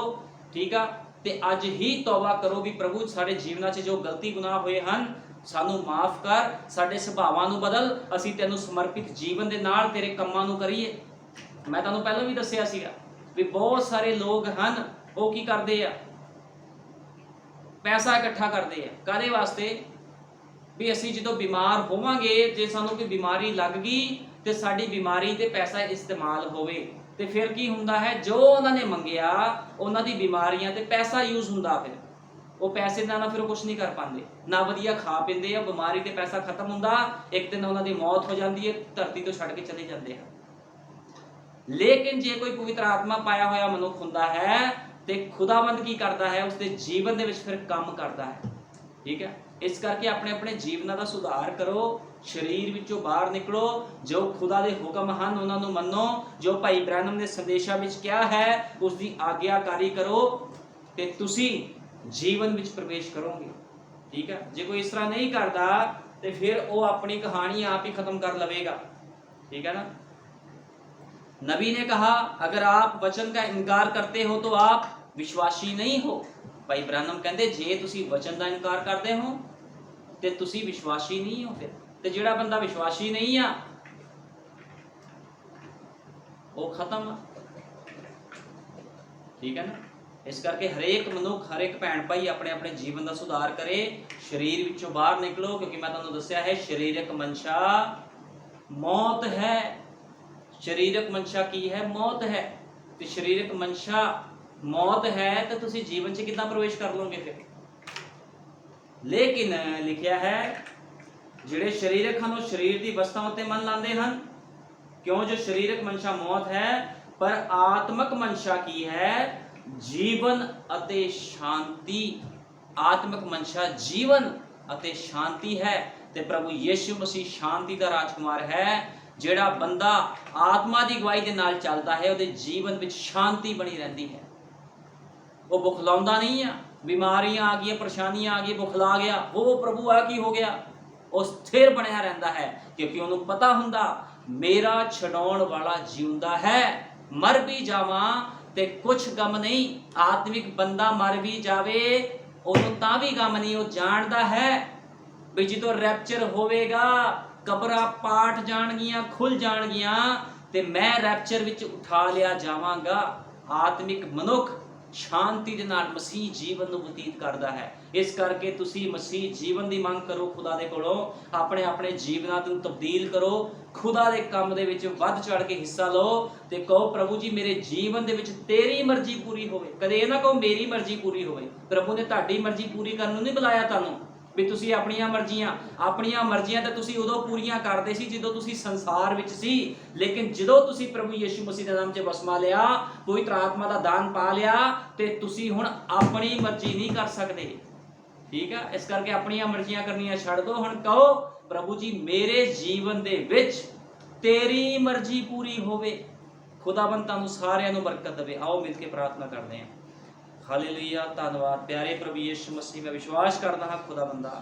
ਠੀਕ ਆ, ਤੇ ਅੱਜ ਹੀ ਤੌਬਾ ਕਰੋ ਵੀ ਪ੍ਰਭੂ ਸਾਡੇ ਜੀਵਨਾਂ 'ਚ ਜੋ ਗਲਤੀ ਗੁਨਾਹ ਹੋਏ ਹਨ ਸਾਨੂੰ ਮਾਫ ਕਰ, ਸਾਡੇ ਸੁਭਾਵਾਂ ਨੂੰ ਬਦਲ, ਅਸੀਂ ਤੈਨੂੰ ਸਮਰਪਿਤ ਜੀਵਨ ਦੇ ਨਾਲ ਤੇਰੇ ਕੰਮਾਂ ਨੂੰ ਕਰੀਏ। ਮੈਂ ਤੁਹਾਨੂੰ ਪਹਿਲਾਂ ਵੀ ਦੱਸਿਆ ਸੀਗਾ ਵੀ ਬਹੁਤ ਸਾਰੇ ਲੋਕ ਹਨ, ਉਹ ਕੀ ਕਰਦੇ ਆ, ਪੈਸਾ ਇਕੱਠਾ ਕਰਦੇ ਆ, ਕਾਹਦੇ ਵਾਸਤੇ, ਵੀ ਅਸੀਂ ਜਦੋਂ ਬਿਮਾਰ ਹੋਵਾਂਗੇ, ਜੇ ਸਾਨੂੰ ਕੋਈ ਬਿਮਾਰੀ ਲੱਗ ਗਈ ਤੇ ਸਾਡੀ ਬਿਮਾਰੀ ਤੇ ਪੈਸਾ ਇਸਤੇਮਾਲ ਹੋਵੇ, ਤੇ ਫਿਰ ਕੀ ਹੁੰਦਾ ਹੈ, ਜੋ ਉਹਨਾਂ ਨੇ ਮੰਗਿਆ ਉਹਨਾਂ ਦੀ ਬਿਮਾਰੀਆਂ ਤੇ ਪੈਸਾ ਯੂਜ਼ ਹੁੰਦਾ। ਫਿਰ ਉਹ ਪੈਸੇ ਨਾਲ ਫਿਰ ਉਹ ਕੁਝ ਨਹੀਂ ਕਰ ਪਾਉਂਦੇ, ਨਾ ਵਧੀਆ ਖਾ ਪੀਂਦੇ ਆ, ਬਿਮਾਰੀ ਤੇ ਪੈਸਾ ਖਤਮ ਹੁੰਦਾ, ਇੱਕ ਦਿਨ ਉਹਨਾਂ ਦੀ ਮੌਤ ਹੋ ਜਾਂਦੀ ਹੈ, ਧਰਤੀ ਤੋਂ ਛੱਡ ਕੇ ਚਲੇ ਜਾਂਦੇ ਹਨ। ਲੇਕਿਨ ਜੇ ਕੋਈ ਪਵਿੱਤਰ ਆਤਮਾ ਪਾਇਆ ਹੋਇਆ ਮਨੁੱਖ ਹੁੰਦਾ ਹੈ ਤੇ ਖੁਦਾਵੰਦ ਕੀ ਕਰਦਾ ਹੈ, ਉਸਦੇ ਜੀਵਨ ਦੇ ਵਿੱਚ ਫਿਰ ਕੰਮ ਕਰਦਾ ਹੈ, ਠੀਕ ਹੈ। ਇਸ ਕਰਕੇ ਆਪਣੇ ਆਪਣੇ ਜੀਵਨਾਂ ਦਾ ਸੁਧਾਰ ਕਰੋ, ਸਰੀਰ ਵਿੱਚੋਂ ਬਾਹਰ ਨਿਕਲੋ, ਜੋ ਖੁਦਾ ਦੇ ਹੁਕਮ ਹਨ ਉਹਨਾਂ ਨੂੰ ਮੰਨੋ, ਜੋ ਭਾਈ ਬ੍ਰੈਨਮ ਨੇ ਸੰਦੇਸ਼ਾਂ ਵਿੱਚ ਕਿਹਾ ਹੈ ਉਸ ਦੀ ਆਗਿਆਕਾਰੀ ਕਰੋ, ਤੇ ਤੁਸੀਂ ਜੀਵਨ ਵਿੱਚ ਪ੍ਰਵੇਸ਼ ਕਰੋਗੇ, ਠੀਕ ਹੈ। ਜੇ ਕੋਈ ਇਸ ਤਰ੍ਹਾਂ ਨਹੀਂ ਕਰਦਾ ਤੇ ਫਿਰ ਉਹ ਆਪਣੀ ਕਹਾਣੀ ਆਪ ਹੀ ਖਤਮ ਕਰ ਲਵੇਗਾ, ठीक है ना। नबी ने कहा अगर आप वचन का इनकार करते हो तो आप विश्वासी नहीं हो। भाई ब्रहणम कहते जे तुसी वचन का इनकार करते हो ते तुसी विश्वासी नहीं हो। फिर ते जिहड़ा बंदा विश्वासी नहीं आ वो खत्म, ठीक है ना। इस करके हरेक मनुख हरेक भैन भाई अपने अपने जीवन का सुधार करे, शरीर विचों बाहर निकलो, क्योंकि मैं तुहानूं दस्सिया है शरीरक मंशा मौत है। शरीरक मंशा की है? मौत है। तो शरीरक मंशा मौत है तो तुसी जीवन च कितना प्रवेश कर लोगे फिर। लेकिन लिखिया है जिहड़े शरीरक हन शरीर की वस्तां उत्ते मन लांदे हन, क्यों जो शरीरक मंशा मौत है पर आत्मक मंशा की है? जीवन अते शांति। आत्मक मंशा जीवन अते शांति है। ते प्रभु यीशु मसीह शांति का राजकुमार है। जिहड़ा बंदा आत्मा की गवाही दे नाल चलदा है उहदे जीवन विच शांति बनी रहती है। वो बुखलाउंदा नहीं है, बीमारियां आ गई, परेशानियां आ गई, बुखला गया, वो प्रभु आ की हो गया, वो स्थिर बनया रहता है, क्योंकि उन्होंने पता हुंदा मेरा छडाउण वाला जिउंदा है। मर भी जावां ते कुछ गम नहीं। आत्मिक बंदा मर भी जावे उन्होंने तां भी गम नहीं। वो जानदा है भी जो रैप्चर होवेगा कबरां पाट जाणगियां, खुल जाणगियां ते मैं रैप्चर विच उठा लिया जावांगा। आत्मिक मनुख शांति दे नाल मसीह जीवन नूं बतीत करदा है। इस करके तुसी मसीह जीवन दी मंग करो खुदा दे कोलों, अपने अपने जीवनां नूं तब्दील करो, खुदा दे काम दे विच वध चढ़ के हिस्सा लो ते कहो प्रभु जी मेरे जीवन दे विच तेरी मर्जी पूरी होवे। कदे इह ना कहो मेरी मर्जी पूरी होवे। प्रभु ने तुहाडी मर्जी पूरी करन नूं नहीं बुलाया तुहानूं भी तुसी अपनियां मर्जियां ते तुसी उदों पूरीआं करदे सी जदों तुसी संसार विच सी। लेकिन जदों तुसी प्रभु यीशु मसीह दे नाम 'च वसमा लिया, पवित्र आत्मा दा दान पा लिया ते तुसी हुण अपनी मर्जी नहीं कर सकदे, ठीक है। इस करके अपनियां मर्जियां करनियां छड्ड दो। हुण कहो प्रभु जी मेरे जीवन दे विच तेरी मर्जी पूरी होवे। खुदावंद तुहानूं सारिआं नूं बरकत देवे। आओ मिल के प्रार्थना करदे हां। हालेलुया, धन्यवाद प्यारे प्रभु यीशु मसीह। मैं विश्वास करदा हां खुदावंदा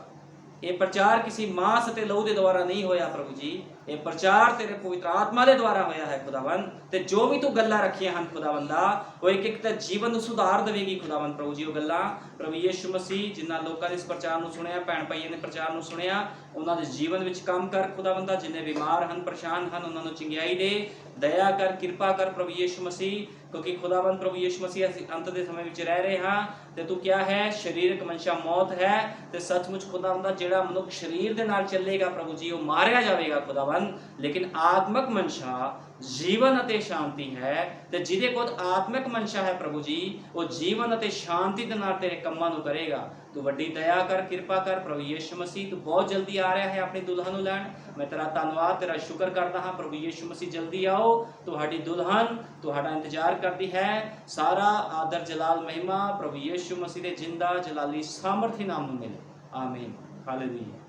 ये प्रचार किसी मांस ते लहू दे द्वारा नहीं होया प्रभु जी, ये प्रचार तेरे पवित्र आत्मा दे द्वारा होया है खुदावंद। ते जो भी तू गल्लां रखियां हन खुदावंदा वो एक एक ते जीवन नूं सुधार देवेगी खुदावंद। प्रभु जी वो गल्लां प्रभु यीशु मसीह जिन्हां लोकां ने इस प्रचार नूं सुनिया, भैन भाईआं ने प्रचार नूं सुनिया, उन्हां दे जीवन विच काम कर खुदावंदा। जिन्ने बीमार हन परेशान हन उन्हां नूं चंगियाई दे, दया कर, कृपा कर प्रभु यीशु मसीह, क्योंकि खुदावंद प्रभु यीशु मसीह असीं अंत दे समय विच रह रहे हां ते तू क्या है शरीरक मंशा मौत है ते सचमुच खुदावंदा जिहड़ा मनुख शरीर दे नाल चलेगा प्रभु जी वो मारिया जाएगा खुदावंद। ਭਵਨ। ਲੇਕਿਨ ਆਤਮਿਕ ਮਨਸ਼ਾ ਜੀਵਨ ਅਤੇ ਸ਼ਾਂਤੀ ਹੈ, ਤੇ ਜਿਹਦੇ ਕੋਲ ਆਤਮਿਕ ਮਨਸ਼ਾ ਹੈ ਪ੍ਰਭੂ ਜੀ, ਉਹ ਜੀਵਨ ਅਤੇ ਸ਼ਾਂਤੀ ਦੇ ਨਾਲ ਤੇਰੇ ਕੰਮਾਂ ਨੂੰ ਕਰੇਗਾ। ਤੂੰ ਵੱਡੀ ਦਇਆ ਕਰ, ਕਿਰਪਾ ਕਰ ਪ੍ਰਭੂ ਯੀਸ਼ੂ ਮਸੀਹ। ਤੂੰ ਬਹੁਤ ਜਲਦੀ ਆ ਰਿਹਾ ਹੈ ਆਪਣੀ ਦੁਲਹਨ ਨੂੰ ਲੈਣ। ਮੈਂ ਤੇਰਾ ਧੰਨਵਾਦ, ਤੇਰਾ ਸ਼ੁਕਰ ਕਰਦਾ ਹਾਂ ਪ੍ਰਭੂ ਯੀਸ਼ੂ ਮਸੀਹ, ਜਲਦੀ ਆਓ। ਤੁਹਾਡੀ ਦੁਲਹਨ ਤੁਹਾਡਾ ਇੰਤਜ਼ਾਰ ਕਰਦੀ ਹੈ। ਸਾਰਾ ਆਦਰ ਜਲਾਲ ਮਹਿਮਾ ਪ੍ਰਭੂ ਯੀਸ਼ੂ ਮਸੀਹ ਦੇ ਜਿੰਦਾ ਜਲਾਲੀ ਸਾਮਰਥੀ ਨਾਮ ਨੂੰ ਮਿਲੇ। ਆਮੀਨ। ਹਾਲੇਲੂਇਆ।